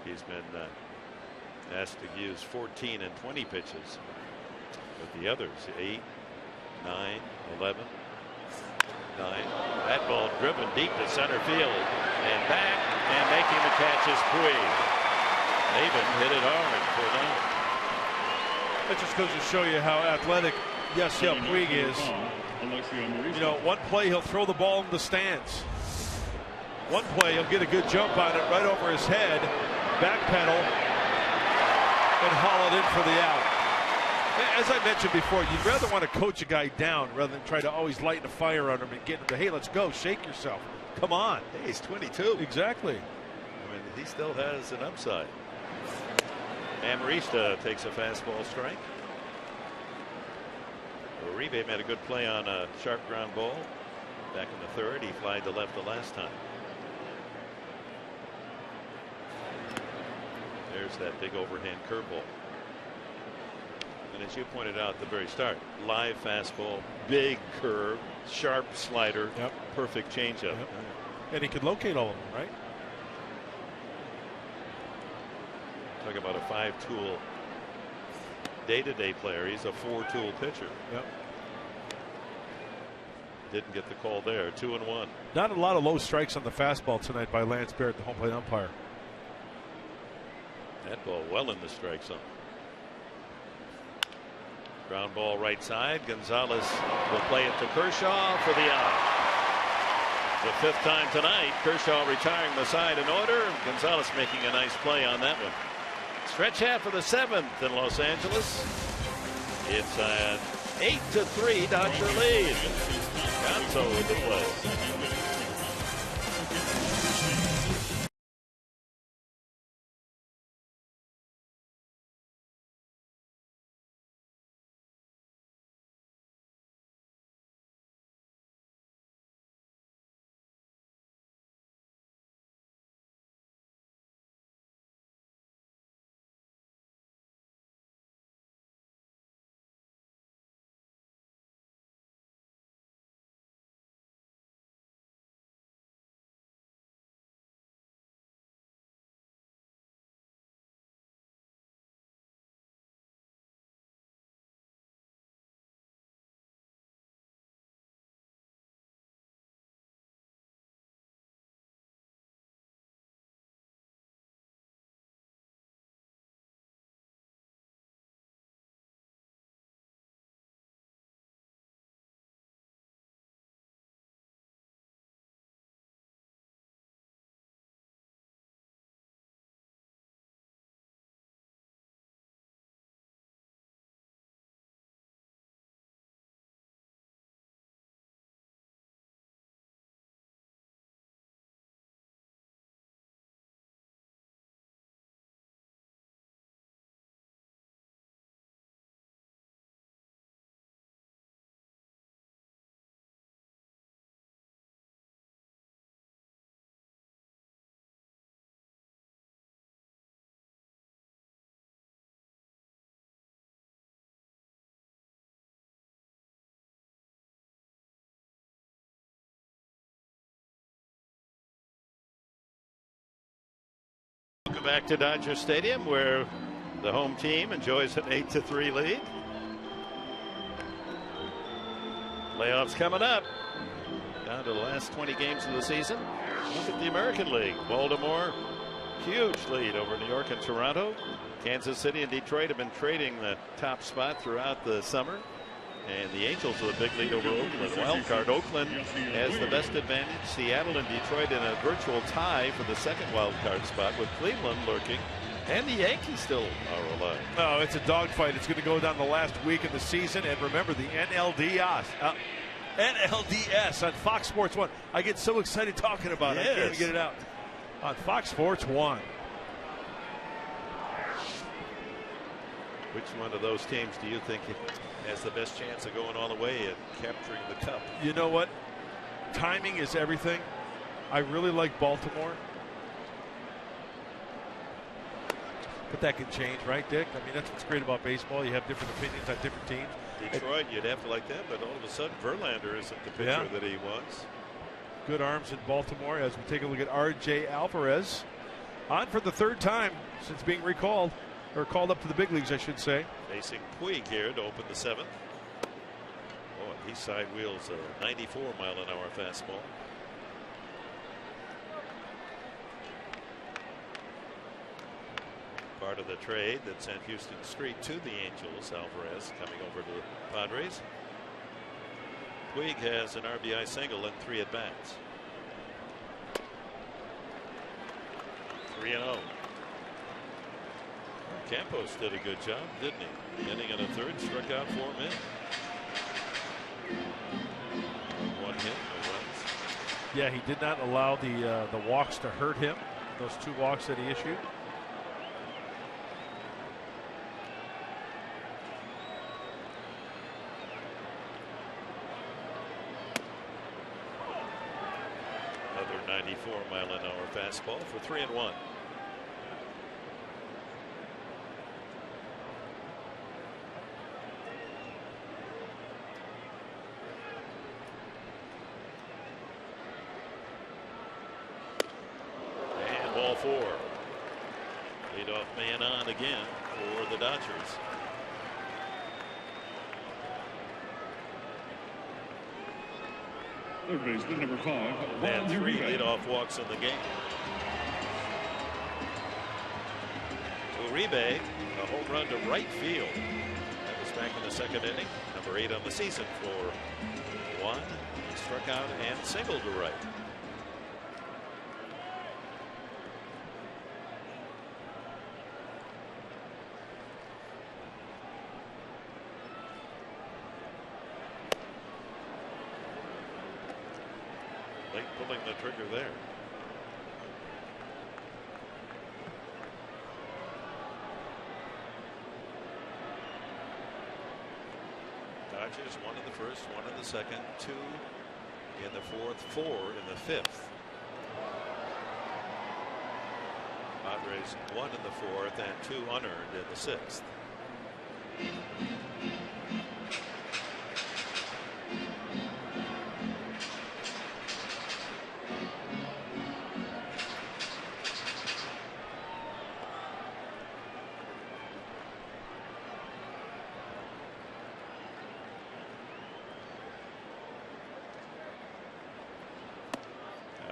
He's been asked to use 14 and 20 pitches. But the others, 8, 9, 11, 9. That ball driven deep to center field and back, and making the catch is Puig. Maven hit it hard for them. That just goes to show you how athletic Yasiel Puig is. You know, one play he'll throw the ball in the stands. One play he'll get a good jump on it right over his head, backpedal, and haul it in for the out. As I mentioned before, you'd rather want to coach a guy down rather than try to always light a fire on him and get him to, hey, let's go, shake yourself. Come on. Hey, he's 22. Exactly. I mean, he still has an upside. Amarista takes a fastball strike. Uribe made a good play on a sharp ground ball back in the 3rd. He flied to left the last time. There's that big overhand curveball. And as you pointed out at the very start, live fastball, big curve, sharp slider, perfect changeup. Yep. And he could locate all of them, right? Talk about a 5-tool day-to-day player. He's a 4-tool pitcher. Yep. Didn't get the call there. 2-1. Not a lot of low strikes on the fastball tonight by Lance Barrett, the home plate umpire. That ball well in the strike zone. Ground ball right side. Gonzalez will play it to Kershaw for the out. The 5th time tonight. Kershaw retiring the side in order. Gonzalez making a nice play on that one. Stretch half of the 7th in Los Angeles. It's an 8-3 Dodger lead. Gonzo with the play. Welcome back to Dodger Stadium, where the home team enjoys an 8-3 lead. Playoffs coming up. Down to the last 20 games of the season. Look at the American League. Baltimore, huge lead over New York and Toronto. Kansas City and Detroit have been trading the top spot throughout the summer. And the Angels with a big lead over Oakland. Wild card, Oakland has the best advantage. Seattle and Detroit in a virtual tie for the second wild card spot, with Cleveland lurking. And the Yankees still are alive. Oh, it's a dogfight. It's going to go down the last week of the season. And remember, the NLDS on Fox Sports 1. I get so excited talking about it. I can't even get it out. On Fox Sports 1. Which one of those teams do you think has the best chance of going all the way and capturing the cup? You know what? Timing is everything. I really like Baltimore. But that can change, right, Dick? I mean, that's what's great about baseball. You have different opinions on different teams. Detroit, you'd have to like them, but all of a sudden Verlander isn't the pitcher that he was. Good arms in Baltimore as we take a look at R.J. Alvarez. On for the third time since being recalled, or called up to the big leagues, I should say. Facing Puig here to open the seventh. Oh, he side wheels a 94-mile-an-hour fastball. Part of the trade that sent Houston Street to the Angels. Alvarez coming over to the Padres. Puig has an RBI single and 3 at-bats. 3-0. Campos did a good job, didn't he? Inning in a third, struck out 4 men. 1 hit, no runs. Yeah, he did not allow the walks to hurt him. Those 2 walks that he issued. Another 94-mile-an-hour fastball for 3-1. Ball 4. Leadoff man on again for the Dodgers. Third baseman, number 5. And 3 leadoff walks in the game. Uribe, a home run to right field. That was back in the second inning. Number 8 on the season for Juan. He struck out and singled to right. Late pulling the trigger there. Dodgers 1 in the first, 1 in the second, 2 in the fourth, 4 in the fifth. Padres 1 in the fourth and 2 unearned in the sixth.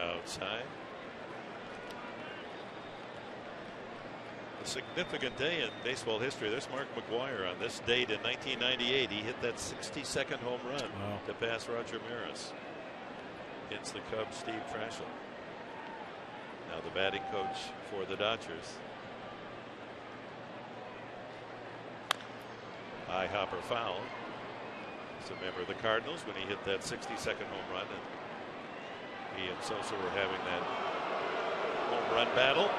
Outside. A significant day in baseball history. There's Mark McGwire on this date in 1998. He hit that 62nd home run to pass Roger Maris against the Cubs' Steve Trashel. Now the batting coach for the Dodgers. High hopper foul. He's a member of the Cardinals when he hit that 62nd home run. And he and Sosa were having that home run battle.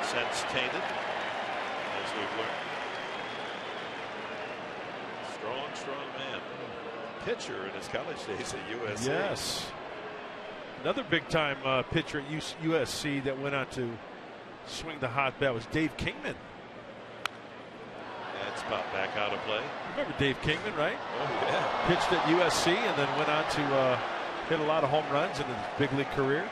Since tainted, as we've learned. Strong man. Pitcher in his college days at USC. Yes. Another big time pitcher at USC that went on to swing the hot bat was Dave Kingman. That's popped back out of play. Remember Dave Kingman, right? Oh, yeah. Pitched at USC and then went on to hit a lot of home runs in his big league career.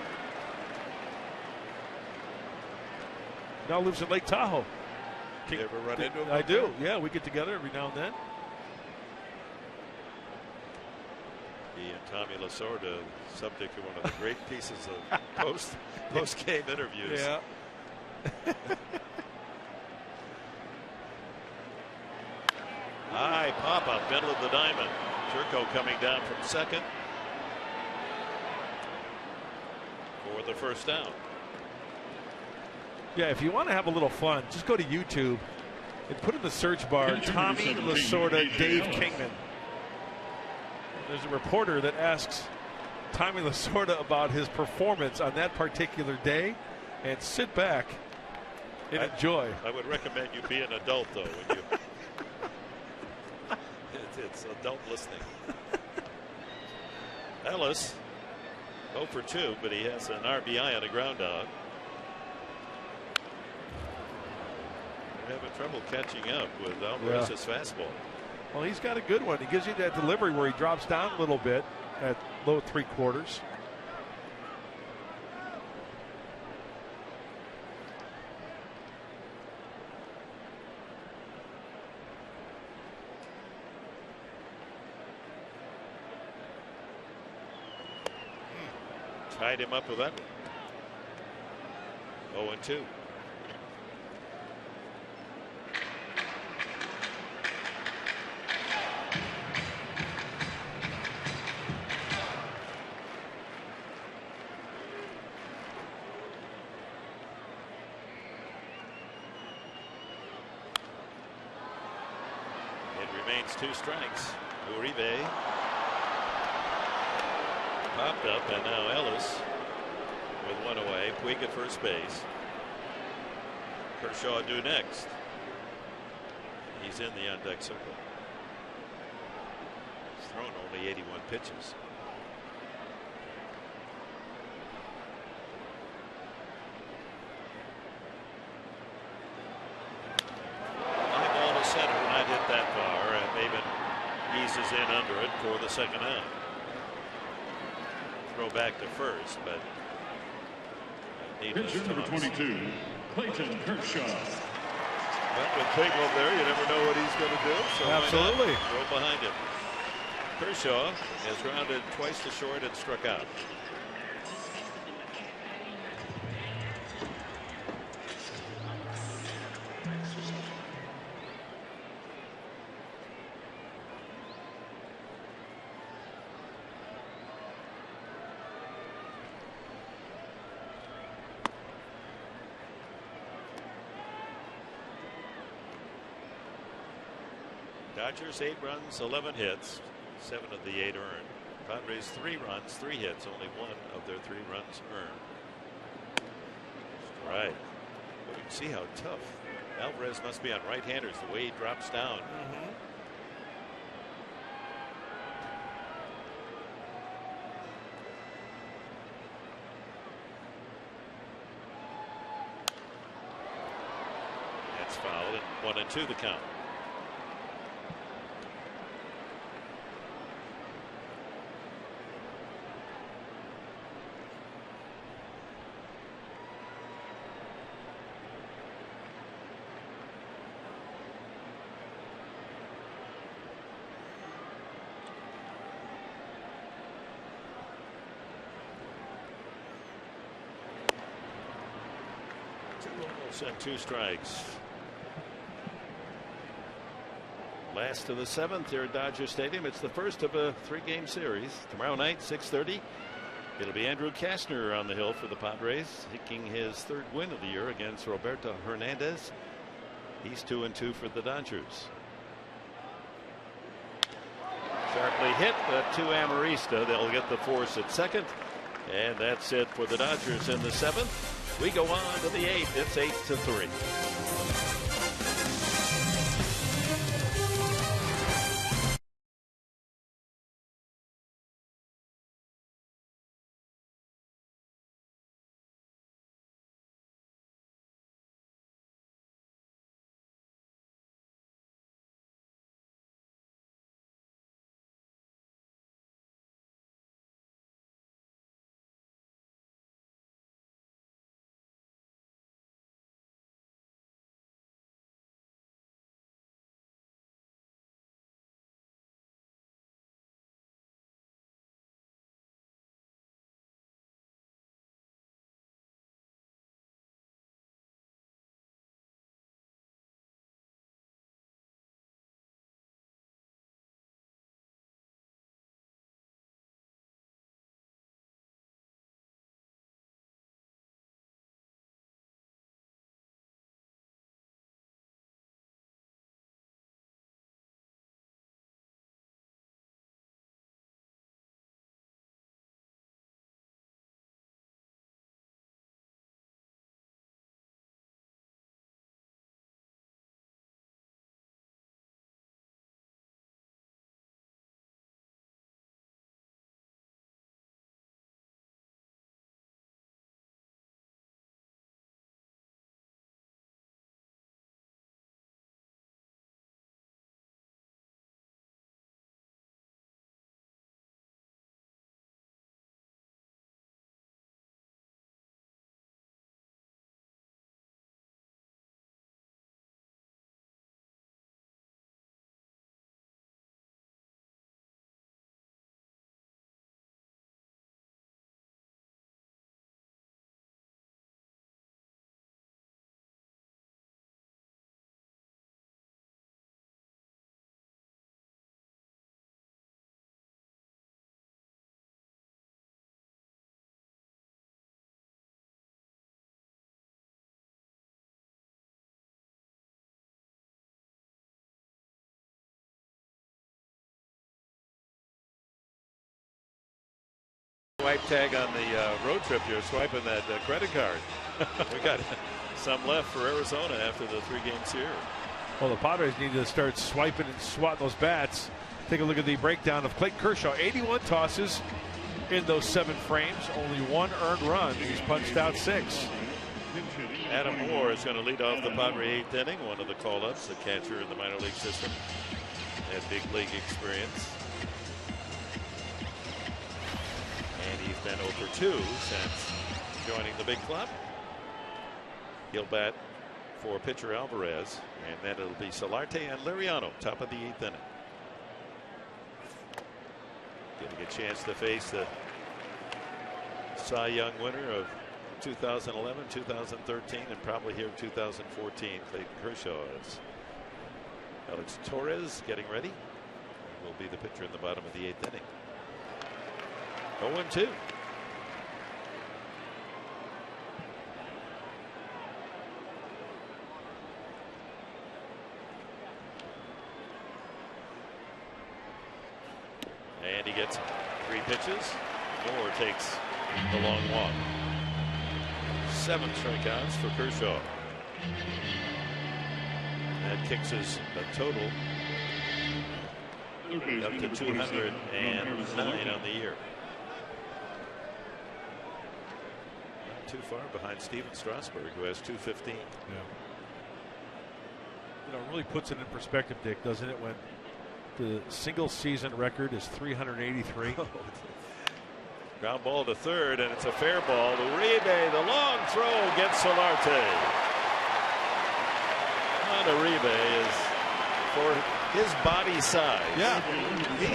Now lives in Lake Tahoe. You ever run into him? I do. Yeah, we get together every now and then. He and Tommy Lasorda, subject to one of the great pieces of post-game interviews. Yeah. High pop-up, middle of the diamond. Turco coming down from second for the first down. Yeah, if you want to have a little fun, just go to YouTube and put in the search bar Tommy Lasorda, Dave Kingman. There's a reporter that asks Tommy Lasorda about his performance on that particular day, and sit back and enjoy. I would recommend you be an adult, though, when you. It's adult listening. Ellis, 0 for 2, but he has an RBI on a ground out. They're having trouble catching up with Alvarez's fastball. Well, he's got a good one. He gives you that delivery where he drops down a little bit at low 3/4. Tied him up with that one. 0-2. It remains 2 strikes. Uribe popped up, and now Ellis with 1 away. Puig at first base. Kershaw due next. He's in the on-deck circle. He's thrown only 81 pitches. High ball to center, not hit that far, and Maven eases in under it for the second out. Throw back to first, but Pitcher number 22, Clayton Kershaw. Well, with Piglet there, you never know what he's going to do. So absolutely. Throw behind him. Kershaw has grounded twice to short and struck out. Dodgers 8 runs, 11 hits, 7 of the 8 earned. Padres 3 runs, 3 hits, only 1 of their 3 runs earned. Right. But you can see how tough Alvarez must be on right-handers, the way he drops down. That's fouled, and 1-2 the count. And 2 strikes. Last of the 7th here at Dodger Stadium. It's the first of a 3-game series. Tomorrow night, 6:30. It'll be Andrew Kastner on the hill for the Padres, seeking his 3rd win of the year against Roberto Hernandez. He's 2-2 for the Dodgers. Sharply hit, but to Amarista. They'll get the force at second. And that's it for the Dodgers in the 7th. We go on to the 8th. It's 8-3. Swipe tag on the road trip. You're swiping that credit card. We got some left for Arizona after the 3-game series. Well, the Padres need to start swiping and swatting those bats. Take a look at the breakdown of Clayton Kershaw. 81 tosses in those 7 frames. Only 1 earned run. He's punched out 6. Adam Moore is going to lead off the Padre 8th inning. One of the call-ups, the catcher in the minor league system. Had big league experience. And he's been over 2 since joining the big club. He'll bat for pitcher Alvarez, and then it'll be Solarte and Liriano, top of the 8th inning. Getting a chance to face the Cy Young winner of 2011, 2013, and probably here in 2014, Clayton Kershaw. Is Alex Torres getting ready. Will be the pitcher in the bottom of the 8th inning. 0-2. And he gets 3 pitches. Moore takes the long walk. 7 strikeouts for Kershaw. That kicks us a total up to 209 on the year. Not too far behind Steven Strasburg, who has 215. Yeah. You know, it really puts it in perspective, Dick, doesn't it, when the single season record is 383. Ground ball to third, and it's a fair ball. Uribe, the long throw gets Solarte. Uribe is for his body size. Yeah. He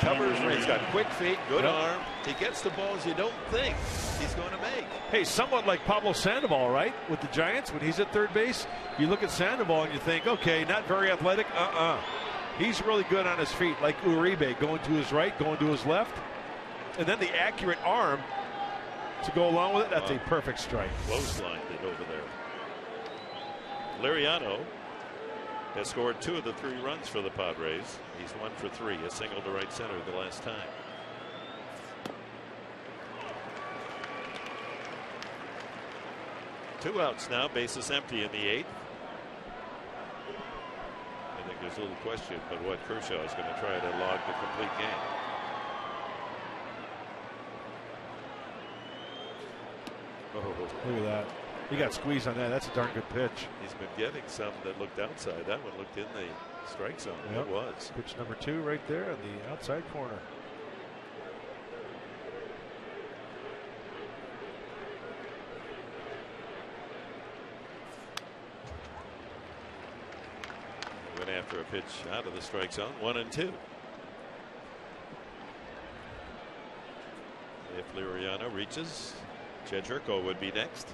covers, he's got quick feet, good arm. He gets the balls you don't think he's going to make. Hey, somewhat like Pablo Sandoval, right? With the Giants, when he's at third base, you look at Sandoval and you think, okay, not very athletic. He's really good on his feet, like Uribe, going to his right, going to his left. And then the accurate arm to go along with it. That's a perfect strike. Clotheslined it over there. Liriano has scored 2 of the 3 runs for the Padres. He's 1 for 3, a single to right center the last time. Two outs now, bases empty in the 8th. I think there's a little question about what Kershaw is going to try to log the complete game. Look at that. He got squeezed on that. That's a darn good pitch. He's been getting some that looked outside. That one looked in the strike zone. Yep. It was. Pitch number 2 right there in the outside corner. Went after a pitch out of the strike zone. 1-2. If Liriano reaches, Jed Jerko would be next.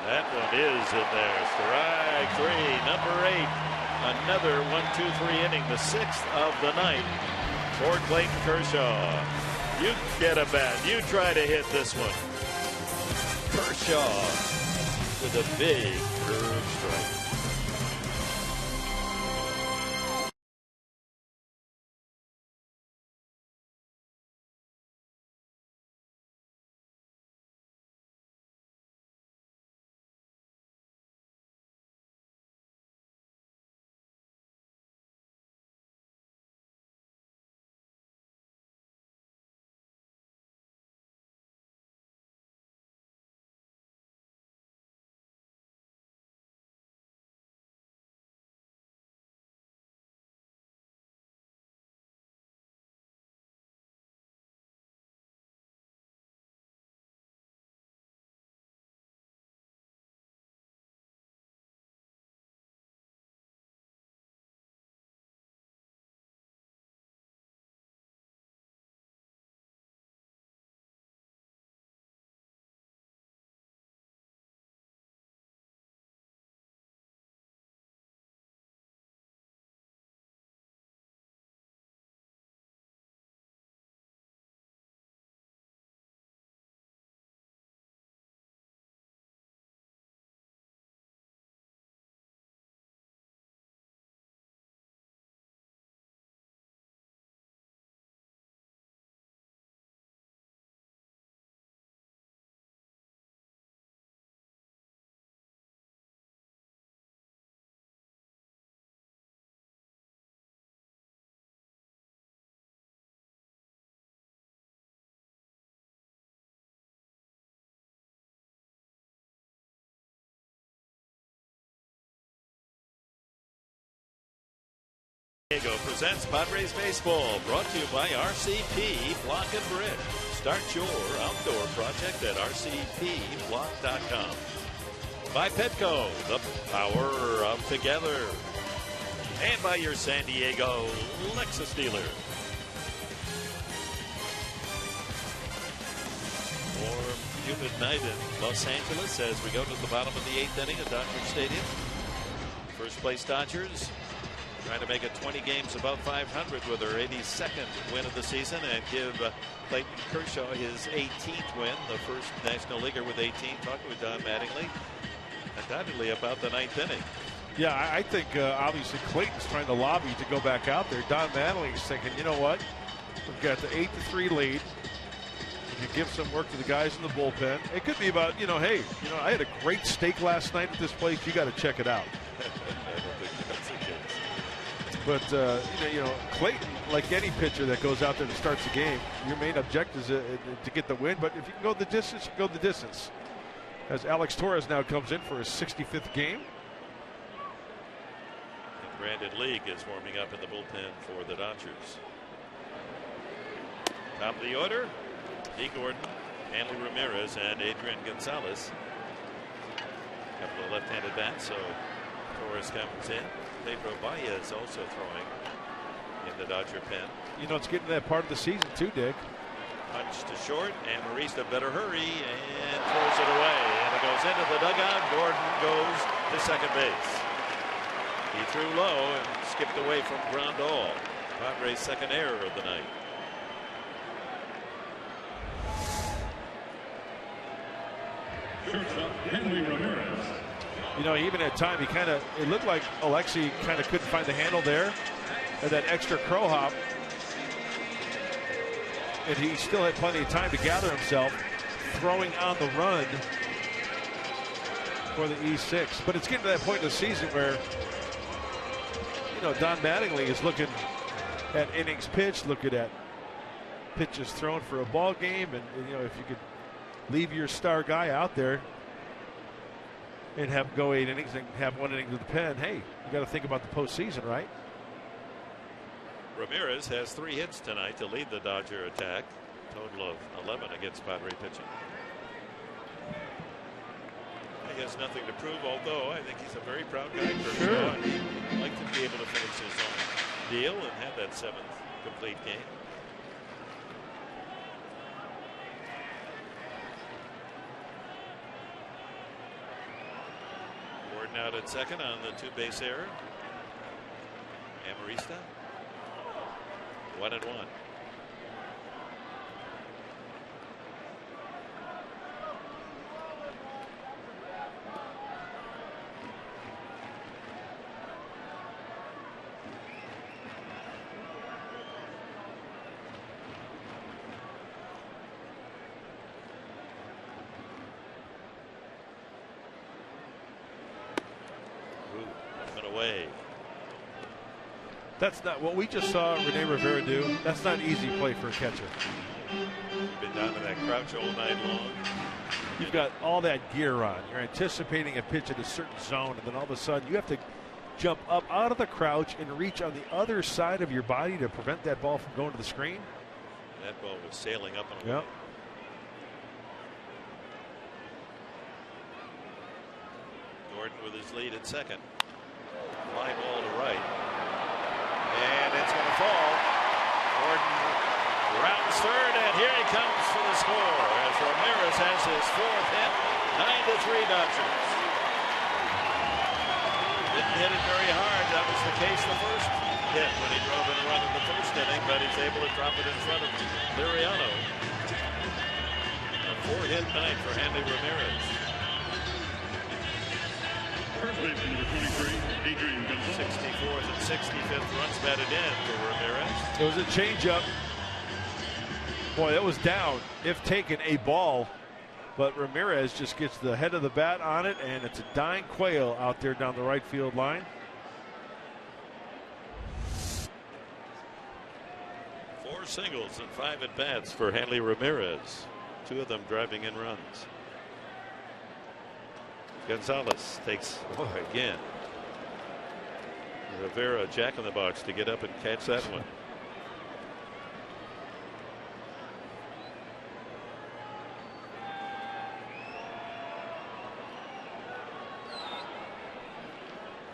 That one is in there. Strike 3, number 8. Another 1-2-3 inning, the 6th of the night for Clayton Kershaw. You get a bat. You try to hit this one. Kershaw with a big curve strike. Diego presents Padres Baseball, brought to you by RCP Block and Bridge. Start your outdoor project at rcpblock.com. By Petco, the power of together. And by your San Diego Lexus dealer. Warm, humid night in Los Angeles as we go to the bottom of the 8th inning at Dodger Stadium. First place Dodgers trying to make it 20 games above 500 with their 82nd win of the season and give Clayton Kershaw his 18th win, the first National Leaguer with 18. Talking with Don Mattingly undoubtedly about the 9th inning. Yeah, I think obviously Clayton's trying to lobby to go back out there. Don Mattingly's thinking, you know what? We've got the 8-3 lead. We can give some work to the guys in the bullpen. It could be about, hey, I had a great steak last night at this place. You got to check it out. I don't think that's the case. But, Clayton, like any pitcher that goes out there and starts the game, your main objective is to get the win. But if you can go the distance, you can go the distance. As Alex Torres now comes in for his 65th game. And Brandon League is warming up in the bullpen for the Dodgers. Top of the order, Lee Gordon, Hanley Ramirez, and Adrian Gonzalez. Couple of left-handed bats, so Torres comes in. Pedro Baez also throwing in the Dodger pen. It's getting to that part of the season too, Dick. Punch to short, and Marista better hurry and throws it away. And it goes into the dugout. Gordon goes to second base. He threw low and skipped away from Grandal. Padres' second error of the night. Shortstop, Hanley Ramirez. Even at time, it looked like Alexi kind of couldn't find the handle there. And that extra crow hop. And he still had plenty of time to gather himself, throwing on the run for the E6. But it's getting to that point in the season where, Don Mattingly is looking at innings pitched, looking at pitches thrown for a ball game. And if you could leave your star guy out there and have him go 8 innings and have 1 inning to the pen, hey, you got to think about the postseason, right? Ramirez has 3 hits tonight to lead the Dodger attack. Total of 11 against Padre pitching. He has nothing to prove, although I think he's a very proud guy. Sure. I'd like to be able to finish his own deal and have that 7th complete game. Gordon out at second on the 2-base error. Amarista. 1-1. Away. That's not what we just saw Rene Rivera do. That's not an easy play for a catcher. Been down to that crouch all night long. You've got all that gear on. You're anticipating a pitch in a certain zone, and then all of a sudden you have to jump up out of the crouch and reach on the other side of your body to prevent that ball from going to the screen. That ball was sailing up and away. Yep. Gordon with his lead at second. Fly ball to right. And it's going to fall. Gordon rounds third, and here he comes for the score as Ramirez has his 4th hit. 9-3 Dodgers. Didn't hit it very hard. That was the case the first hit when he drove in a run in the first inning, but he's able to drop it in front of Liriano. A 4-hit night for Hanley Ramirez. First baseman number 23, Adrian Gonzalez. 64th and 65th runs batted in for Ramirez. It was a changeup. Boy, it was down, if taken, a ball. But Ramirez just gets the head of the bat on it, and it's a dying quail out there down the right field line. 4 singles and 5 at bats for Hanley Ramirez. 2 of them driving in runs. Gonzalez takes again. Rivera jack in the box to get up and catch that one.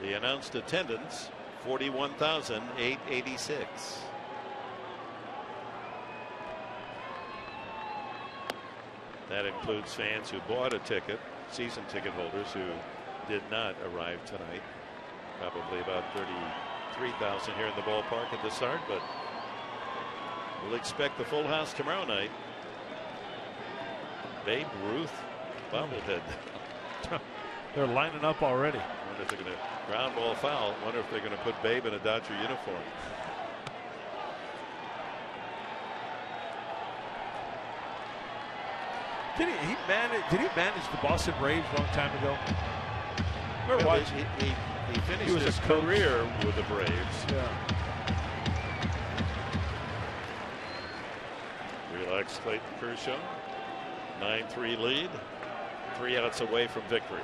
The announced attendance 41,886. That includes fans who bought a ticket, season ticket holders who did not arrive tonight. Probably about 33,000 here in the ballpark at the start, but we'll expect the full house tomorrow night. Babe Ruth bobblehead. They're lining up already. I wonder if they're going to ground ball foul. I wonder if they're going to put Babe in a Dodger uniform. Did he manage the Boston Braves a long time ago? We're watching. He finished his career with the Braves. Yeah. Relax Clayton Kershaw. 9-3 lead. 3 outs away from victory.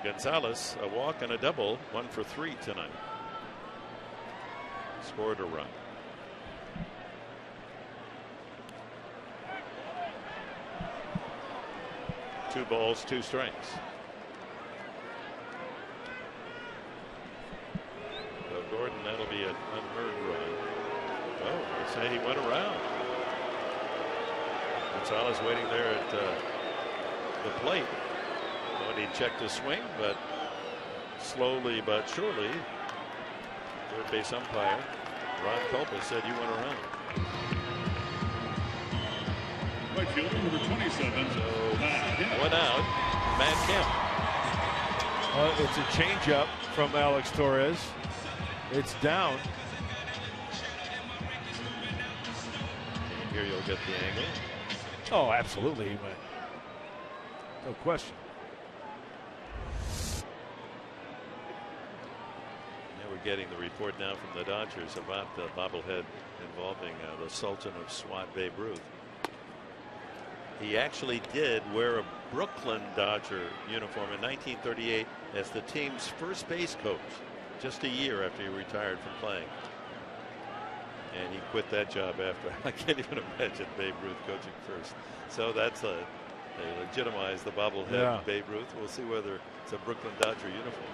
Gonzalez, a walk and a double, 1 for 3 tonight. Scored a run. Two balls, 2 strikes. So Gordon, that'll be an unheard run. Oh, they say he went around. Gonzalez waiting there at the plate. Thought he checked his swing, but slowly but surely, third base umpire Ron Culpa said you went around. Right fielder number 27. So 1 out, Matt Kemp. It's a changeup from Alex Torres. It's down. And here you'll get the angle. Oh, absolutely, he went. No question. Now we're getting the report now from the Dodgers about the bobblehead involving the Sultan of SWAT, Babe Ruth. He actually did wear a Brooklyn Dodger uniform in 1938 as the team's first base coach, just a year after he retired from playing. And he quit that job after. I can't even imagine Babe Ruth coaching first. So that's they legitimize the bobblehead Babe Ruth. We'll see whether it's a Brooklyn Dodger uniform.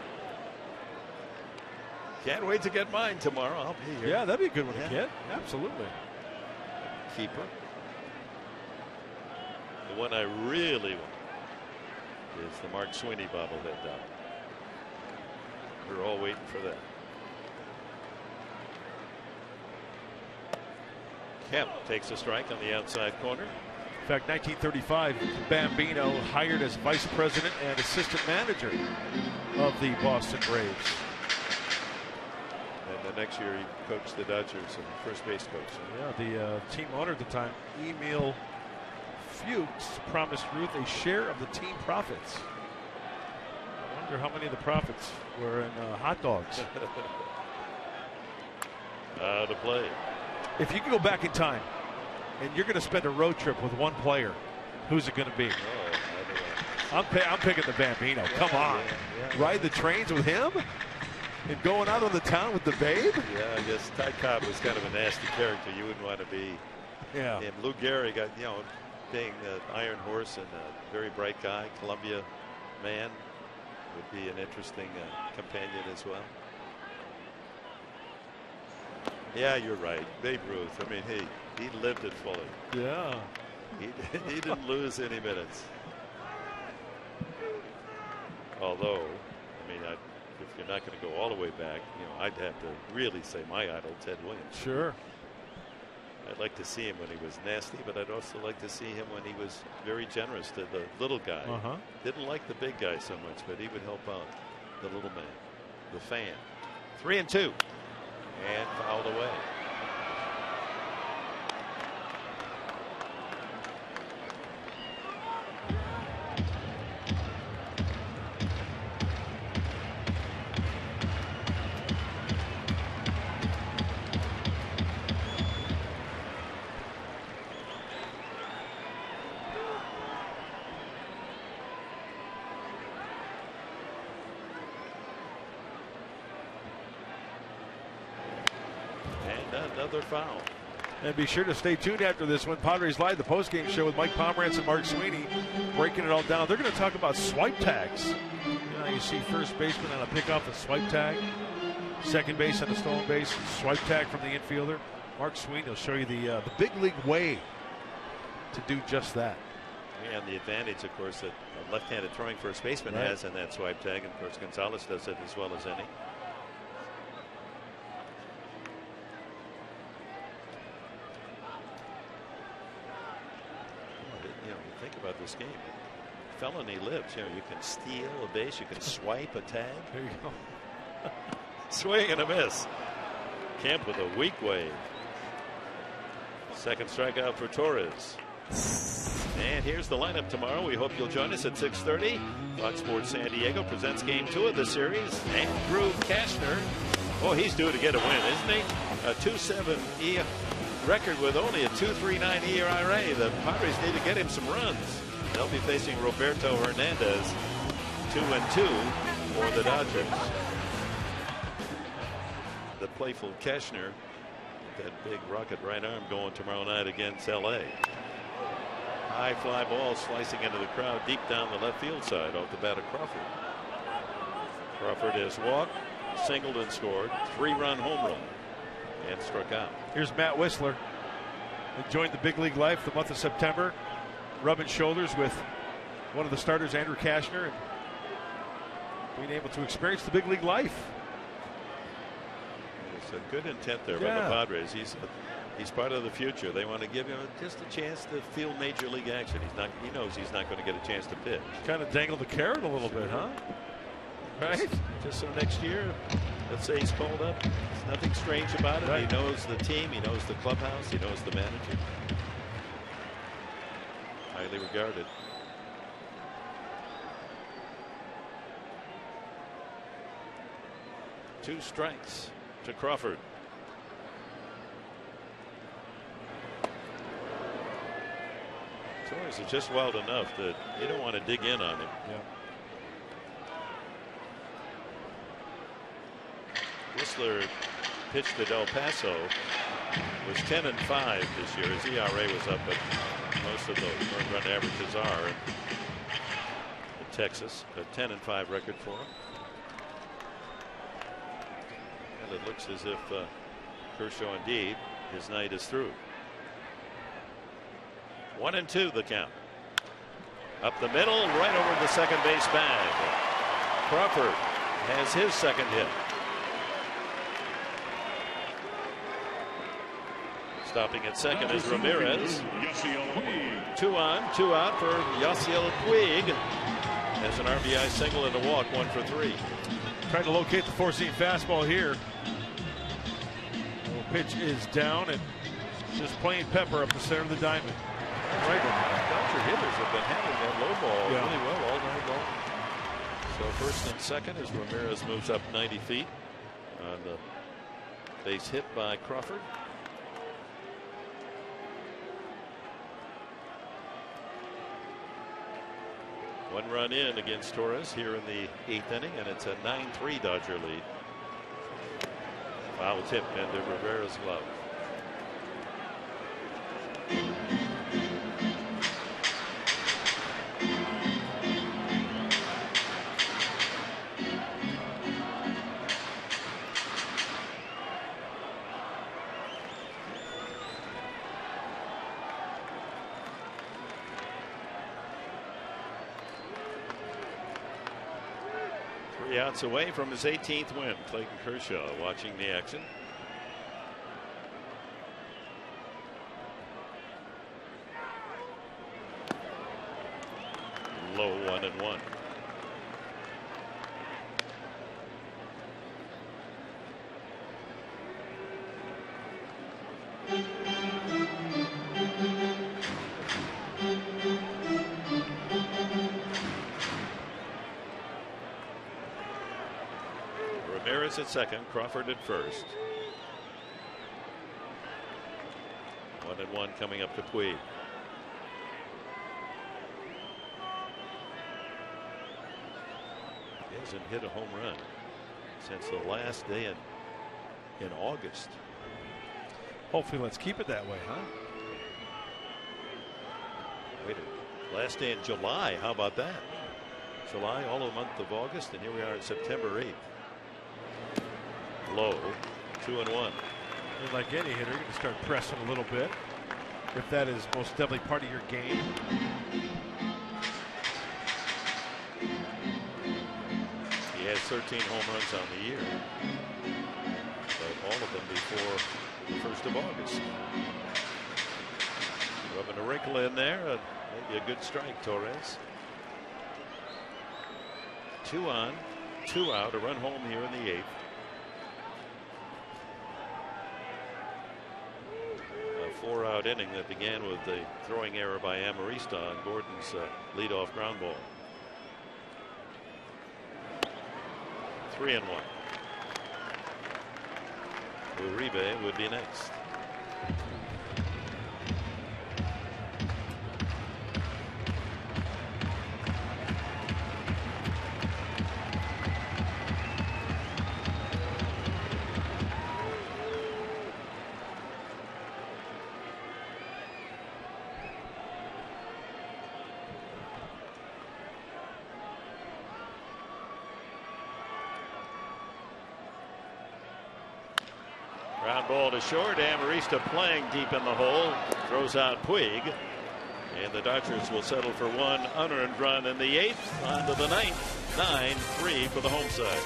Can't wait to get mine tomorrow. I'll be here. Yeah, that'd be a good one to get. Absolutely. Keeper. The one I really want is the Mark Sweeney bobblehead down. We're all waiting for that. Kemp takes a strike on the outside corner. In fact, 1935, Bambino hired as vice president and assistant manager of the Boston Braves. And the next year he coached the Dodgers and first base coach. Yeah, the team owner at the time, Emil Fuchs, promised Ruth a share of the team profits. I wonder how many of the profits were in hot dogs. To play. If you could go back in time and you're going to spend a road trip with one player, who's it going to be? I'm picking the Bambino. Come on. Ride the trains with him and going out on the town with the Babe? Yeah, I guess Ty Cobb was kind of a nasty character. You wouldn't want to be him. Lou Gehrig got, being the Iron Horse and a very bright guy, Columbia man, would be an interesting companion as well. Yeah, you're right. Babe Ruth. I mean, he lived it fully. Yeah. He didn't lose any minutes. Although, I mean, if you're not going to go all the way back, I'd have to really say my idol, Ted Williams. Sure. I'd like to see him when he was nasty, but I'd also like to see him when he was very generous to the little guy. Didn't like the big guy so much, but he would help out the little man, the fan. 3-2. And fouled away. another foul. And be sure to stay tuned after this one. Padres Live, the postgame show with Mike Pomerantz and Mark Sweeney, breaking it all down. They're going to talk about swipe tags. You see first baseman on a pickoff, a swipe tag. Second base on a stolen base, swipe tag from the infielder. Mark Sweeney will show you the big league way to do just that. And the advantage, of course, that a left-handed throwing first baseman has in that swipe tag. And of course, Gonzalez does it as well as any. You think about this game. Felony lives. You can steal a base. You can swipe a tag. There you go. Swing and a miss. Kemp with a weak wave. Second strikeout for Torres. And here's the lineup tomorrow. We hope you'll join us at 6:30. Fox Sports San Diego presents Game 2 of the series. Andrew Cashner. Oh, he's due to get a win, isn't he? A 2.7 record with only a 2.39 ERA. The Padres need to get him some runs. They'll be facing Roberto Hernandez. 2-2 for the Dodgers. The playful Cashner, that big rocket right arm, going tomorrow night against LA. High fly ball slicing into the crowd deep down the left field side off the bat of Crawford. Crawford has walked, singled and scored. 3-run home run and struck out. Here's Matt Whistler. He joined the big league life the month of September, rubbing shoulders with one of the starters, Andrew Cashner, and being able to experience the big league life. It's a good intent there by the Padres. He's part of the future. They want to give him just a chance to feel major league action. He knows he's not going to get a chance to pitch. Kind of dangle the carrot a little bit, huh? Right? Just so next year, let's say he's called up. There's nothing strange about it. Right. He knows the team. He knows the clubhouse. He knows the manager. Highly regarded. Two strikes to Crawford. Torres is just wild enough that you don't want to dig in on him. Yeah. Whistler pitched at El Paso, was 10-5 this year. His ERA was up, but most of the earned run averages are in Texas. A 10-5 record for him. And it looks as if Kershaw, indeed, his night is through. 1-2 the count. Up the middle, right over the second base bag. Crawford has his second hit. Stopping at second is Ramirez. 2 on, 2 out for Yasiel Puig. Has an RBI single and a walk, 1 for 3. Trying to locate the four-seam fastball here. The pitch is down and just plain pepper up the center of the diamond. Right. Dodger hitters have been handling that low ball really well all night long. So first and second as Ramirez moves up 90 feet on the base hit by Crawford. One run in against Torres here in the 8th inning, and it's a 9-3 Dodger lead. Foul tip into Rivera's glove. Outs away from his 18th win. Clayton Kershaw watching the action. Low 1-1. Ramirez at second, Crawford at first. 1-1 coming up to Puig. He hasn't hit a home run since the last day in August. Hopefully, let's keep it that way, huh? Wait, last day in July. How about that? July, all the month of August, and here we are in September 8th. Low, 2-1. And like any hitter, you're going to start pressing a little bit, if that is most definitely part of your game. He has 13 home runs on the year, but all of them before the 1st of August. Rubbing a wrinkle in there, maybe a good strike, Torres. 2 on, 2 out, a run home here in the 8th. A 4-out inning that began with the throwing error by Amarista on Gordon's leadoff ground ball. 3-1. Uribe would be next. Ground ball to short. Amarista playing deep in the hole. Throws out Puig. And the Dodgers will settle for one unearned run in the 8th. On to the 9th. 9-3 for the home side.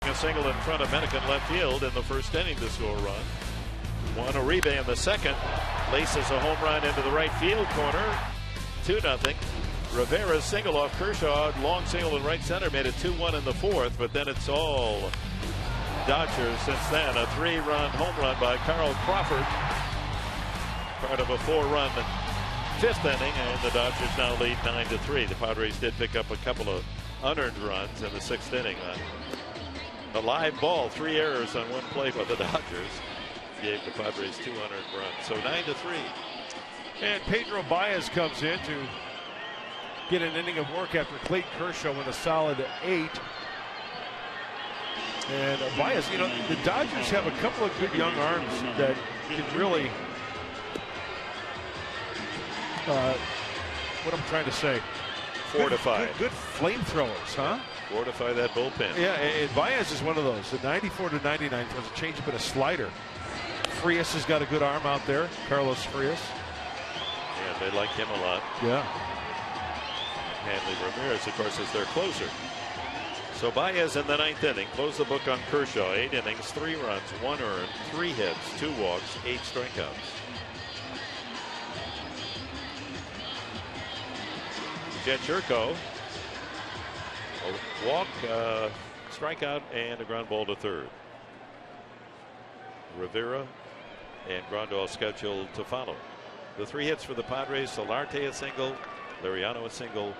A single in front of Menick in left field in the first inning to score a run. Juan Uribe in the second laces a home run into the right field corner. 2-0. Rivera's single off Kershaw, long single in right center, made it 2-1 in the 4th, but then it's all Dodgers since then. A 3-run home run by Carl Crawford, part of a 4-run 5th inning, and the Dodgers now lead 9-3. The Padres did pick up a couple of unearned runs in the 6th inning. A live ball, 3 errors on one play by the Dodgers gave the Padres 2 unearned runs. So 9-3. And Pedro Baez comes in to get an inning of work after Clayton Kershaw with a solid 8. And Baez, you know, the Dodgers have a couple of good young arms that can really, what I'm trying to say, fortify. Good flamethrowers, huh? Fortify that bullpen. Yeah, and Baez is one of those. The 94 to 99 throws a changeup and a slider. Frias has got a good arm out there. Carlos Frias. Yeah, they like him a lot. Yeah. Hanley Ramirez, of course, is their closer. So Baez in the 9th inning closed the book on Kershaw. 8 innings, 3 runs, 1 earned, 3 hits, 2 walks, 8 strikeouts. Jet Churko, a walk, strikeout, and a ground ball to third. Rivera and Grandal scheduled to follow. The 3 hits for the Padres: Solarte a single, Liriano a single,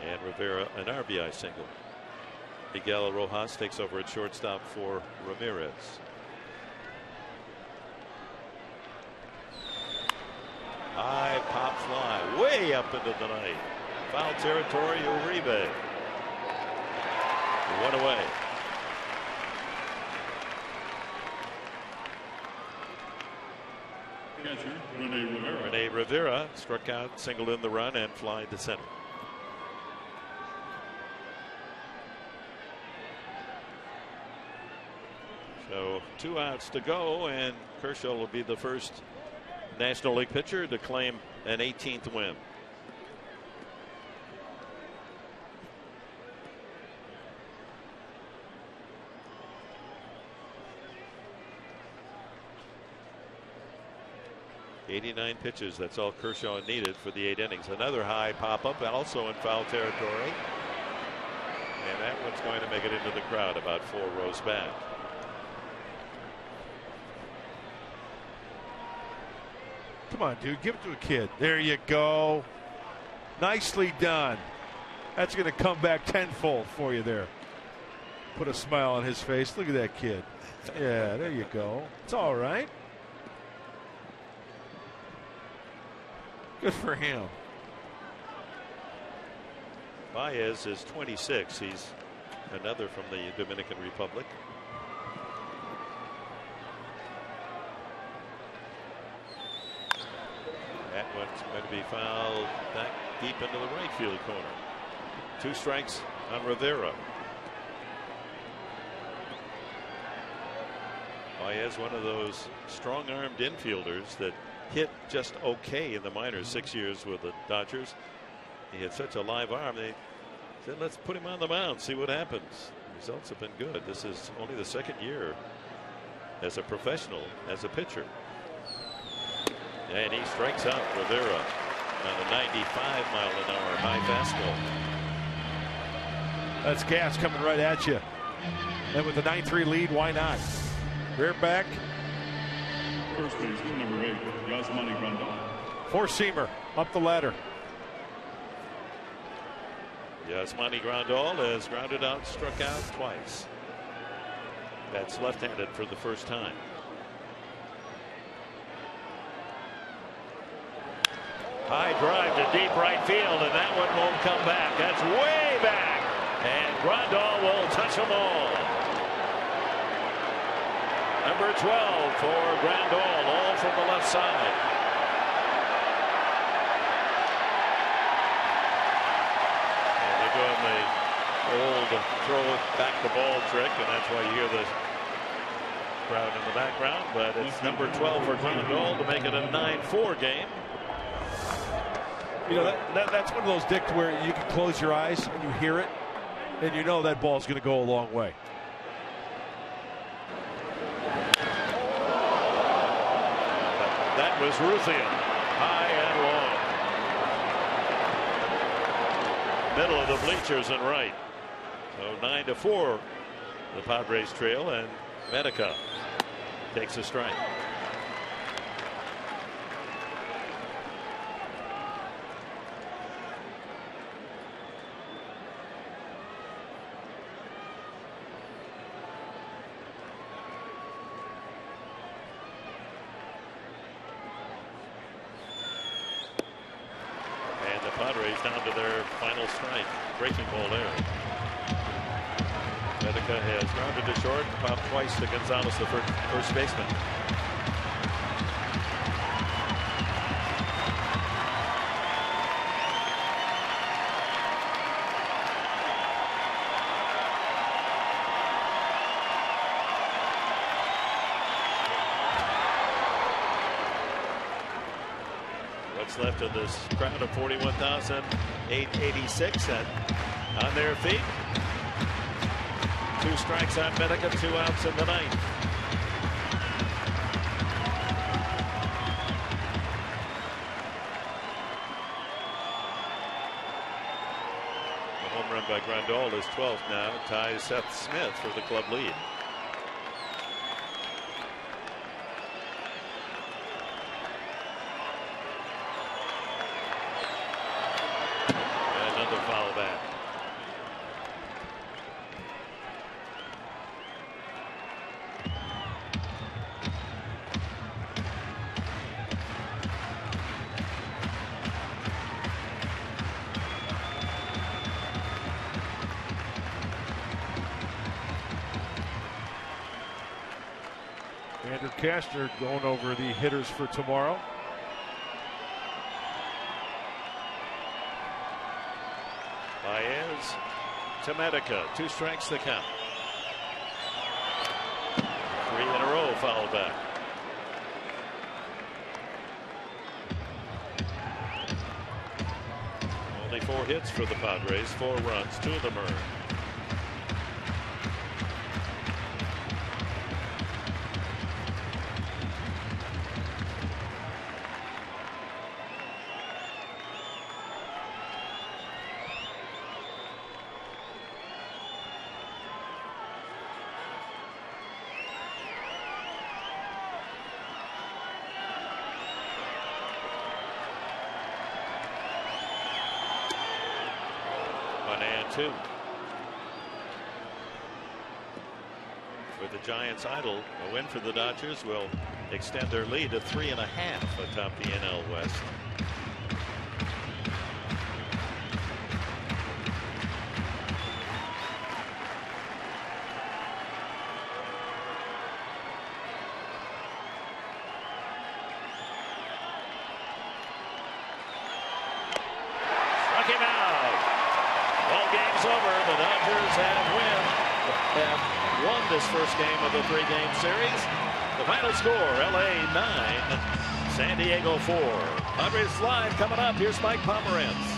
And Rivera an RBI single. Miguel Rojas takes over at shortstop for Ramirez. High pop fly way up into the night. Foul territory, Uribe. 1 away. Catcher, Rene Rene Rivera struck out, singled in the run, and fly to center. So 2 outs to go, and Kershaw will be the first National League pitcher to claim an 18th win. "89 pitches. That's all Kershaw needed for the 8 innings. Another high pop up, also in foul territory. And that one's going to make it into the crowd about 4 rows back. Come on, dude, give it to a kid. There you go. Nicely done. That's going to come back tenfold for you there. Put a smile on his face. Look at that kid. Yeah, there you go. It's all right. Good for him. Baez is 26. He's another from the Dominican Republic. That one's going to be fouled back deep into the right field corner. 2 strikes on Rivera. Baez, one of those strong-armed infielders that hit just okay in the minors. 6 years with the Dodgers. He had such a live arm. They said, let's put him on the mound, see what happens. The results have been good. This is only the 2nd year as a professional, as a pitcher. And he strikes out Rivera on a 95-mile-an-hour high fastball. That's gas coming right at you. And with a 9-3 lead, why not? Rear back. First baseman, number 8, Yasmani Grandal. 4-seamer up the ladder. Yasmani Grandal has grounded out, struck out twice. That's left-handed for the first time. High drive to deep right field, and that one won't come back. That's way back, and Grandal will touch them all. Number 12 for Grandal, all from the left side. And they're doing the old throw it back the ball trick, and that's why you hear the crowd in the background. But it's number 12 for Grandal to make it a 9-4 game. You know, that's one of those, Dick, where you can close your eyes and you hear it, and you know that ball's going to go a long way. That was Ruthian, high and long. Middle of the bleachers and right. So 9-4, the Padres trail, and Medica takes a strike. Padres down to their final strike. Breaking ball there. Medica has grounded to short, popped twice to Gonzalez, the first baseman. Left of this crowd of 41,886 and on their feet. 2 strikes on Medica, 2 outs in the 9th. The home run by Grandal is 12th now, ties Seth Smith for the club lead. Foul back. Andrew Kastner going over the hitters for tomorrow. Baez to Medica. 2 strikes the count. 3 in a row fouled back. Only 4 hits for the Padres, 4 runs, 2 of them earned. With the Giants idle, a win for the Dodgers will extend their lead to 3.5 atop the NL West. Struck him out. Ball game's over. The Dodgers have won this first game of the 3-game series. The final score, LA 9, San Diego 4. Padres Live coming up. Here's Mike Pomerantz.